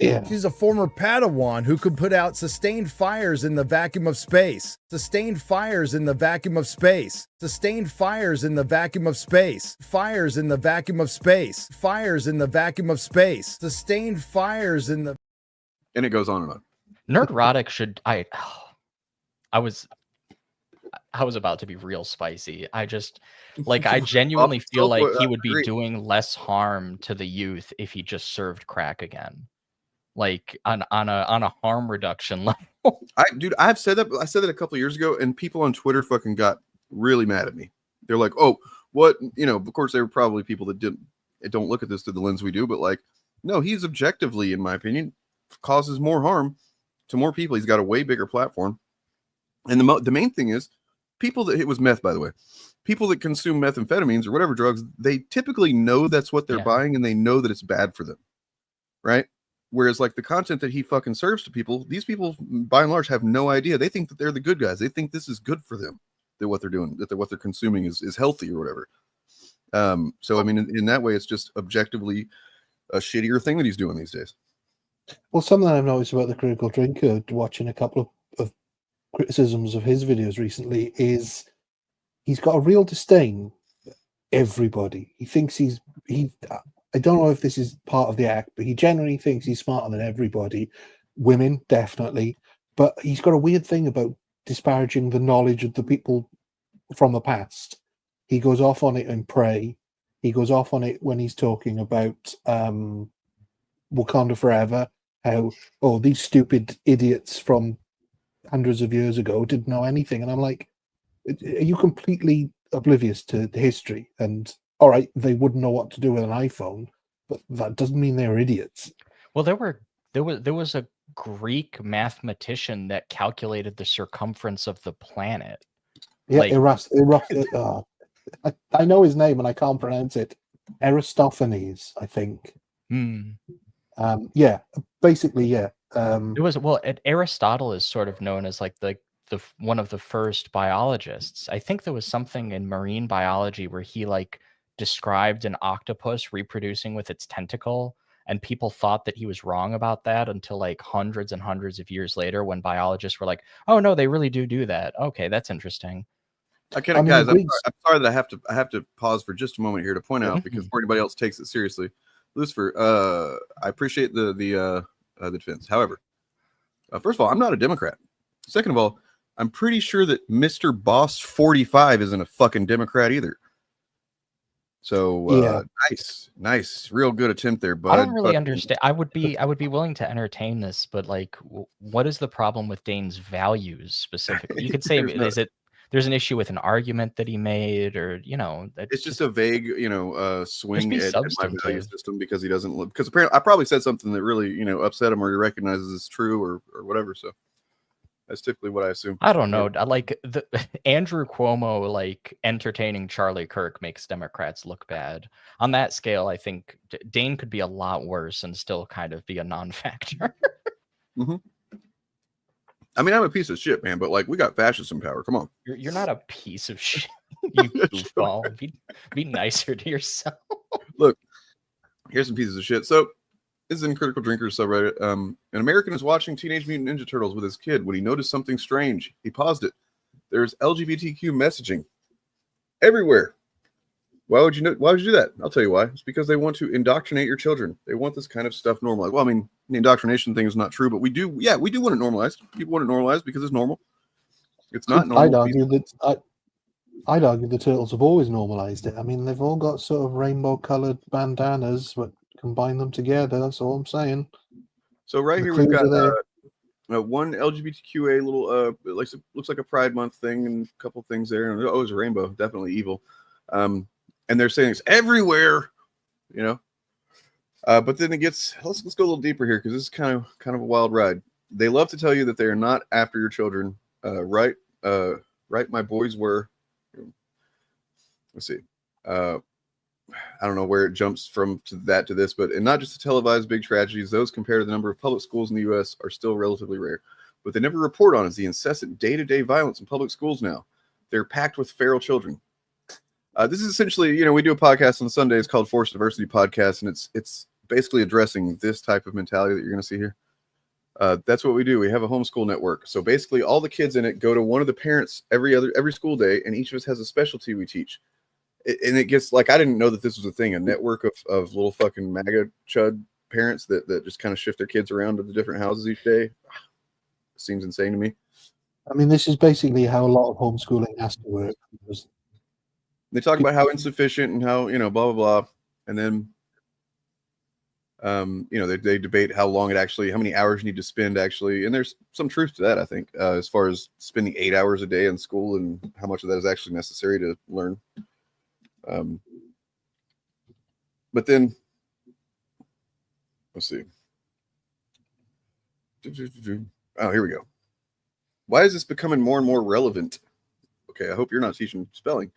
Yeah. She's a former Padawan who could put out sustained fires in the vacuum of space. Sustained fires in the vacuum of space. Sustained fires in the vacuum of space. Fires in the vacuum of space. Fires in the vacuum of space. Sustained fires in the... And it goes on and on. Nerdrotic should... I was about to be real spicy. I genuinely feel like he would be doing less harm to the youth if he just served crack again. Like on a harm reduction level. I said that a couple of years ago, and people on Twitter fucking got really mad at me. They're like, oh, what, of course they were probably people that don't look at this through the lens we do, but like, no, he's objectively, in my opinion, causes more harm to more people. He's got a way bigger platform. And the main thing is, people that, it was meth, by the way, people that consume methamphetamines or whatever drugs, they typically know that's what they're buying, and they know that it's bad for them, right? Whereas like the content that he fucking serves to people, these people by and large have no idea. They think that they're the good guys. They think this is good for them, that what they're doing, that what they're consuming is healthy or whatever. So I mean, in that way, it's just objectively a shittier thing that he's doing these days. Well, something I've noticed about the Critical Drinker, watching a couple of criticisms of his videos recently, is he's got a real disdain for everybody. He thinks I don't know if this is part of the act, but he generally thinks he's smarter than everybody. Women, definitely. But he's got a weird thing about disparaging the knowledge of the people from the past. He goes off on it in Prey. He goes off on it when he's talking about Wakanda Forever. How, oh, these stupid idiots from hundreds of years ago didn't know anything. And I'm like, are you completely oblivious to the history? And all right, they wouldn't know what to do with an iPhone, but that doesn't mean they're idiots. Well, there was a Greek mathematician that calculated the circumference of the planet. Yeah, I know his name and I can't pronounce it. Aristophanes, I think. Yeah, basically, yeah. It was, well, Aristotle is sort of known as like the one of the first biologists. I think there was something in marine biology where he like described an octopus reproducing with its tentacle, and people thought that he was wrong about that until like hundreds and hundreds of years later, when biologists were like, oh no, they really do that. Okay, that's interesting. Guys, I'm sorry that I have to pause for just a moment here to point out, because before anybody else takes it seriously, Lucifer, I appreciate the defense. However, first of all, I'm not a Democrat. Second of all, I'm pretty sure that Mr. Boss 45 isn't a fucking Democrat either. So Yeah. nice, real good attempt there, bud. I don't really understand. I would be willing to entertain this, but like, what is the problem with Dane's values specifically? You could say, there's an issue with an argument that he made, or it's just a vague, swing at my value substantive. system because he doesn't look. Because apparently, I probably said something that really, upset him, or he recognizes it's true, or whatever. So that's typically what I assume. I don't know. Like Andrew Cuomo, like entertaining Charlie Kirk makes Democrats look bad. On that scale, I think Dane could be a lot worse and still kind of be a non-factor. Mm-hmm. I mean, I'm a piece of shit, man, but like we got fascists in power. Come on. You're not a piece of shit. You goofball. Be nicer to yourself. Look, here's some pieces of shit. So this is in Critical Drinkers subreddit. An American is watching Teenage Mutant Ninja Turtles with his kid when he noticed something strange. He paused it. There's LGBTQ messaging everywhere. Why would you do that? I'll tell you why. It's because they want to indoctrinate your children. They want this kind of stuff normalized. Well, I mean, the indoctrination thing is not true, but we do want it normalized. People want it normalized because it's normal. It's not normal. I'd argue the Turtles have always normalized it. I mean, they've all got sort of rainbow-colored bandanas, but combine them together. That's all I'm saying. So right here we've got one LGBTQA little looks like a Pride Month thing and a couple things there. And it's a rainbow, definitely evil. And they're saying it's everywhere, but then it gets, let's go a little deeper here because this is kind of a wild ride. They love to tell you that they are not after your children. Right, my boys were. Let's see. I don't know where it jumps from to this, but and not just the televised big tragedies, those compared to the number of public schools in the U.S. are still relatively rare. What they never report on is the incessant day-to-day violence in public schools now. They're packed with feral children. This is essentially, we do a podcast on Sundays called Forced Diversity Podcast, and it's basically addressing this type of mentality that you're going to see here. That's what we do. We have a homeschool network. So basically all the kids in it go to one of the parents every school day, and each of us has a specialty we teach. And it gets like, I didn't know that this was a thing, a network of little fucking MAGA chud parents that just kind of shift their kids around to the different houses each day. Seems insane to me. I mean, this is basically how a lot of homeschooling has to work. They talk about how insufficient and how, blah, blah, blah. And then, they debate how many hours you need to spend actually. And there's some truth to that, I think, as far as spending 8 hours a day in school and how much of that is actually necessary to learn. But then, let's see. Oh, here we go. Why is this becoming more and more relevant? Okay, I hope you're not teaching spelling.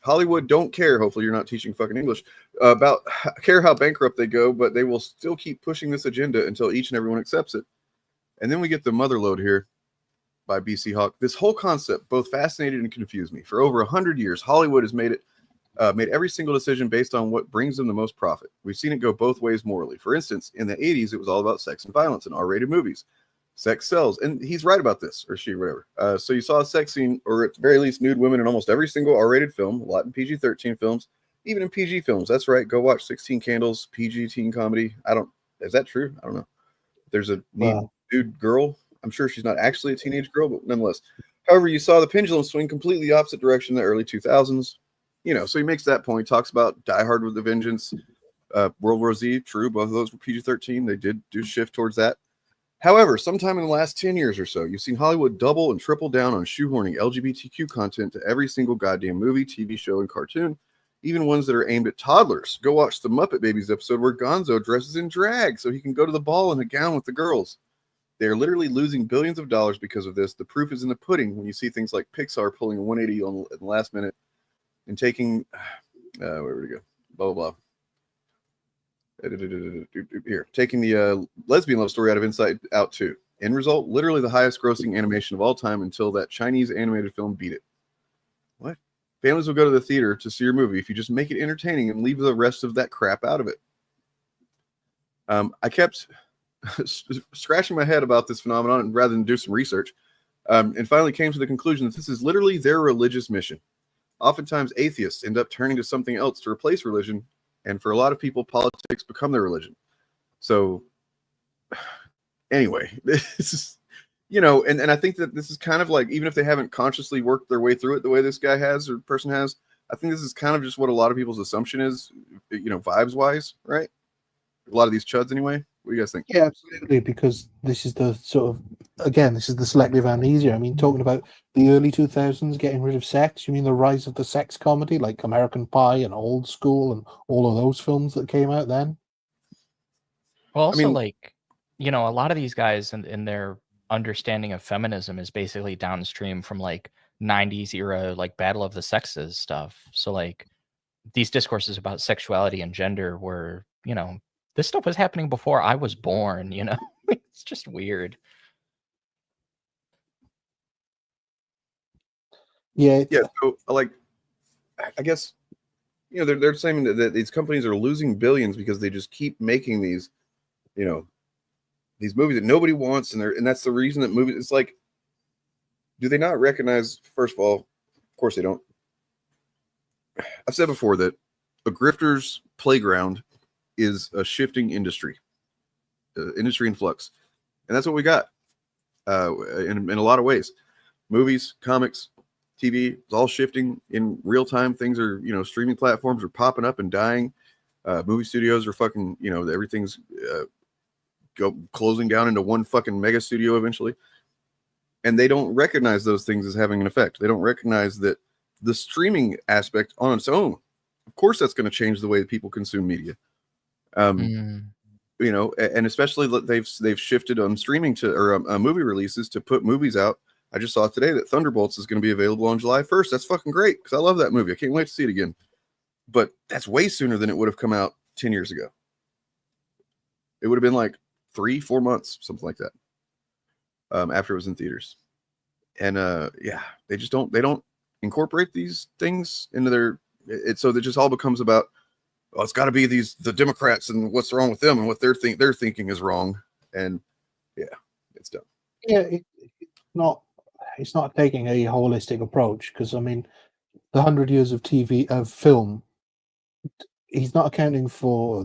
Hollywood don't care. Hopefully you're not teaching fucking English about care how bankrupt they go, but they will still keep pushing this agenda until each and everyone accepts it. And then we get the Motherload here by BC Hawk. This whole concept both fascinated and confused me. For over 100 years, Hollywood has made every single decision based on what brings them the most profit. We've seen it go both ways morally. For instance, in the 80s, it was all about sex and violence and R-rated movies. Sex sells, and he's right about this, or she, whatever. So you saw a sex scene, or at the very least, nude women in almost every single R-rated film, a lot in PG-13 films, even in PG films. That's right. Go watch 16 Candles, PG teen comedy. Is that true? I don't know. There's a nude girl. I'm sure she's not actually a teenage girl, but nonetheless. However, you saw the pendulum swing completely opposite direction in the early 2000s. So he makes that point. Talks about Die Hard with a Vengeance, World War Z. True, both of those were PG-13. They did do shift towards that. However, sometime in the last 10 years or so, you've seen Hollywood double and triple down on shoehorning LGBTQ content to every single goddamn movie, TV show, and cartoon, even ones that are aimed at toddlers. Go watch the Muppet Babies episode where Gonzo dresses in drag so he can go to the ball in a gown with the girls. They are literally losing billions of dollars because of this. The proof is in the pudding when you see things like Pixar pulling a 180 at the last minute and taking, where would it go? Blah, blah, blah. Here, taking the lesbian love story out of Inside Out 2. End result, literally the highest grossing animation of all time until that Chinese animated film beat it. What? Families will go to the theater to see your movie if you just make it entertaining and leave the rest of that crap out of it. I kept scratching my head about this phenomenon rather than do some research, and finally came to the conclusion that this is literally their religious mission. Oftentimes, atheists end up turning to something else to replace religion, and for a lot of people, politics become their religion. So, anyway, this is, and I think that this is kind of like, even if they haven't consciously worked their way through it the way this guy has or person has, I think this is kind of just what a lot of people's assumption is, vibes wise, right? A lot of these chuds anyway. What do you guys think? Yeah, absolutely, because this is the sort of, again, this is the selective amnesia. I mean, talking about the early 2000s, getting rid of sex, you mean the rise of the sex comedy, like American Pie and Old School and all of those films that came out then? Well, also, a lot of these guys in their understanding of feminism is basically downstream from, 90s era, Battle of the Sexes stuff. So, these discourses about sexuality and gender were, this stuff was happening before I was born, It's just weird. Yeah. Yeah. So, I guess, they're saying that these companies are losing billions because they just keep making these, these movies that nobody wants. And that's the reason that movies, it's like, do they not recognize, first of all, of course they don't. I've said before that a grifter's playground is a shifting industry in flux. And that's what we got in a lot of ways. Movies, comics, TV, it's all shifting in real time. Things are, streaming platforms are popping up and dying. Movie studios are fucking, everything's closing down into one fucking mega studio eventually. And they don't recognize those things as having an effect. They don't recognize that the streaming aspect on its own, of course, that's going to change the way that people consume media. And especially they've shifted on streaming or movie releases to put movies out. I just saw today that Thunderbolts is going to be available on July 1st. That's fucking great because I love that movie. I can't wait to see it again. But that's way sooner than it would have come out 10 years ago. It would have been 3-4 months, something like that, after it was in theaters. And they just don't incorporate these things into their. So that just all becomes about, it's got to be the Democrats and what's wrong with them and what they're thinking is wrong. And yeah, it's dumb. Yeah, it's not taking a holistic approach because, I mean, the 100 years of film, they are not accounting for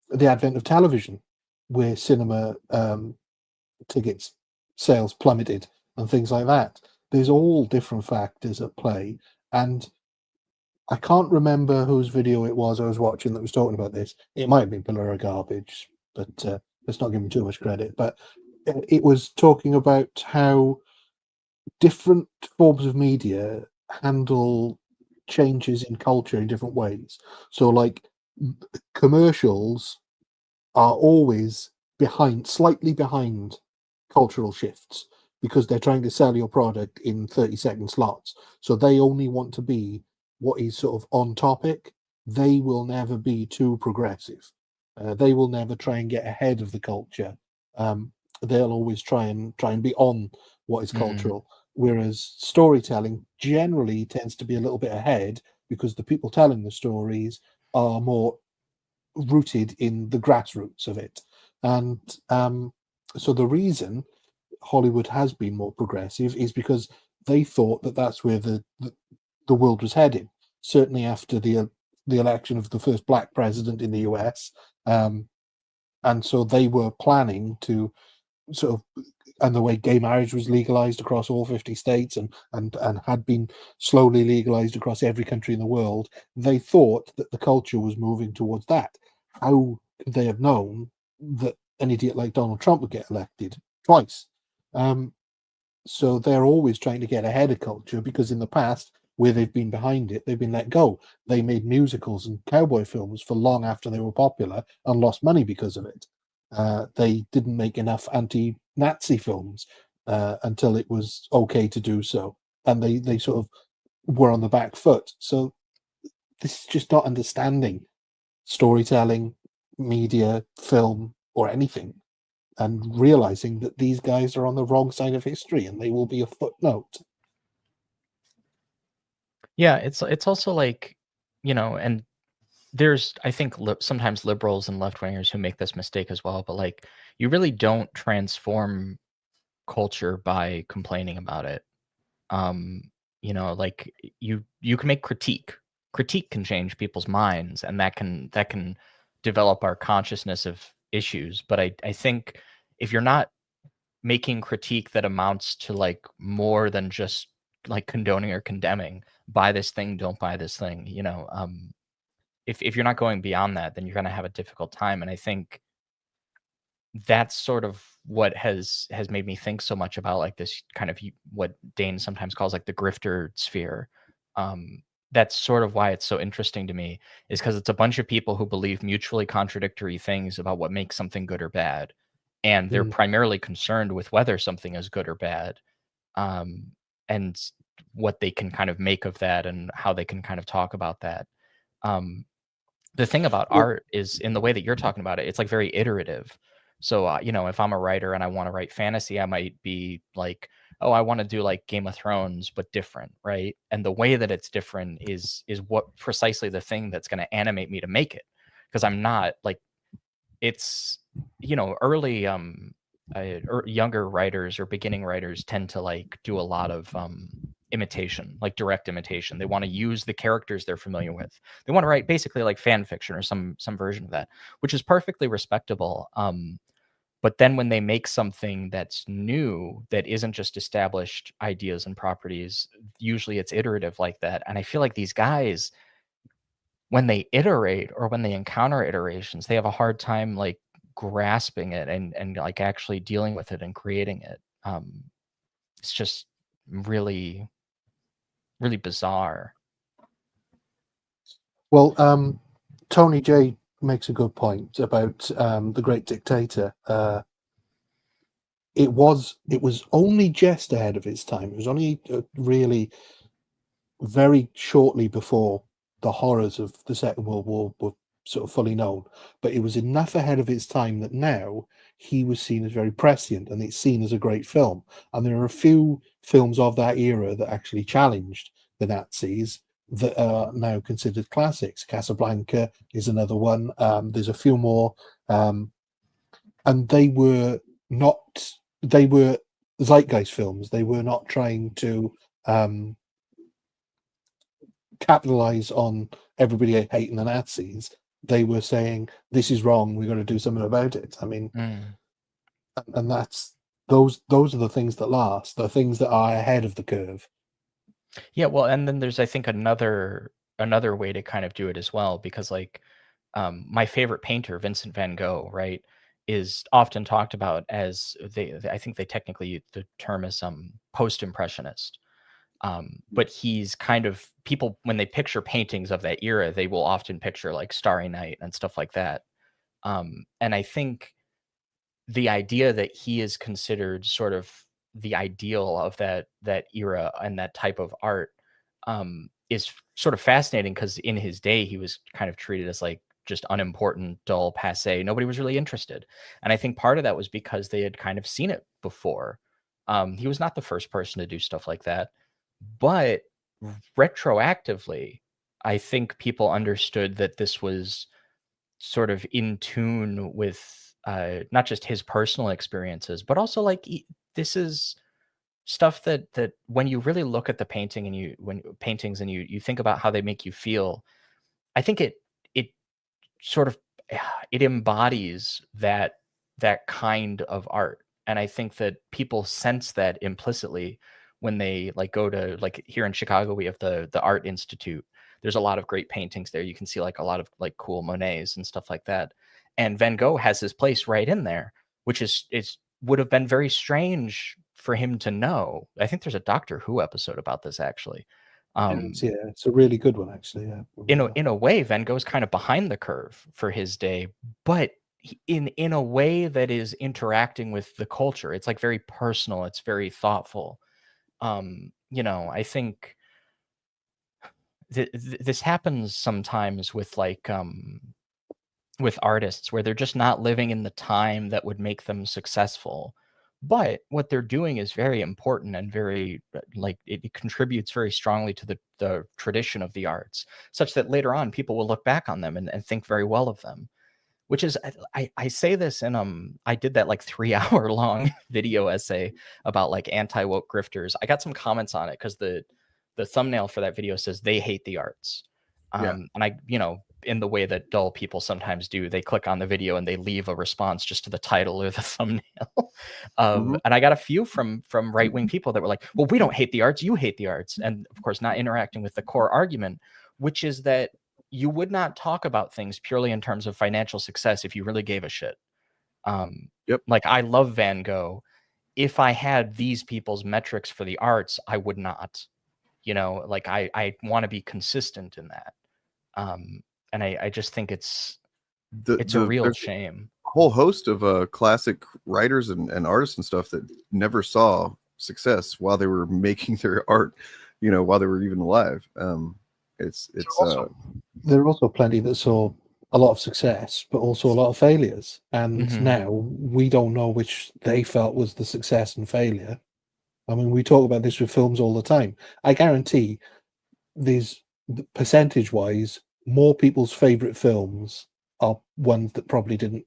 the advent of television, where cinema tickets sales plummeted and things like that. There's all different factors at play. And I can't remember whose video it was I was watching that was talking about this. It might have been Pillar of Garbage, but let's not give him too much credit. But it was talking about how different forms of media handle changes in culture in different ways. So, commercials are always slightly behind cultural shifts because they're trying to sell your product in 30-second slots. So they only want to be what is sort of on topic. They will never be too progressive. They will never try and get ahead of the culture. They'll always try and be on what is cultural. Whereas storytelling generally tends to be a little bit ahead because the people telling the stories are more rooted in the grassroots of it. And so the reason Hollywood has been more progressive is because they thought that that's where the world was heading. Certainly after the election of the first black president in the US, and so they were planning to sort of, and the way gay marriage was legalized across all 50 states and had been slowly legalized across every country in the world, they thought that the culture was moving towards that. How could they have known that an idiot like Donald Trump would get elected twice? So they're always trying to get ahead of culture because in the past, where they've been behind it, they've been let go. They made musicals and cowboy films for long after they were popular and lost money because of it. They didn't make enough anti-Nazi films until it was okay to do so. And they sort of were on the back foot. So this is just not understanding storytelling, media, film, or anything, and realizing that these guys are on the wrong side of history and they will be a footnote. Yeah, it's also and there's, I think, sometimes liberals and left-wingers who make this mistake as well, but you really don't transform culture by complaining about it. You can make critique can change people's minds, and that can develop our consciousness of issues. But I think if you're not making critique that amounts to more than just like condoning or condemning, buy this thing, don't buy this thing, you know. If you're not going beyond that, then you're going to have a difficult time. And I think that's sort of what has made me think so much about like this kind of what Dane sometimes calls like the grifter sphere. That's sort of why it's so interesting to me, is because it's a bunch of people who believe mutually contradictory things about what makes something good or bad. And they're primarily concerned with whether something is good or bad, and what they can kind of make of that and how they can kind of talk about that. The thing about art is, in the way that you're talking about it, it's like very iterative. So, you know, if I'm a writer and I want to write fantasy, I might be like, oh, I want to do like Game of Thrones, but different, right? And the way that it's different is what precisely the thing that's going to animate me to make it. Because I'm not like, it's, you know, early, younger writers or beginning writers tend to like do a lot of imitation, like direct imitation. They want to use the characters they're familiar with. They want to write basically like fan fiction or some version of that, which is perfectly respectable. But then when they make something that's new, that isn't just established ideas and properties, usually it's iterative like that. And I feel like these guys, when they iterate or when they encounter iterations, they have a hard time like grasping it and like actually dealing with it and creating it. It's just really, really bizarre. Well, Tony J makes a good point about The Great Dictator. It was only just ahead of its time. It was only really very shortly before the horrors of the Second World War were sort of fully known, but it was enough ahead of its time that now he was seen as very prescient and it's seen as a great film. And there are a few films of that era that actually challenged the Nazis that are now considered classics. Casablanca is another one. There's a few more, and they were zeitgeist films. They were not trying to capitalize on everybody hating the Nazis. They were saying, this is wrong, we've got to do something about it. I mean, and that's those are the things that last, the things that are ahead of the curve. Yeah, well, and then there's, I think, another way to kind of do it as well, because like my favorite painter, Vincent van Gogh, right, is often talked about as I think they technically, the term is post-impressionist. But he's kind of, people, when they picture paintings of that era, they will often picture like Starry Night and stuff like that. And I think the idea that he is considered sort of the ideal of that era and that type of art is sort of fascinating, because in his day he was kind of treated as like just unimportant, dull, passe. Nobody was really interested. And I think part of that was because they had kind of seen it before. He was not the first person to do stuff like that. But retroactively, I think people understood that this was sort of in tune with not just his personal experiences, but also like this is stuff that when you really look at the painting and you think about how they make you feel, I think it sort of it embodies that kind of art. And I think that people sense that implicitly when they like go to, like here in Chicago, we have the Art Institute. There's a lot of great paintings there. You can see like a lot of like cool Monets and stuff like that. And Van Gogh has his place right in there, which is would have been very strange for him to know. I think there's a Doctor Who episode about this actually. Yeah, it's a really good one actually. Yeah. In a way, Van Gogh's kind of behind the curve for his day, but in a way that is interacting with the culture. It's like very personal. It's very thoughtful. You know, I think this happens sometimes with like with artists where they're just not living in the time that would make them successful, but what they're doing is very important and very like it contributes very strongly to the tradition of the arts, such that later on people will look back on them and think very well of them. Which is, I say this in I did that like 3-hour long video essay about like anti-woke grifters. I got some comments on it because the thumbnail for that video says they hate the arts. And I, you know, in the way that dull people sometimes do. They click on the video and they leave a response just to the title or the thumbnail. And I got a few from right-wing people that were like, well, we don't hate the arts, you hate the arts. And of course, not interacting with the core argument, which is that you would not talk about things purely in terms of financial success if you really gave a shit. Like, I love Van Gogh. If I had these people's metrics for the arts, I would not. You know, like, I want to be consistent in that. And I just think it's a real shame. A whole host of classic writers and artists and stuff that never saw success while they were making their art, you know, while they were even alive. There are also plenty that saw a lot of success, but also a lot of failures. And now we don't know which they felt was the success and failure. I mean, we talk about this with films all the time. I guarantee these, percentage-wise, more people's favorite films are ones that probably didn't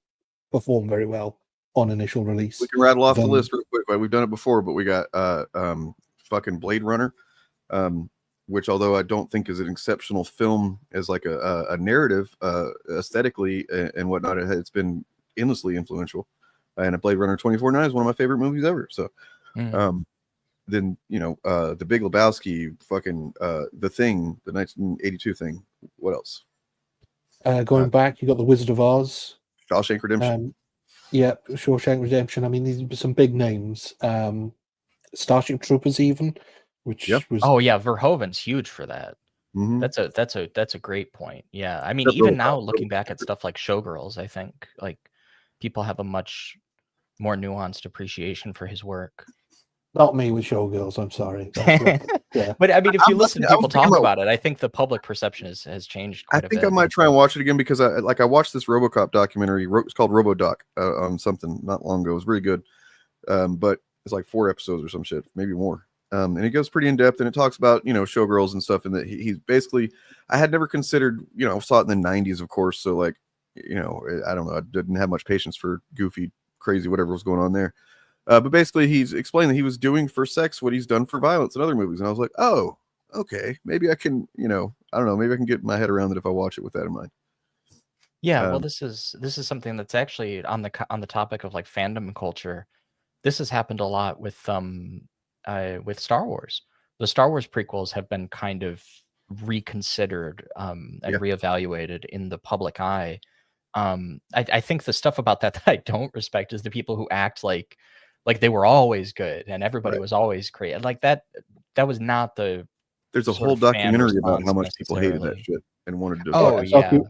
perform very well on initial release. We can rattle off the list real quick. We've done it before, but we got fucking Blade Runner, which, although I don't think is an exceptional film as like a narrative aesthetically and whatnot, it's been endlessly influential. And Blade Runner 2049 is one of my favorite movies ever. So then, you know, The Big Lebowski, fucking The Thing, the 1982 Thing. What else? Going back, you got The Wizard of Oz, Shawshank Redemption. Shawshank Redemption. I mean, these are some big names. Starship Troopers, even, which was Verhoeven's huge for that. That's a great point. Yeah, I mean, even now looking back at stuff like Showgirls, I think like people have a much more nuanced appreciation for his work. Not me with Showgirls, I'm sorry. But I mean, if you listen to people talk about it, I think the public perception has changed quite a bit. I think I might try and watch it again because I watched this RoboCop documentary. It's called RoboDoc on something not long ago. It was really good, but it's like 4 episodes or some shit, maybe more. And it goes pretty in depth, and it talks about, you know, Showgirls and stuff. And that he's basically, I had never considered, you know, I saw it in the 90s, of course. So like, you know, I don't know, I didn't have much patience for goofy, crazy, whatever was going on there. But basically, he's explained that he was doing for sex what he's done for violence in other movies. And I was like, oh, okay, maybe I can, you know, I don't know, maybe I can get my head around it if I watch it with that in mind. Yeah, well, this is something that's actually on the topic of like fandom culture. This has happened a lot with Star Wars. The Star Wars prequels have been kind of reconsidered and reevaluated in the public eye. I think the stuff about that I don't respect is the people who act like they were always good and everybody was always creative. Like that was not the. There's a whole documentary about how much people hated that shit and wanted to.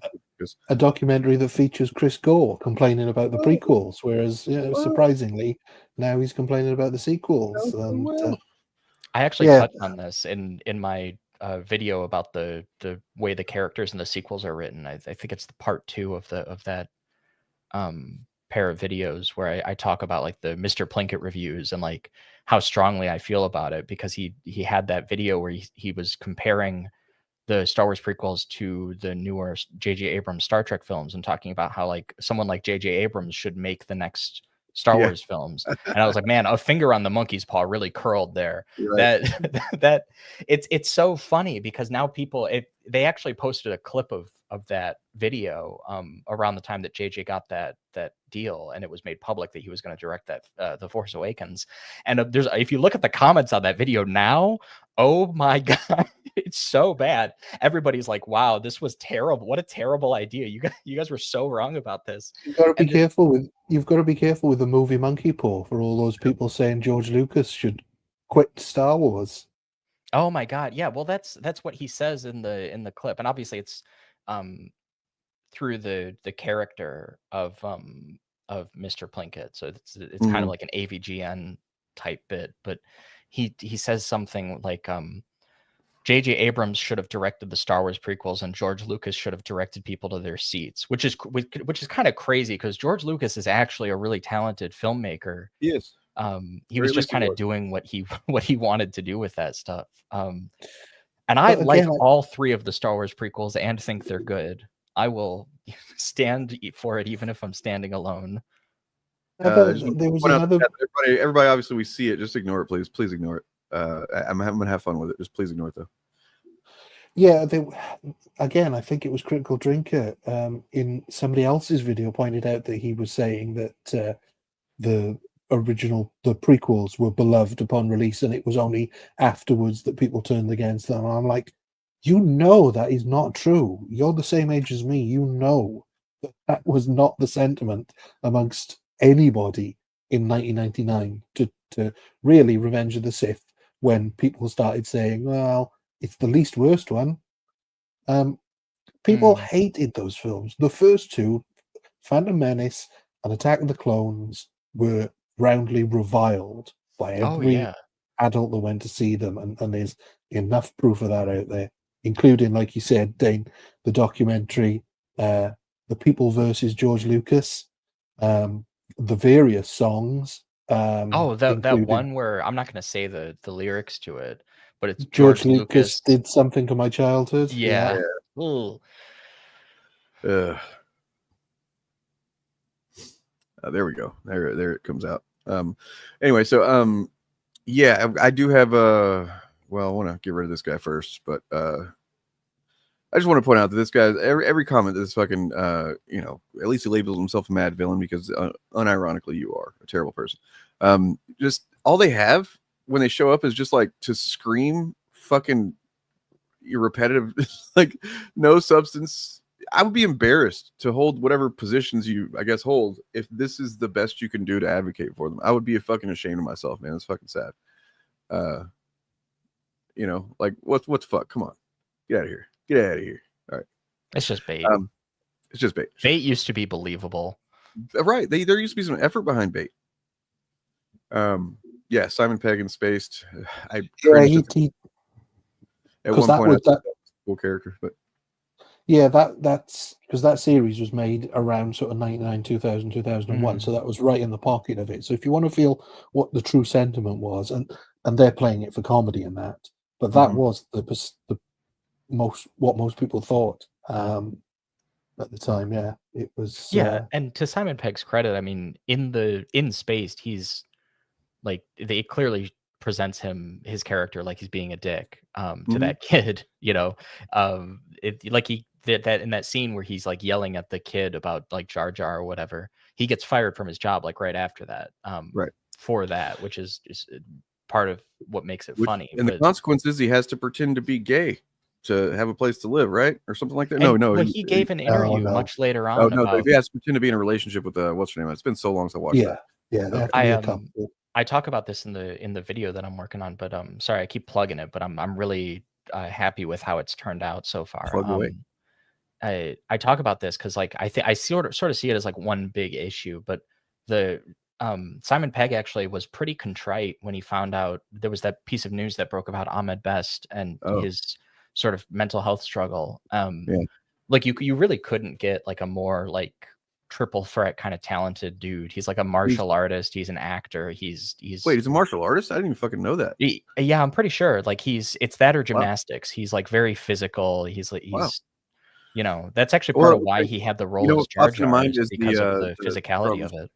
A documentary that features Chris Gore complaining about the prequels, whereas surprisingly now he's complaining about the sequels. I actually touched on this in my video about the way the characters in the sequels are written. I think it's the part 2 of that pair of videos where I talk about like the Mr. Plinkett reviews and like how strongly I feel about it, because he had that video where he was comparing the Star Wars prequels to the newer J.J. Abrams Star Trek films and talking about how like someone like J.J. Abrams should make the next Star Wars films. And I was like, man, a finger on the monkey's paw really curled there. Right. That it's so funny because now people, they actually posted a clip of that video around the time that JJ got that deal, and it was made public that he was going to direct that The Force Awakens. And if you look at the comments on that video now, oh my God, it's so bad. Everybody's like, wow, this was terrible. What a terrible idea. You guys were so wrong about this. You've got to be careful with the movie monkey paw for all those people saying George Lucas should quit Star Wars. Oh my God. Yeah. Well, that's what he says in the clip. And obviously it's through the character of Mr. Plinkett. So it's kind of like an AVGN type bit, but he says something like J.J. Abrams should have directed the Star Wars prequels and George Lucas should have directed people to their seats, which is kind of crazy because George Lucas is actually a really talented filmmaker. Yes. He was just kind of doing what he wanted to do with that stuff. And I like all 3 of the Star Wars prequels and think they're good. I will stand for it even if I'm standing alone. There was another. Everybody, obviously, we see it. Just ignore it, please. Please ignore it. I'm gonna have fun with it. Just please ignore it, though. Yeah, again, I think it was Critical Drinker in somebody else's video pointed out that he was saying that the prequels were beloved upon release, and it was only afterwards that people turned against them. And I'm like, that is not true. You're the same age as me. That was not the sentiment amongst anybody in 1999 to really Revenge of the Sith, when people started saying, well, it's the least worst one. People hated those films. The first two, Phantom Menace and Attack of the Clones, were roundly reviled by every adult that went to see them, and there's enough proof of that out there, including, like you said, Dane, the documentary, The People versus George Lucas, the various songs. That one where I'm not going to say the lyrics to it, but it's George Lucas did something to my childhood. Yeah. There we go. There it comes out. Anyway, so yeah, I do have well, I want to get rid of this guy first, but I just want to point out that this guy, every comment that this fucking at least he labels himself a mad villain, because unironically you are a terrible person. Just all they have when they show up is just like to scream fucking repetitive, like no substance. I would be embarrassed to hold whatever positions you, I guess, hold if this is the best you can do to advocate for them. I would be fucking ashamed of myself, man. It's fucking sad. Like what the fuck? Come on, get out of here. Get out of here. All right. It's just bait. It's just bait. Bait used to be believable. Right. There used to be some effort behind bait. Yeah, Simon Pegg and Spaced. At one point, I thought that was a cool character, but yeah, that's because that series was made around sort of 99, 2000, 2001, so that was right in the pocket of it. So if you want to feel what the true sentiment was, and they're playing it for comedy in that, but that was the what most people thought at the time. Yeah, it was. Yeah, and to Simon Pegg's credit, I mean, in Spaced, he's like, they clearly presents his character like he's being a dick to that kid, like he did that in that scene where he's like yelling at the kid about like Jar Jar or whatever. He gets fired from his job like right after that, right, for that, which is just part of what makes it funny. And the consequence is he has to pretend to be gay to have a place to live, right, or something like that. No, he gave an interview much later on. Oh no, about, he has to pretend to be in a relationship with what's her name? It's been so long since I watched that. Yeah, I talk about this in the video that I'm working on, but sorry, I keep plugging it, but I'm really happy with how it's turned out so far. I talk about this because like I sort of see it as like one big issue, but the Simon Pegg actually was pretty contrite when he found out there was that piece of news that broke about Ahmed Best and his sort of mental health struggle. Like you really couldn't get like a more like triple threat kind of talented dude. He's like a martial artist. He's an actor. He's wait, he's a martial artist? I didn't even fucking know that. Yeah, I'm pretty sure. Like it's that or gymnastics. Wow. He's like very physical. He's that's actually part of why he had the role as Jar Jar, is because of the physicality of it.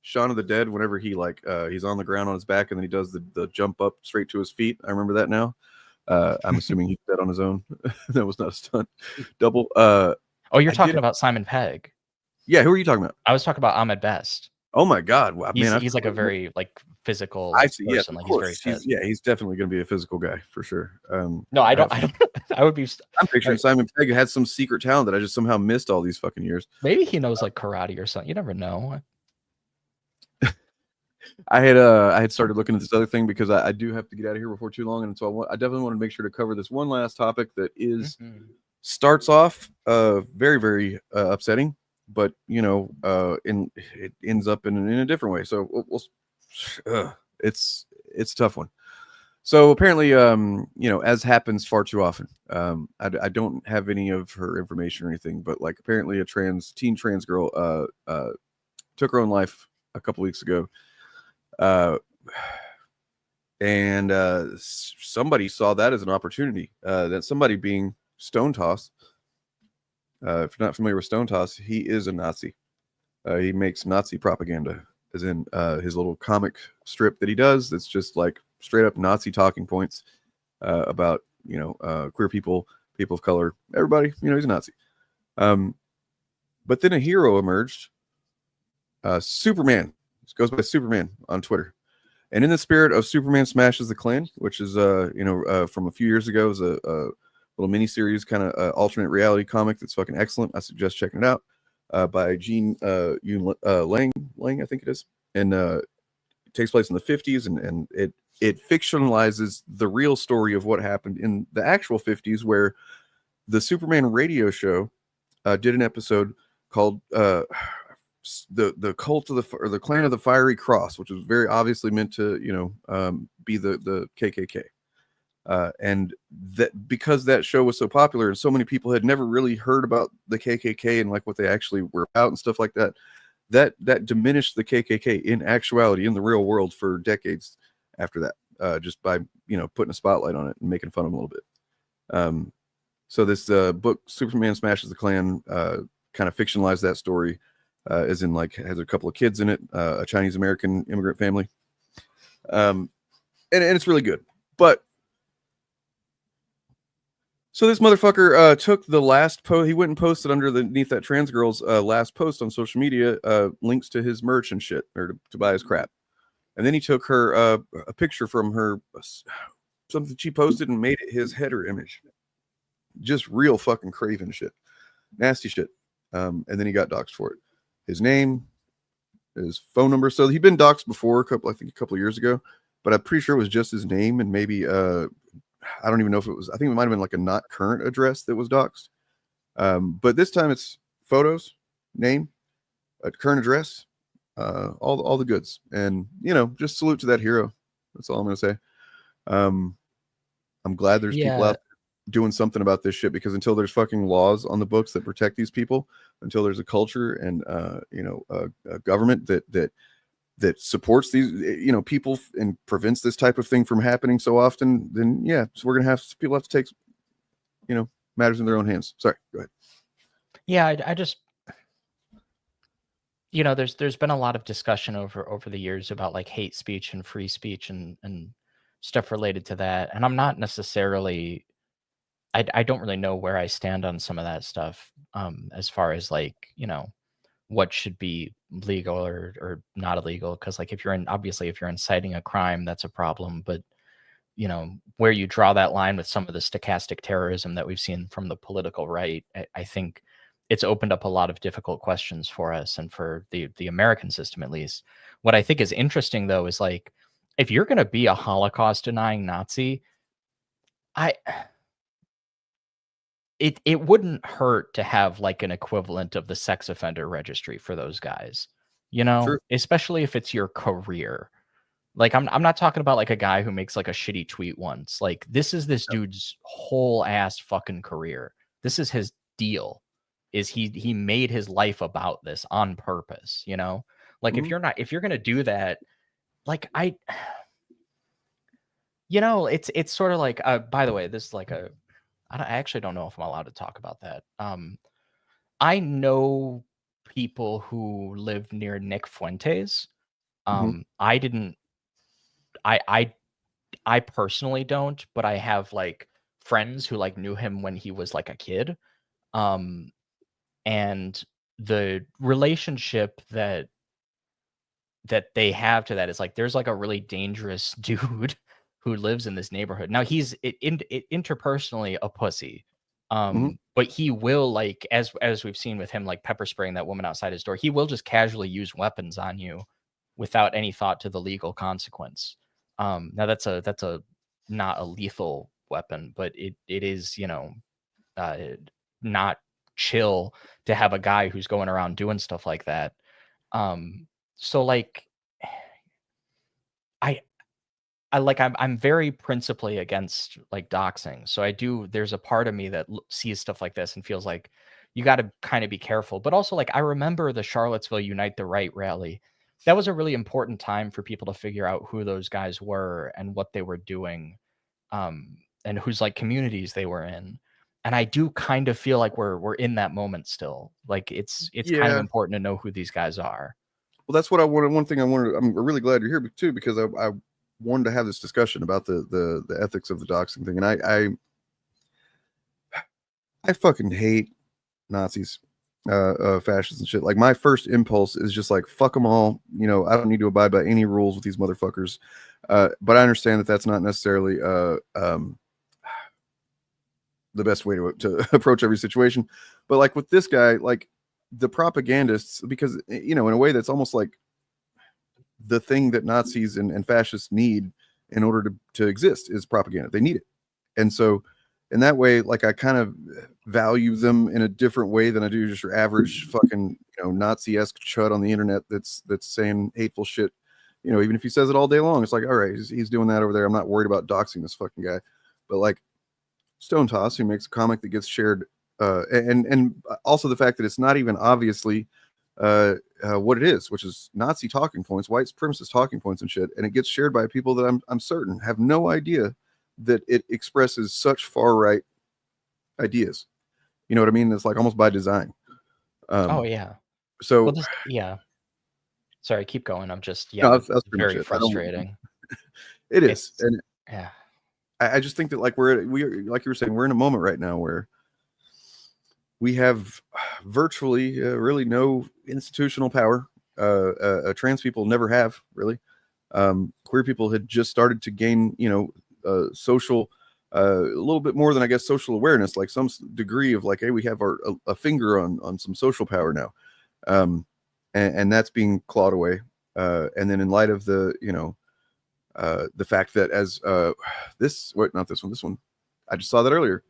Shaun of the Dead, whenever he like he's on the ground on his back and then he does the jump up straight to his feet. I remember that now. I'm assuming he's dead on his own. That was not a stunt. Double. You're talking about Simon Pegg. Yeah, who are you talking about? I was talking about Ahmed Best. Oh my God! Wow, he's like a very like physical. I see. Person. Yes, like he's very fit. He's definitely going to be a physical guy for sure. No, I don't. I would be. I'm picturing Simon Pegg had some secret talent that I just somehow missed all these fucking years. Maybe he knows like karate or something. You never know. I had started looking at this other thing because I do have to get out of here before too long, and so I definitely want to make sure to cover this one last topic that is starts off very very upsetting. But it ends up in a different way. So it's a tough one. So apparently, as happens far too often, I don't have any of her information or anything. But like apparently, a teen trans girl took her own life a couple weeks ago, and somebody saw that as an opportunity. That somebody being Stone Toss. If you're not familiar with Stone Toss, he is a Nazi. He makes Nazi propaganda, as in his little comic strip that he does. That's just like straight up Nazi talking points about queer people people of color, everybody, he's a Nazi. But then a hero emerged, Superman. This goes by Superman on Twitter. And in the spirit of Superman Smashes the Klan, which is, from a few years ago, is a little mini-series, kind of alternate reality comic that's fucking excellent. I suggest checking it out, by Gene Lang, I think it is. And it takes place in the 50s, and it fictionalizes the real story of what happened in the actual 50s, where the Superman radio show did an episode called the cult of the clan of the fiery cross, which was very obviously meant to be the KKK, and that because that show was so popular and so many people had never really heard about the KKK and like what they actually were about and stuff like that, that diminished the KKK in actuality in the real world for decades after that, just by putting a spotlight on it and making fun of them a little bit. So this book, Superman Smashes the Klan, kind of fictionalized that story, as in like has a couple of kids in it, a Chinese American immigrant family, and it's really good. But so this motherfucker took the last post. He went and posted underneath that trans girl's last post on social media, links to his merch and shit, or to buy his crap. And then he took her a picture from her, something she posted, and made it his header image. Just real fucking craven shit, nasty shit. And then he got doxxed for it. His name, his phone number. So he'd been doxxed before, a couple of years ago, but I'm pretty sure it was just his name and maybe I don't even know if it was. I think it might have been like a not current address that was doxxed. But this time it's photos, name, current address, all the goods. And just salute to that hero. That's all I'm gonna say. I'm glad there's people out there doing something about this shit, because until there's fucking laws on the books that protect these people, until there's a culture and a government that supports these people and prevents this type of thing from happening so often, then so we're gonna have people have to take matters in their own hands. Sorry, go ahead. Yeah, I just there's been a lot of discussion over the years about like hate speech and free speech and stuff related to that, and I'm not necessarily I don't really know where I stand on some of that stuff, as far as like, what should be legal or not illegal. Because like if you're inciting a crime, that's a problem. But, where you draw that line with some of the stochastic terrorism that we've seen from the political right, I think it's opened up a lot of difficult questions for us and for the American system, at least. What I think is interesting, though, is like, if you're going to be a Holocaust denying Nazi, it wouldn't hurt to have like an equivalent of the sex offender registry for those guys, True. Especially if it's your career. Like I'm not talking about like a guy who makes like a shitty tweet once. Like this is this dude's whole ass fucking career. This is his deal. Is he made his life about this on purpose, Like Mm-hmm. if you're going to do that, like it's sort of like by the way, this is like I actually don't know if I'm allowed to talk about that. I know people who live near Nick Fuentes. I didn't. I personally don't, but I have like friends who like knew him when he was like a kid. And the relationship that they have to that is like there's like a really dangerous dude who lives in this neighborhood. Now he's interpersonally a pussy. But he will, like, as we've seen with him, like pepper spraying that woman outside his door, he will just casually use weapons on you without any thought to the legal consequence. Now that's a not a lethal weapon, but it is, not chill to have a guy who's going around doing stuff like that. So like I'm very principally against like doxing. So there's a part of me that sees stuff like this and feels like you got to kind of be careful. But also like I remember the Charlottesville Unite the Right rally. That was a really important time for people to figure out who those guys were and what they were doing, and whose like communities they were in. And I do kind of feel like we're in that moment still. Like it's kind of important to know who these guys are. Well, that's what I wanted. One thing I wanted. I'm really glad you're here too, because I wanted to have this discussion about the ethics of the doxing thing. And I fucking hate Nazis, fascists and shit. Like, my first impulse is just like, fuck them all. You know, I don't need to abide by any rules with these motherfuckers. But I understand that that's not necessarily the best way to approach every situation. But like with this guy, like the propagandists, because, you know, in a way that's almost like the thing that Nazis and fascists need in order to exist is propaganda. They need it. And so in that way, like, I kind of value them in a different way than I do just your average fucking, you know, Nazi-esque chud on the internet that's saying hateful shit. You know, even if he says it all day long, it's like, all right, he's doing that over there. I'm not worried about doxing this fucking guy. But like Stone Toss, who makes a comic that gets shared, and also the fact that it's not even obviously what it is, which is Nazi talking points, white supremacist talking points and shit, and it gets shared by people that I'm certain have no idea that it expresses such far right ideas. You know what I mean? It's like almost by design. Oh yeah. So well, yeah. Sorry, keep going. I'm just no, that's very frustrating. It is, and yeah. I just think that like we're like you were saying, we're in a moment right now where we have virtually really no institutional power. Trans people never have really. Queer people had just started to gain, you know, social, a little bit more than I guess social awareness, like some degree of like, hey, we have a finger on some social power now, and that's being clawed away. And then in light of the, you know, the fact that as this one, I just saw that earlier.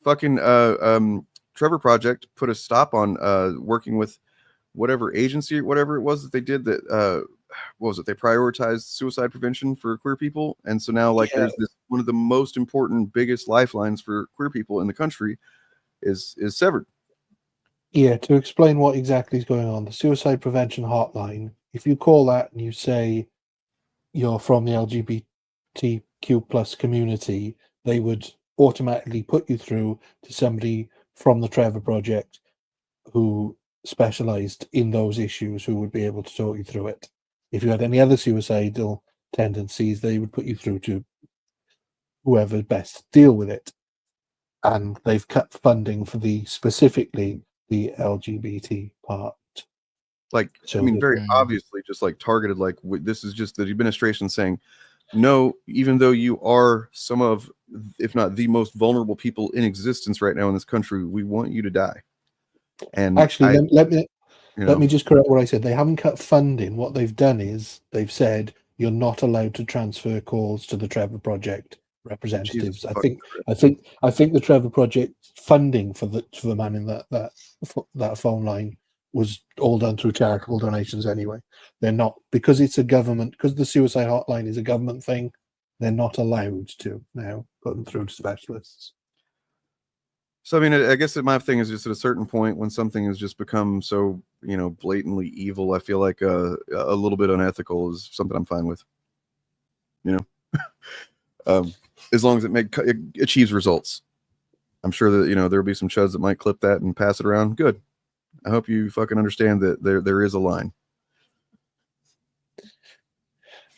Fucking Trevor Project put a stop on working with whatever agency or whatever it was that they did that. What was it? They prioritized suicide prevention for queer people, and so now like there's this one of the most important, biggest lifelines for queer people in the country is severed. Yeah, to explain what exactly is going on, the suicide prevention hotline, if you call that and you say you're from the LGBTQ plus community, they would automatically put you through to somebody from the Trevor Project who specialized in those issues, who would be able to talk you through it. If you had any other suicidal tendencies, they would put you through to whoever best deal with it. And they've cut funding for specifically the LGBT part. Like, so I mean, very obviously just like targeted, like this is just the administration saying, no, even though you are some of, if not the most vulnerable people in existence right now in this country, we want you to die. And actually, let me just correct what I said. They haven't cut funding. What they've done is they've said you're not allowed to transfer calls to the Trevor Project representatives. I think the Trevor Project funding for the man in that phone line was all done through charitable donations anyway. They're not, because it's a government, because the suicide hotline is a government thing, they're not allowed to now put them through to specialists. So, I mean, I guess that my thing is just at a certain point when something has just become so, you know, blatantly evil, I feel like a little bit unethical is something I'm fine with. You know, as long as it achieves results. I'm sure that, you know, there'll be some chuds that might clip that and pass it around. Good. I hope you fucking understand that there is a line.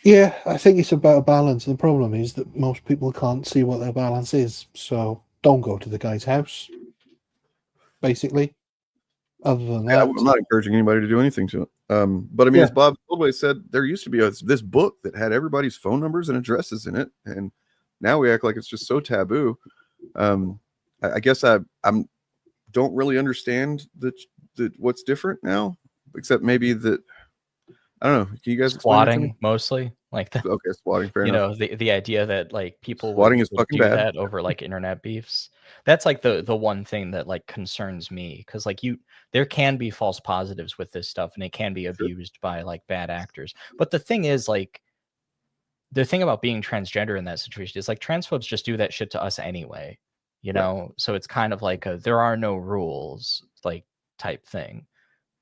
Yeah, I think it's about a balance. The problem is that most people can't see what their balance is. So don't go to the guy's house, basically. Other than that, I'm not encouraging anybody to do anything to it. But I mean, as Bob Goldway said, there used to be this book that had everybody's phone numbers and addresses in it, and now we act like it's just so taboo. I guess I don't really understand what's different now, except maybe that I don't know. Can you guys squatting mostly? Like the, okay, squatting. Fair enough. You know, the idea that like people squatting is fucking do bad. That over like internet beefs. That's like the one thing that like concerns me, because like there can be false positives with this stuff, and it can be abused by like bad actors. But the thing is, like, the thing about being transgender in that situation is like transphobes just do that shit to us anyway, you know. So it's kind of like a there are no rules like type thing.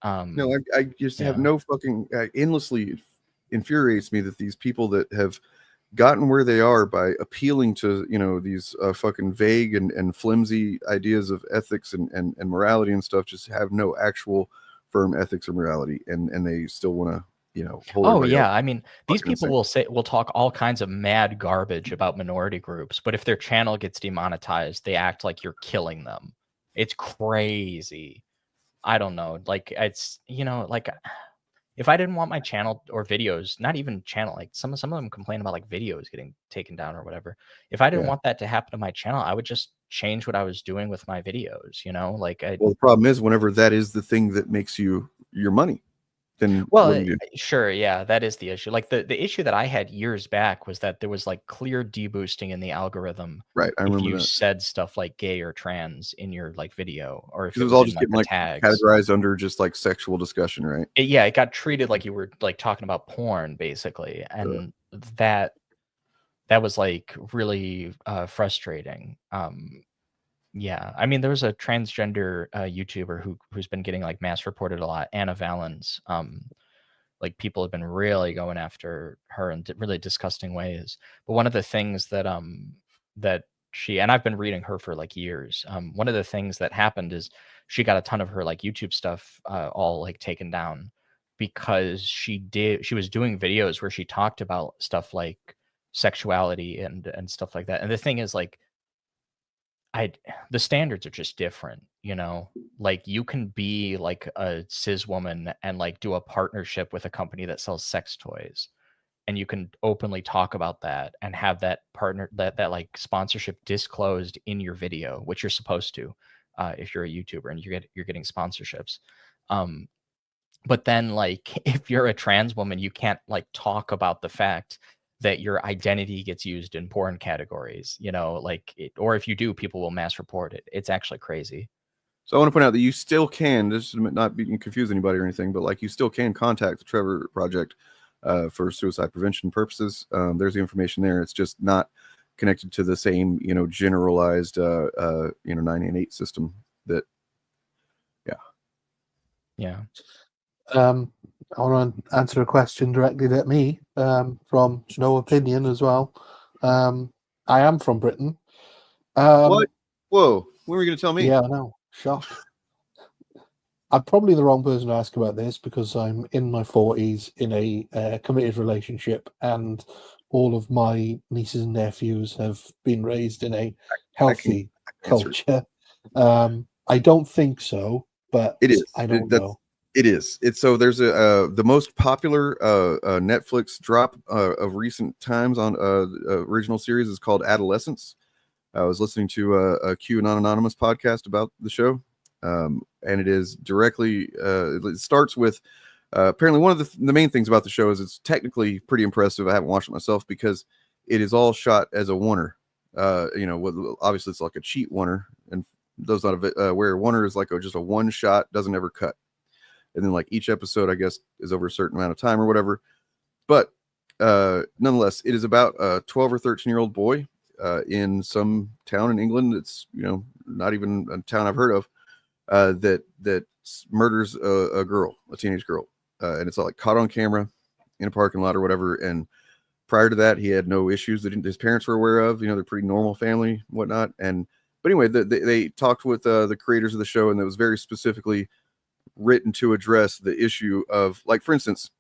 No, I just have no fucking endlessly infuriates me that these people that have gotten where they are by appealing to, you know, these fucking vague and flimsy ideas of ethics and morality and stuff just have no actual firm ethics or morality, and they still want to Oh yeah, I mean, these people will talk all kinds of mad garbage about minority groups, but if their channel gets demonetized, they act like you're killing them. It's crazy. I don't know. Like it's like if I didn't want my channel or videos, not even channel, like some of them complain about like videos getting taken down or whatever. If I didn't want that to happen to my channel, I would just change what I was doing with my videos. Like well, the problem is whenever that is the thing that makes you your money. Then sure, yeah, that is the issue. Like the issue that I had years back was that there was like clear deboosting in the algorithm. Right, I remember if you that. said stuff like gay or trans in your like video, or if it was all just getting like categorized under just like sexual discussion, right? It got treated like you were like talking about porn, basically, and that was like really frustrating. Yeah, I mean, there was a transgender YouTuber who's been getting like mass reported a lot, Anna Valens. Like people have been really going after her in really disgusting ways. But one of the things that that she, and I've been reading her for like years. One of the things that happened is she got a ton of her like YouTube stuff all like taken down because she was doing videos where she talked about stuff like sexuality and stuff like that. And the thing is, like, the standards are just different, like you can be like a cis woman and like do a partnership with a company that sells sex toys, and you can openly talk about that and have that partner that like sponsorship disclosed in your video, which you're supposed to if you're a YouTuber and you're getting sponsorships. But then like if you're a trans woman, you can't like talk about the fact that your identity gets used in porn categories, or if you do, people will mass report it. It's actually crazy. So I want to point out that you still can, this is not being confuse anybody or anything, but like you still can contact the Trevor Project for suicide prevention purposes. There's the information there. It's just not connected to the same, generalized, 988 system that, yeah. I want to answer a question directly at me from No Opinion as well. I am from Britain. What? Whoa. When were you going to tell me? Yeah, I know. Shock. I'm probably the wrong person to ask about this because I'm in my 40s in a committed relationship, and all of my nieces and nephews have been raised in a healthy culture. I don't think so, but it is. I don't know. It is. It's so there's the most popular Netflix drop of recent times on original series is called Adolescence. I was listening to a QAnon Anonymous podcast about the show, and it is directly. It starts with apparently one of the main things about the show is it's technically pretty impressive. I haven't watched it myself because it is all shot as a oneer. Obviously it's like a cheat oneer, and those not where oneer is like just a one shot, doesn't ever cut. And then like each episode, I guess, is over a certain amount of time or whatever. But nonetheless, it is about a 12 or 13-year-old boy in some town in England. It's, not even a town I've heard of that murders a girl, a teenage girl. And it's all like caught on camera in a parking lot or whatever. And prior to that, he had no issues that his parents were aware of. They're pretty normal family and whatnot. But anyway, they talked with the creators of the show, and it was very specifically written to address the issue of, like, for instance,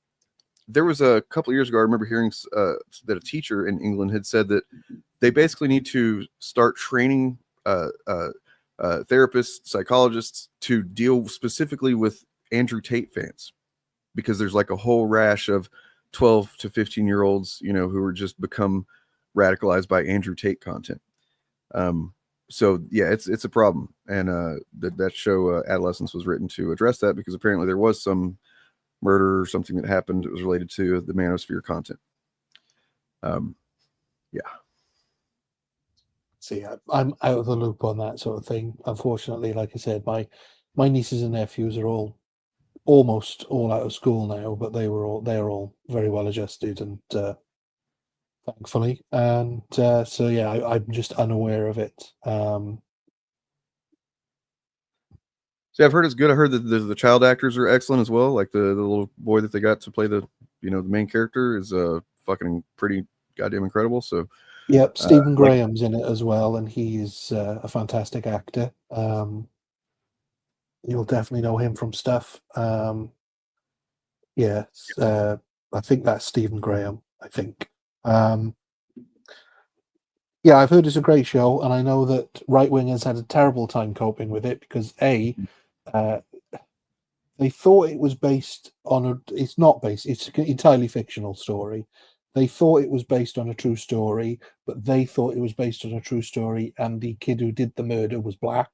there was a couple of years ago, I remember hearing that a teacher in England had said that they basically need to start training therapists, psychologists to deal specifically with Andrew Tate fans, because there's like a whole rash of 12 to 15-year-olds, who are just become radicalized by Andrew Tate content. So yeah, it's a problem, and that show Adolescence was written to address that, because apparently there was some murder or something that happened that was related to the manosphere content. Yeah. See, I'm out of the loop on that sort of thing. Unfortunately, like I said, my nieces and nephews are almost all out of school now, but they're all very well adjusted, and thankfully, and so yeah, I'm just unaware of it. See, I've heard it's good. I heard that the child actors are excellent as well. Like the little boy that they got to play the main character is fucking pretty goddamn incredible. So yep, Stephen Graham's in it as well, and he's a fantastic actor. You'll definitely know him from stuff. Yeah, I think that's Stephen Graham. I think. Yeah, I've heard it's a great show, and I know that right wingers had a terrible time coping with it because they thought it was based on a. It's not based. It's an entirely fictional story. They thought it was based on a true story, but they thought it was based on a true story, and the kid who did the murder was black.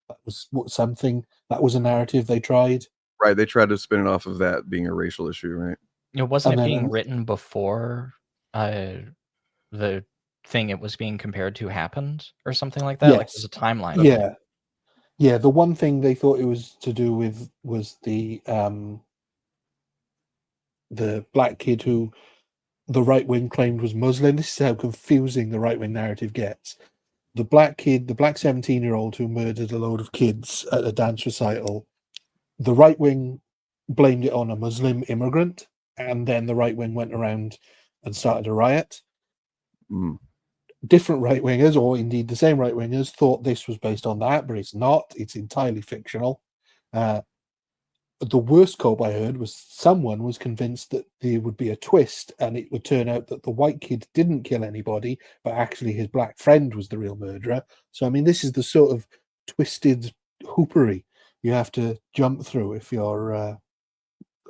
That was something. That was a narrative they tried. Right, they tried to spin it off of that being a racial issue, right? Wasn't it being written before the thing it was being compared to happened or something like that? Yes. Like there's a timeline of it. Yeah. Yeah, the one thing they thought it was to do with was the black kid who the right wing claimed was Muslim. This is how confusing the right wing narrative gets. The black kid, the black 17-year-old who murdered a load of kids at a dance recital, the right wing blamed it on a Muslim immigrant, and then the right wing went around and started a riot. Different right wingers, or indeed the same right wingers, thought this was based on that, but it's not. It's entirely fictional. The worst cope I heard was someone was convinced that there would be a twist, and it would turn out that the white kid didn't kill anybody, but actually his black friend was the real murderer. So, I mean, this is the sort of twisted hoopery you have to jump through if you're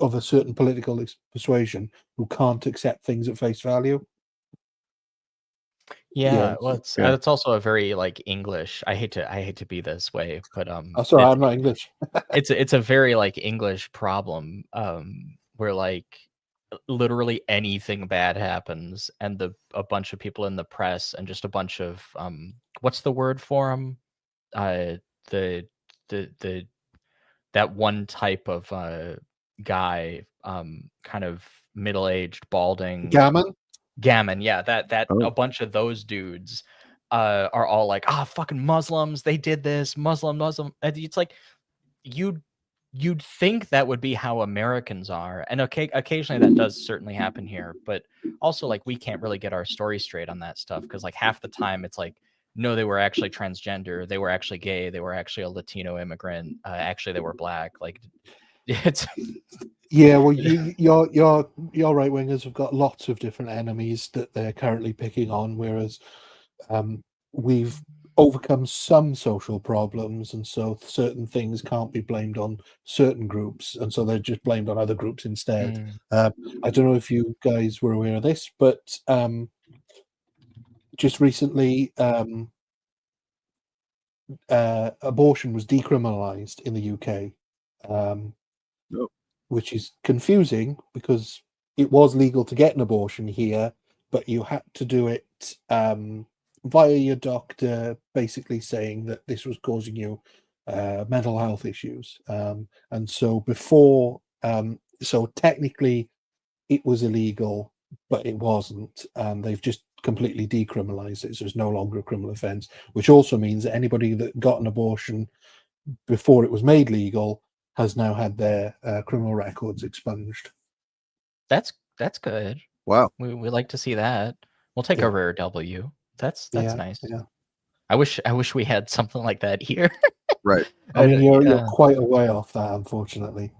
of a certain political persuasion who can't accept things at face value. Yeah, well, it's also a very like English. I hate to be this way, but Oh, sorry, I'm not English. it's a very like English problem, where like literally anything bad happens, and a bunch of people in the press and just a bunch of what's the word for them? That one type of guy, kind of middle-aged, balding. Gammon, yeah, that a bunch of those dudes are all like, fucking Muslims, they did this, Muslim. And it's like you'd think that would be how Americans are, and occasionally that does certainly happen here, but also like we can't really get our story straight on that stuff because like half the time it's like, no, they were actually transgender, they were actually gay, they were actually a Latino immigrant, actually they were black. Like it's yeah, well, your right wingers have got lots of different enemies that they're currently picking on, whereas we've overcome some social problems, and so certain things can't be blamed on certain groups, and so they're just blamed on other groups instead. I don't know if you guys were aware of this, but just recently, abortion was decriminalized in the UK. Which is confusing because it was legal to get an abortion here, but you had to do it via your doctor, basically saying that this was causing you mental health issues. And so before, so technically it was illegal, but it wasn't. And they've just completely decriminalized it. So it's no longer a criminal offense, which also means that anybody that got an abortion before it was made legal has now had their criminal records expunged. That's good. Wow. We like to see that. We'll take a rare W. That's nice. Yeah. I wish we had something like that here. Right. I mean, you're quite a way off that, unfortunately.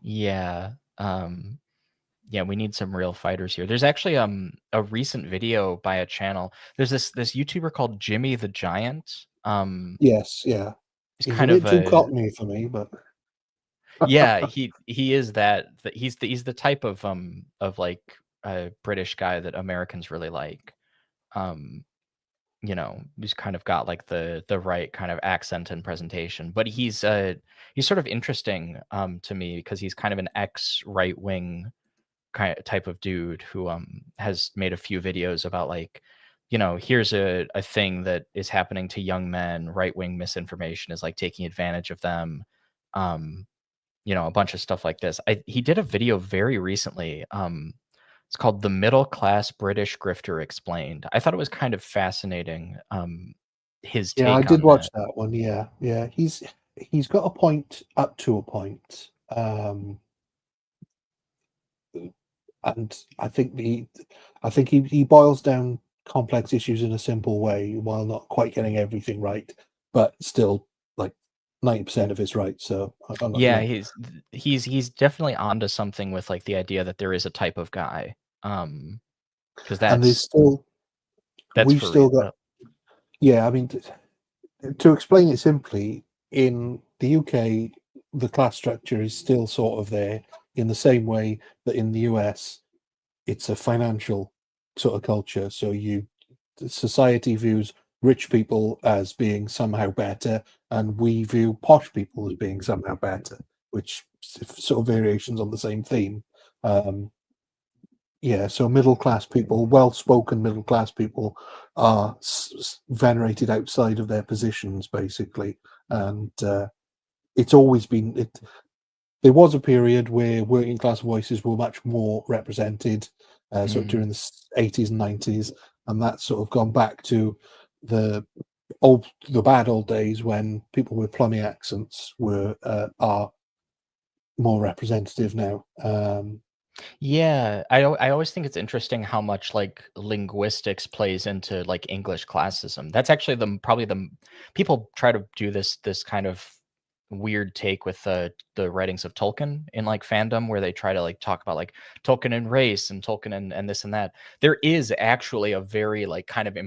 Yeah. Yeah, we need some real fighters here. There's actually a recent video by a channel. There's this YouTuber called Jimmy the Giant. Yes, yeah. He's kind of too cockney for me, but yeah, he is that. He's the type of like a British guy that Americans really like. You know, he's kind of got like the right kind of accent and presentation, but he's sort of interesting to me because he's kind of an ex right wing type of dude who has made a few videos about like, you know, here's a thing that is happening to young men. Right wing misinformation is like taking advantage of them. You know, a bunch of stuff like this. He did a video very recently. It's called "The Middle Class British Grifter Explained." I thought it was kind of fascinating. His take I did on watch that one. Yeah. He's got a point up to a point, and I think he boils down complex issues in a simple way while not quite getting everything right, but still like 90% of it's right. So I'm not, Yeah, you know. he's definitely onto something with like the idea that there is a type of guy. Because And there's still, we've for still real. got, yeah, I mean, to explain it simply, in the UK, the class structure is still sort of there in the same way that in the US, it's a financial sort of culture. So society views rich people as being somehow better, and we view posh people as being somehow better, which sort of variations on the same theme. Yeah, so middle class people, well-spoken middle class people, are venerated outside of their positions, basically, and it's always been it. There was a period where working class voices were much more represented, sort of during the 80s and 90s, and that's sort of gone back to the bad old days when people with plummy accents are more representative now. Yeah, I always think it's interesting how much like linguistics plays into like English classism. That's actually probably the people try to do this kind of weird take with the writings of Tolkien in like fandom, where they try to like talk about like Tolkien and race and Tolkien and this and that. There is actually a very like kind of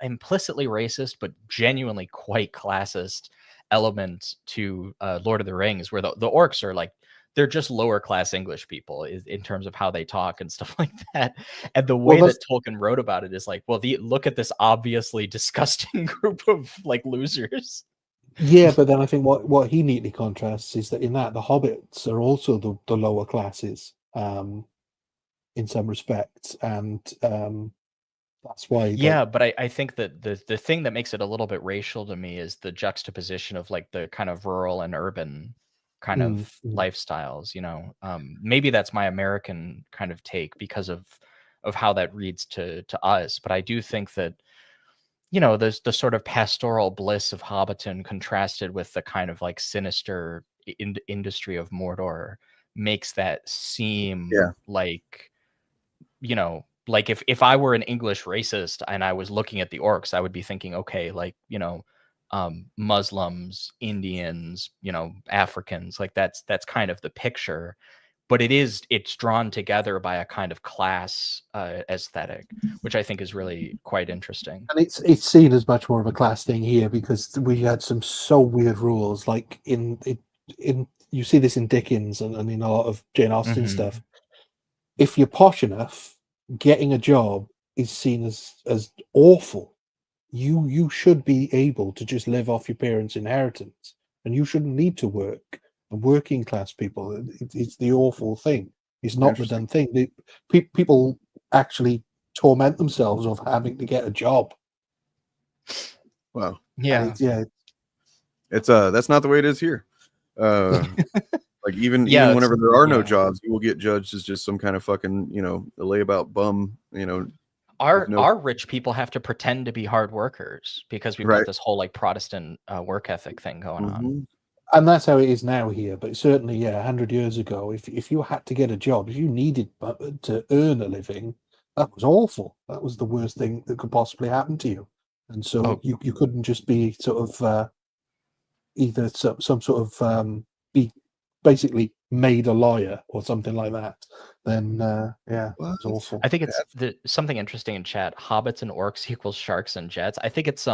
implicitly racist but genuinely quite classist element to Lord of the Rings, where the orcs are like, they're just lower class English people in terms of how they talk and stuff like that. And the way that Tolkien wrote about it is like, well, look at this obviously disgusting group of like losers. Yeah, but then I think what he neatly contrasts is that in that the hobbits are also the lower classes, in some respects, and that's why. Yeah, but I think that the thing that makes it a little bit racial to me is the juxtaposition of like the kind of rural and urban kind of lifestyles. You know, maybe that's my American kind of take because of how that reads to us. But I do think that, you know, there's the sort of pastoral bliss of Hobbiton contrasted with the kind of like sinister industry of Mordor makes that seem like, you know, like if I were an English racist and I was looking at the orcs, I would be thinking, okay, like, you know, Muslims, Indians, you know, Africans, like that's kind of the picture. But it's drawn together by a kind of class aesthetic, which I think is really quite interesting. And it's seen as much more of a class thing here because we had some so weird rules, like in you see this in Dickens and in a lot of Jane Austen stuff. If you're posh enough, getting a job is seen as awful. You should be able to just live off your parents' inheritance, and you shouldn't need to work. And working class people, it's the awful thing. It's not the done thing. People actually torment themselves of having to get a job. Wow. Yeah. It's that's not the way it is here. Like even whenever there are no jobs, you will get judged as just some kind of fucking, you know, a layabout bum, you know. Our rich people have to pretend to be hard workers because we've got this whole like Protestant work ethic thing going on. And that's how it is now here. But certainly, 100 years ago, if you had to get a job, if you needed to earn a living, that was awful. That was the worst thing that could possibly happen to you. And so you couldn't just be sort of either some sort of be basically made a lawyer or something like that. Then it's awful. I think it's something interesting in chat. Hobbits and orcs equals sharks and jets. I think it's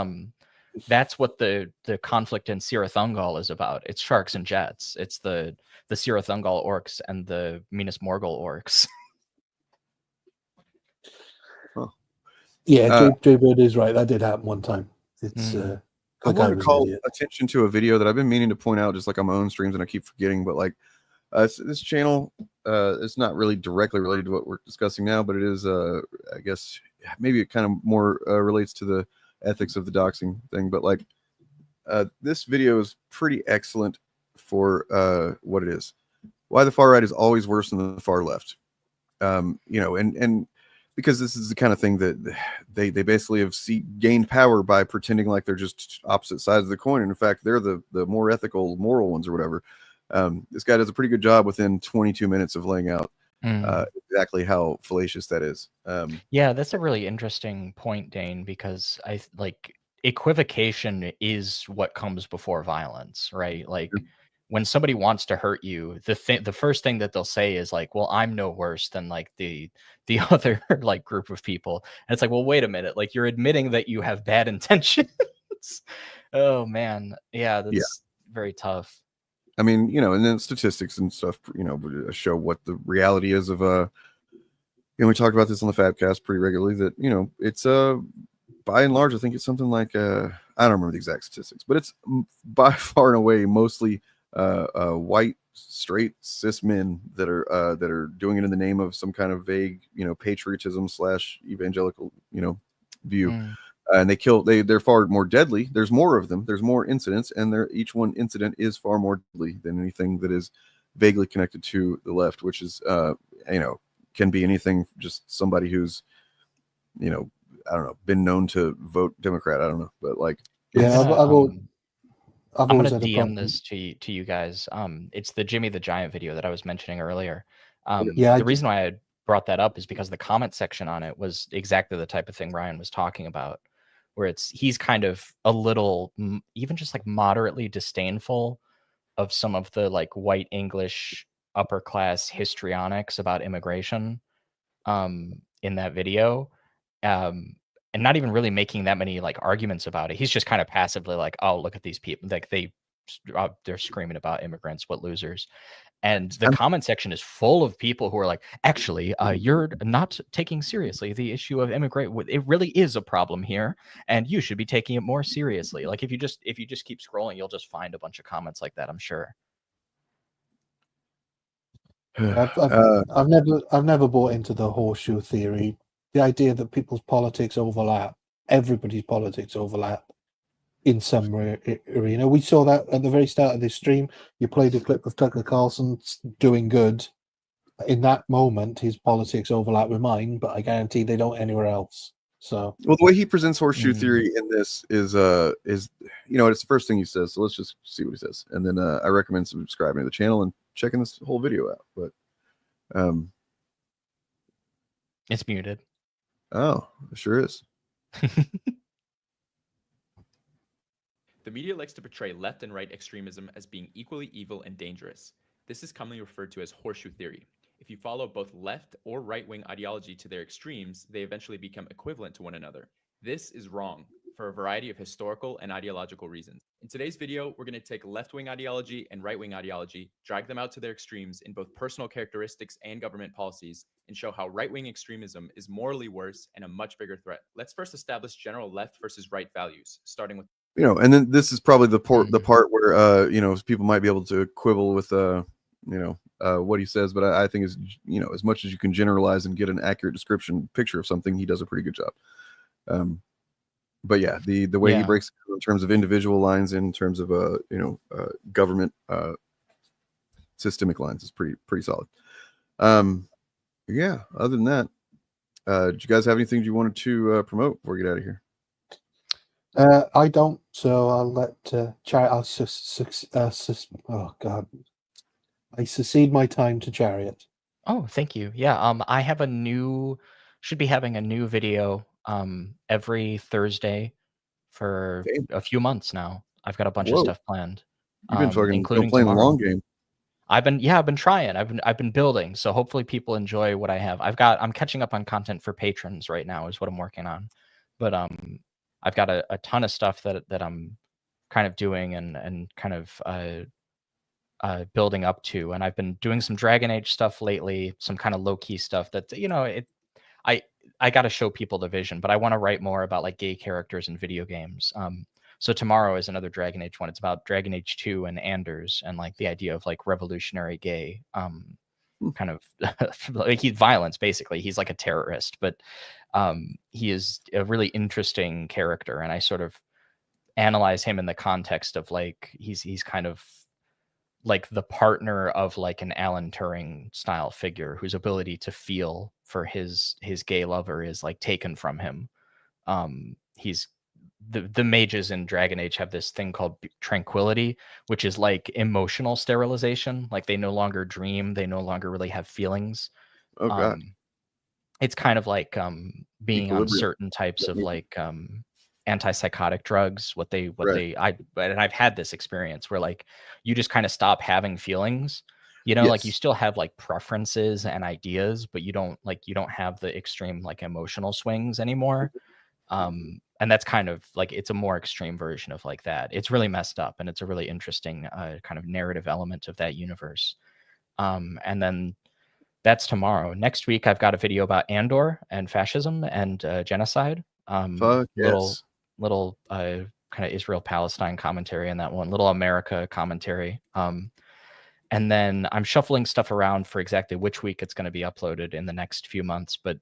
that's what the conflict in Cirith Ungol is about. It's sharks and jets. It's the Cirith Ungol orcs and the Minas Morgul orcs. Yeah, Jay Bird is right. That did happen one time. It's I want to call attention to a video that I've been meaning to point out just like on my own streams, and I keep forgetting, but like this channel is not really directly related to what we're discussing now, but it is I guess maybe it kind of more relates to the ethics of the doxing thing, but like this video is pretty excellent for what it is. Why the far right is always worse than the far left. You know, and because this is the kind of thing that they basically have gained power by pretending like they're just opposite sides of the coin. And in fact, they're the more ethical, moral ones or whatever. This guy does a pretty good job within 22 minutes of laying out exactly how fallacious that is. Yeah, that's a really interesting point, Dane, because equivocation is what comes before violence, right? Like when somebody wants to hurt you, the first thing that they'll say is like, well, I'm no worse than like the other like group of people. And it's like, well, wait a minute, like you're admitting that you have bad intentions. Oh man, yeah, that's very tough. I mean, you know, and then statistics and stuff, you know, show what the reality is of you know, we talked about this on the Fabcast pretty regularly, that, you know, it's by and large, I think it's something like I don't remember the exact statistics, but it's by far and away mostly white, straight, cis men that are doing it in the name of some kind of vague, you know, patriotism / evangelical, you know, view. And they're far more deadly. There's more of them. There's more incidents, and each one incident is far more deadly than anything that is vaguely connected to the left, which is, you know, can be anything, just somebody who's, you know, I don't know, been known to vote Democrat. I don't know, but like, yeah, I'm gonna DM this to you guys. It's the Jimmy the Giant video that I was mentioning earlier. The reason why I brought that up is because the comment section on it was exactly the type of thing Ryan was talking about, where he's kind of a little, even just like moderately disdainful of some of the like white English upper class histrionics about immigration in that video. And not even really making that many like arguments about it. He's just kind of passively like, oh, look at these people. Like they're screaming about immigrants, what losers. And the comment section is full of people who are like, actually, you're not taking seriously the issue of immigration. It really is a problem here, and you should be taking it more seriously. Like if you just keep scrolling, you'll just find a bunch of comments like that, I'm sure. I've never bought into the horseshoe theory. The idea that people's politics overlap, everybody's politics overlap in some arena. We saw that at the very start of this stream. You played a clip of Tucker Carlson doing good. In that moment, his politics overlap with mine, but I guarantee they don't anywhere else. So, well, the way he presents horseshoe theory in this is you know, it's the first thing he says. So let's just see what he says, and then I recommend subscribing to the channel and checking this whole video out. But it's muted. Oh, it sure is. The media likes to portray left and right extremism as being equally evil and dangerous. This is commonly referred to as horseshoe theory. If you follow both left or right-wing ideology to their extremes, they eventually become equivalent to one another. This is wrong for a variety of historical and ideological reasons. In today's video, we're going to take left-wing ideology and right-wing ideology, drag them out to their extremes in both personal characteristics and government policies, and show how right-wing extremism is morally worse and a much bigger threat. Let's first establish general left versus right values, starting with, you know, and then this is probably the part where you know, people might be able to quibble with you know, what he says, but I think is, you know, as much as you can generalize and get an accurate picture of something, he does a pretty good job. But yeah, the way he breaks it in terms of individual lines, in terms of you know, government systemic lines, is pretty solid. Yeah, other than that, do you guys have anything you wanted to promote before we get out of here? I don't, so I'll let Chariot. Oh God, I succeed my time to Chariot. Oh, thank you. Yeah, I have should be having a new video every Thursday for a few months now. I've got a bunch of stuff planned. You've been fucking including playing the tomorrow. long game. I've been trying. I've been building. So hopefully people enjoy what I have. I'm catching up on content for patrons right now is what I'm working on. But I've got a ton of stuff that I'm kind of doing and kind of building up to. And I've been doing some Dragon Age stuff lately, some kind of low key stuff that, you know, I got to show people the vision, but I want to write more about like gay characters in video games. So tomorrow is another Dragon Age one. It's about Dragon Age 2 and Andor's and like the idea of like revolutionary gay, kind of like violence, basically. He's like a terrorist, but he is a really interesting character. And I sort of analyze him in the context of like, he's kind of like the partner of like an Alan Turing style figure whose ability to feel for his gay lover is like taken from him. He's the mages in Dragon Age have this thing called tranquility, which is like emotional sterilization. Like they no longer dream. They no longer really have feelings. Oh God. It's kind of like being on certain types of like antipsychotic drugs, and I've had this experience where like you just kind of stop having feelings, you know, like you still have like preferences and ideas, but you don't have the extreme like emotional swings anymore. And that's kind of like, it's a more extreme version of like that. It's really messed up, and it's a really interesting kind of narrative element of that universe. And then that's tomorrow. Next week, I've got a video about Andor and fascism and genocide. Little kind of Israel-Palestine commentary in that one, little America commentary. And then I'm shuffling stuff around for exactly which week it's going to be uploaded in the next few months. But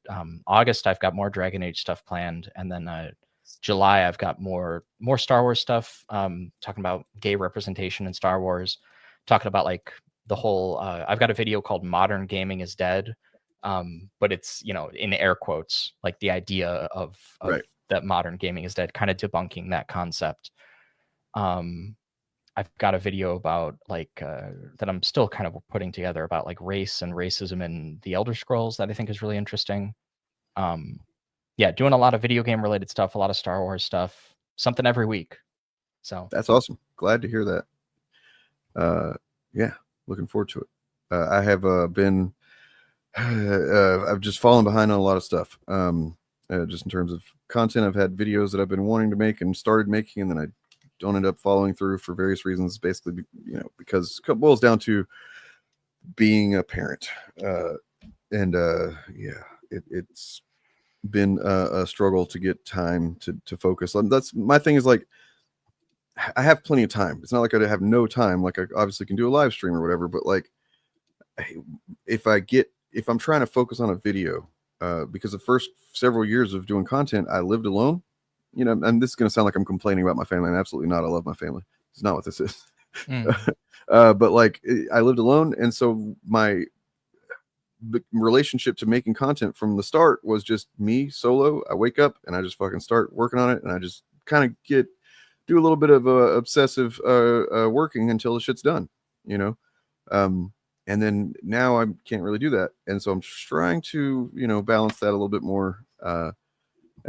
August, I've got more Dragon Age stuff planned. And then July, I've got more Star Wars stuff, talking about gay representation in Star Wars, talking about like the whole, I've got a video called Modern Gaming is Dead. But it's, you know, in air quotes, like the idea of that modern gaming is dead, kind of debunking that concept. I've got a video about like that I'm still kind of putting together about like race and racism in the Elder Scrolls that I think is really interesting. Yeah, doing a lot of video game related stuff, a lot of Star Wars stuff, something every week. So that's awesome. Glad to hear that. Yeah, looking forward to it. I have been I've just fallen behind on a lot of stuff. Just in terms of content, I've had videos that I've been wanting to make and started making, and then I don't end up following through for various reasons. Basically, you know, because it boils down to being a parent, and it's been a struggle to get time to focus. That's my thing. Is like I have plenty of time. It's not like I have no time. Like I obviously can do a live stream or whatever, but like if I'm trying to focus on a video, because the first several years of doing content, I lived alone, you know, and this is going to sound like I'm complaining about my family. I'm absolutely not. I love my family. It's not what this is. But like I lived alone. And so my relationship to making content from the start was just me solo. I wake up and I just fucking start working on it. And I just kind of do a little bit of obsessive working until the shit's done, you know? And then now I can't really do that. And so I'm trying to, you know, balance that a little bit more.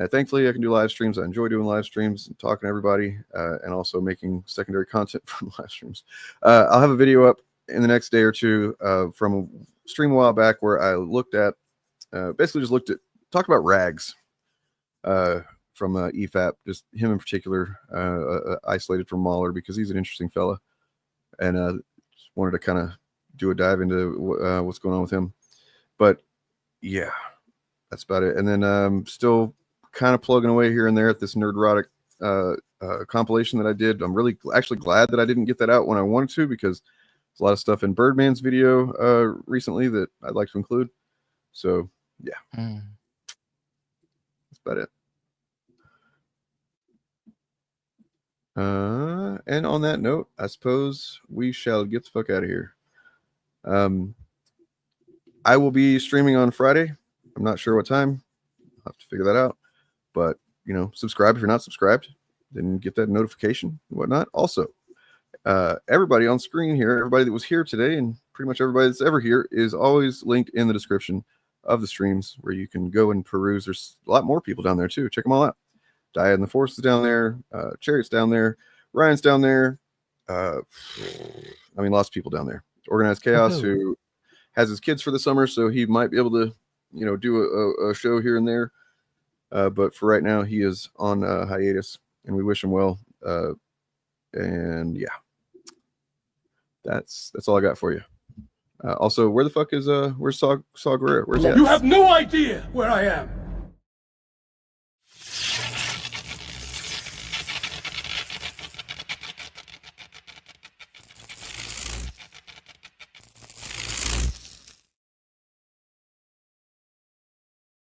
Thankfully, I can do live streams. I enjoy doing live streams and talking to everybody, and also making secondary content from live streams. I'll have a video up in the next day or two from a stream a while back where I looked at, talked about Rags from EFAP, just him in particular, isolated from Mahler because he's an interesting fella. And just wanted to kind of do a dive into what's going on with him. But yeah, that's about it. And then still kind of plugging away here and there at this Nerdrotic compilation that I did. I'm really actually glad that I didn't get that out when I wanted to, because there's a lot of stuff in Birdman's video recently that I'd like to include. So yeah, that's about it. And on that note, I suppose we shall get the fuck out of here. I will be streaming on Friday. I'm not sure what time. I'll have to figure that out. But, you know, subscribe if you're not subscribed. Then get that notification and whatnot. Also, everybody on screen here, everybody that was here today, and pretty much everybody that's ever here, is always linked in the description of the streams where you can go and peruse. There's a lot more people down there too. Check them all out. Diet and the Force is down there. Chariot's down there. Ryan's down there. Lots of people down there. Organized Chaos, who has his kids for the summer, so he might be able to, you know, do a show here and there. But for right now, he is on hiatus, and we wish him well. And yeah, that's all I got for you. Also, where the fuck is where's Saw Gerrera? Where's that? You have no idea where I am.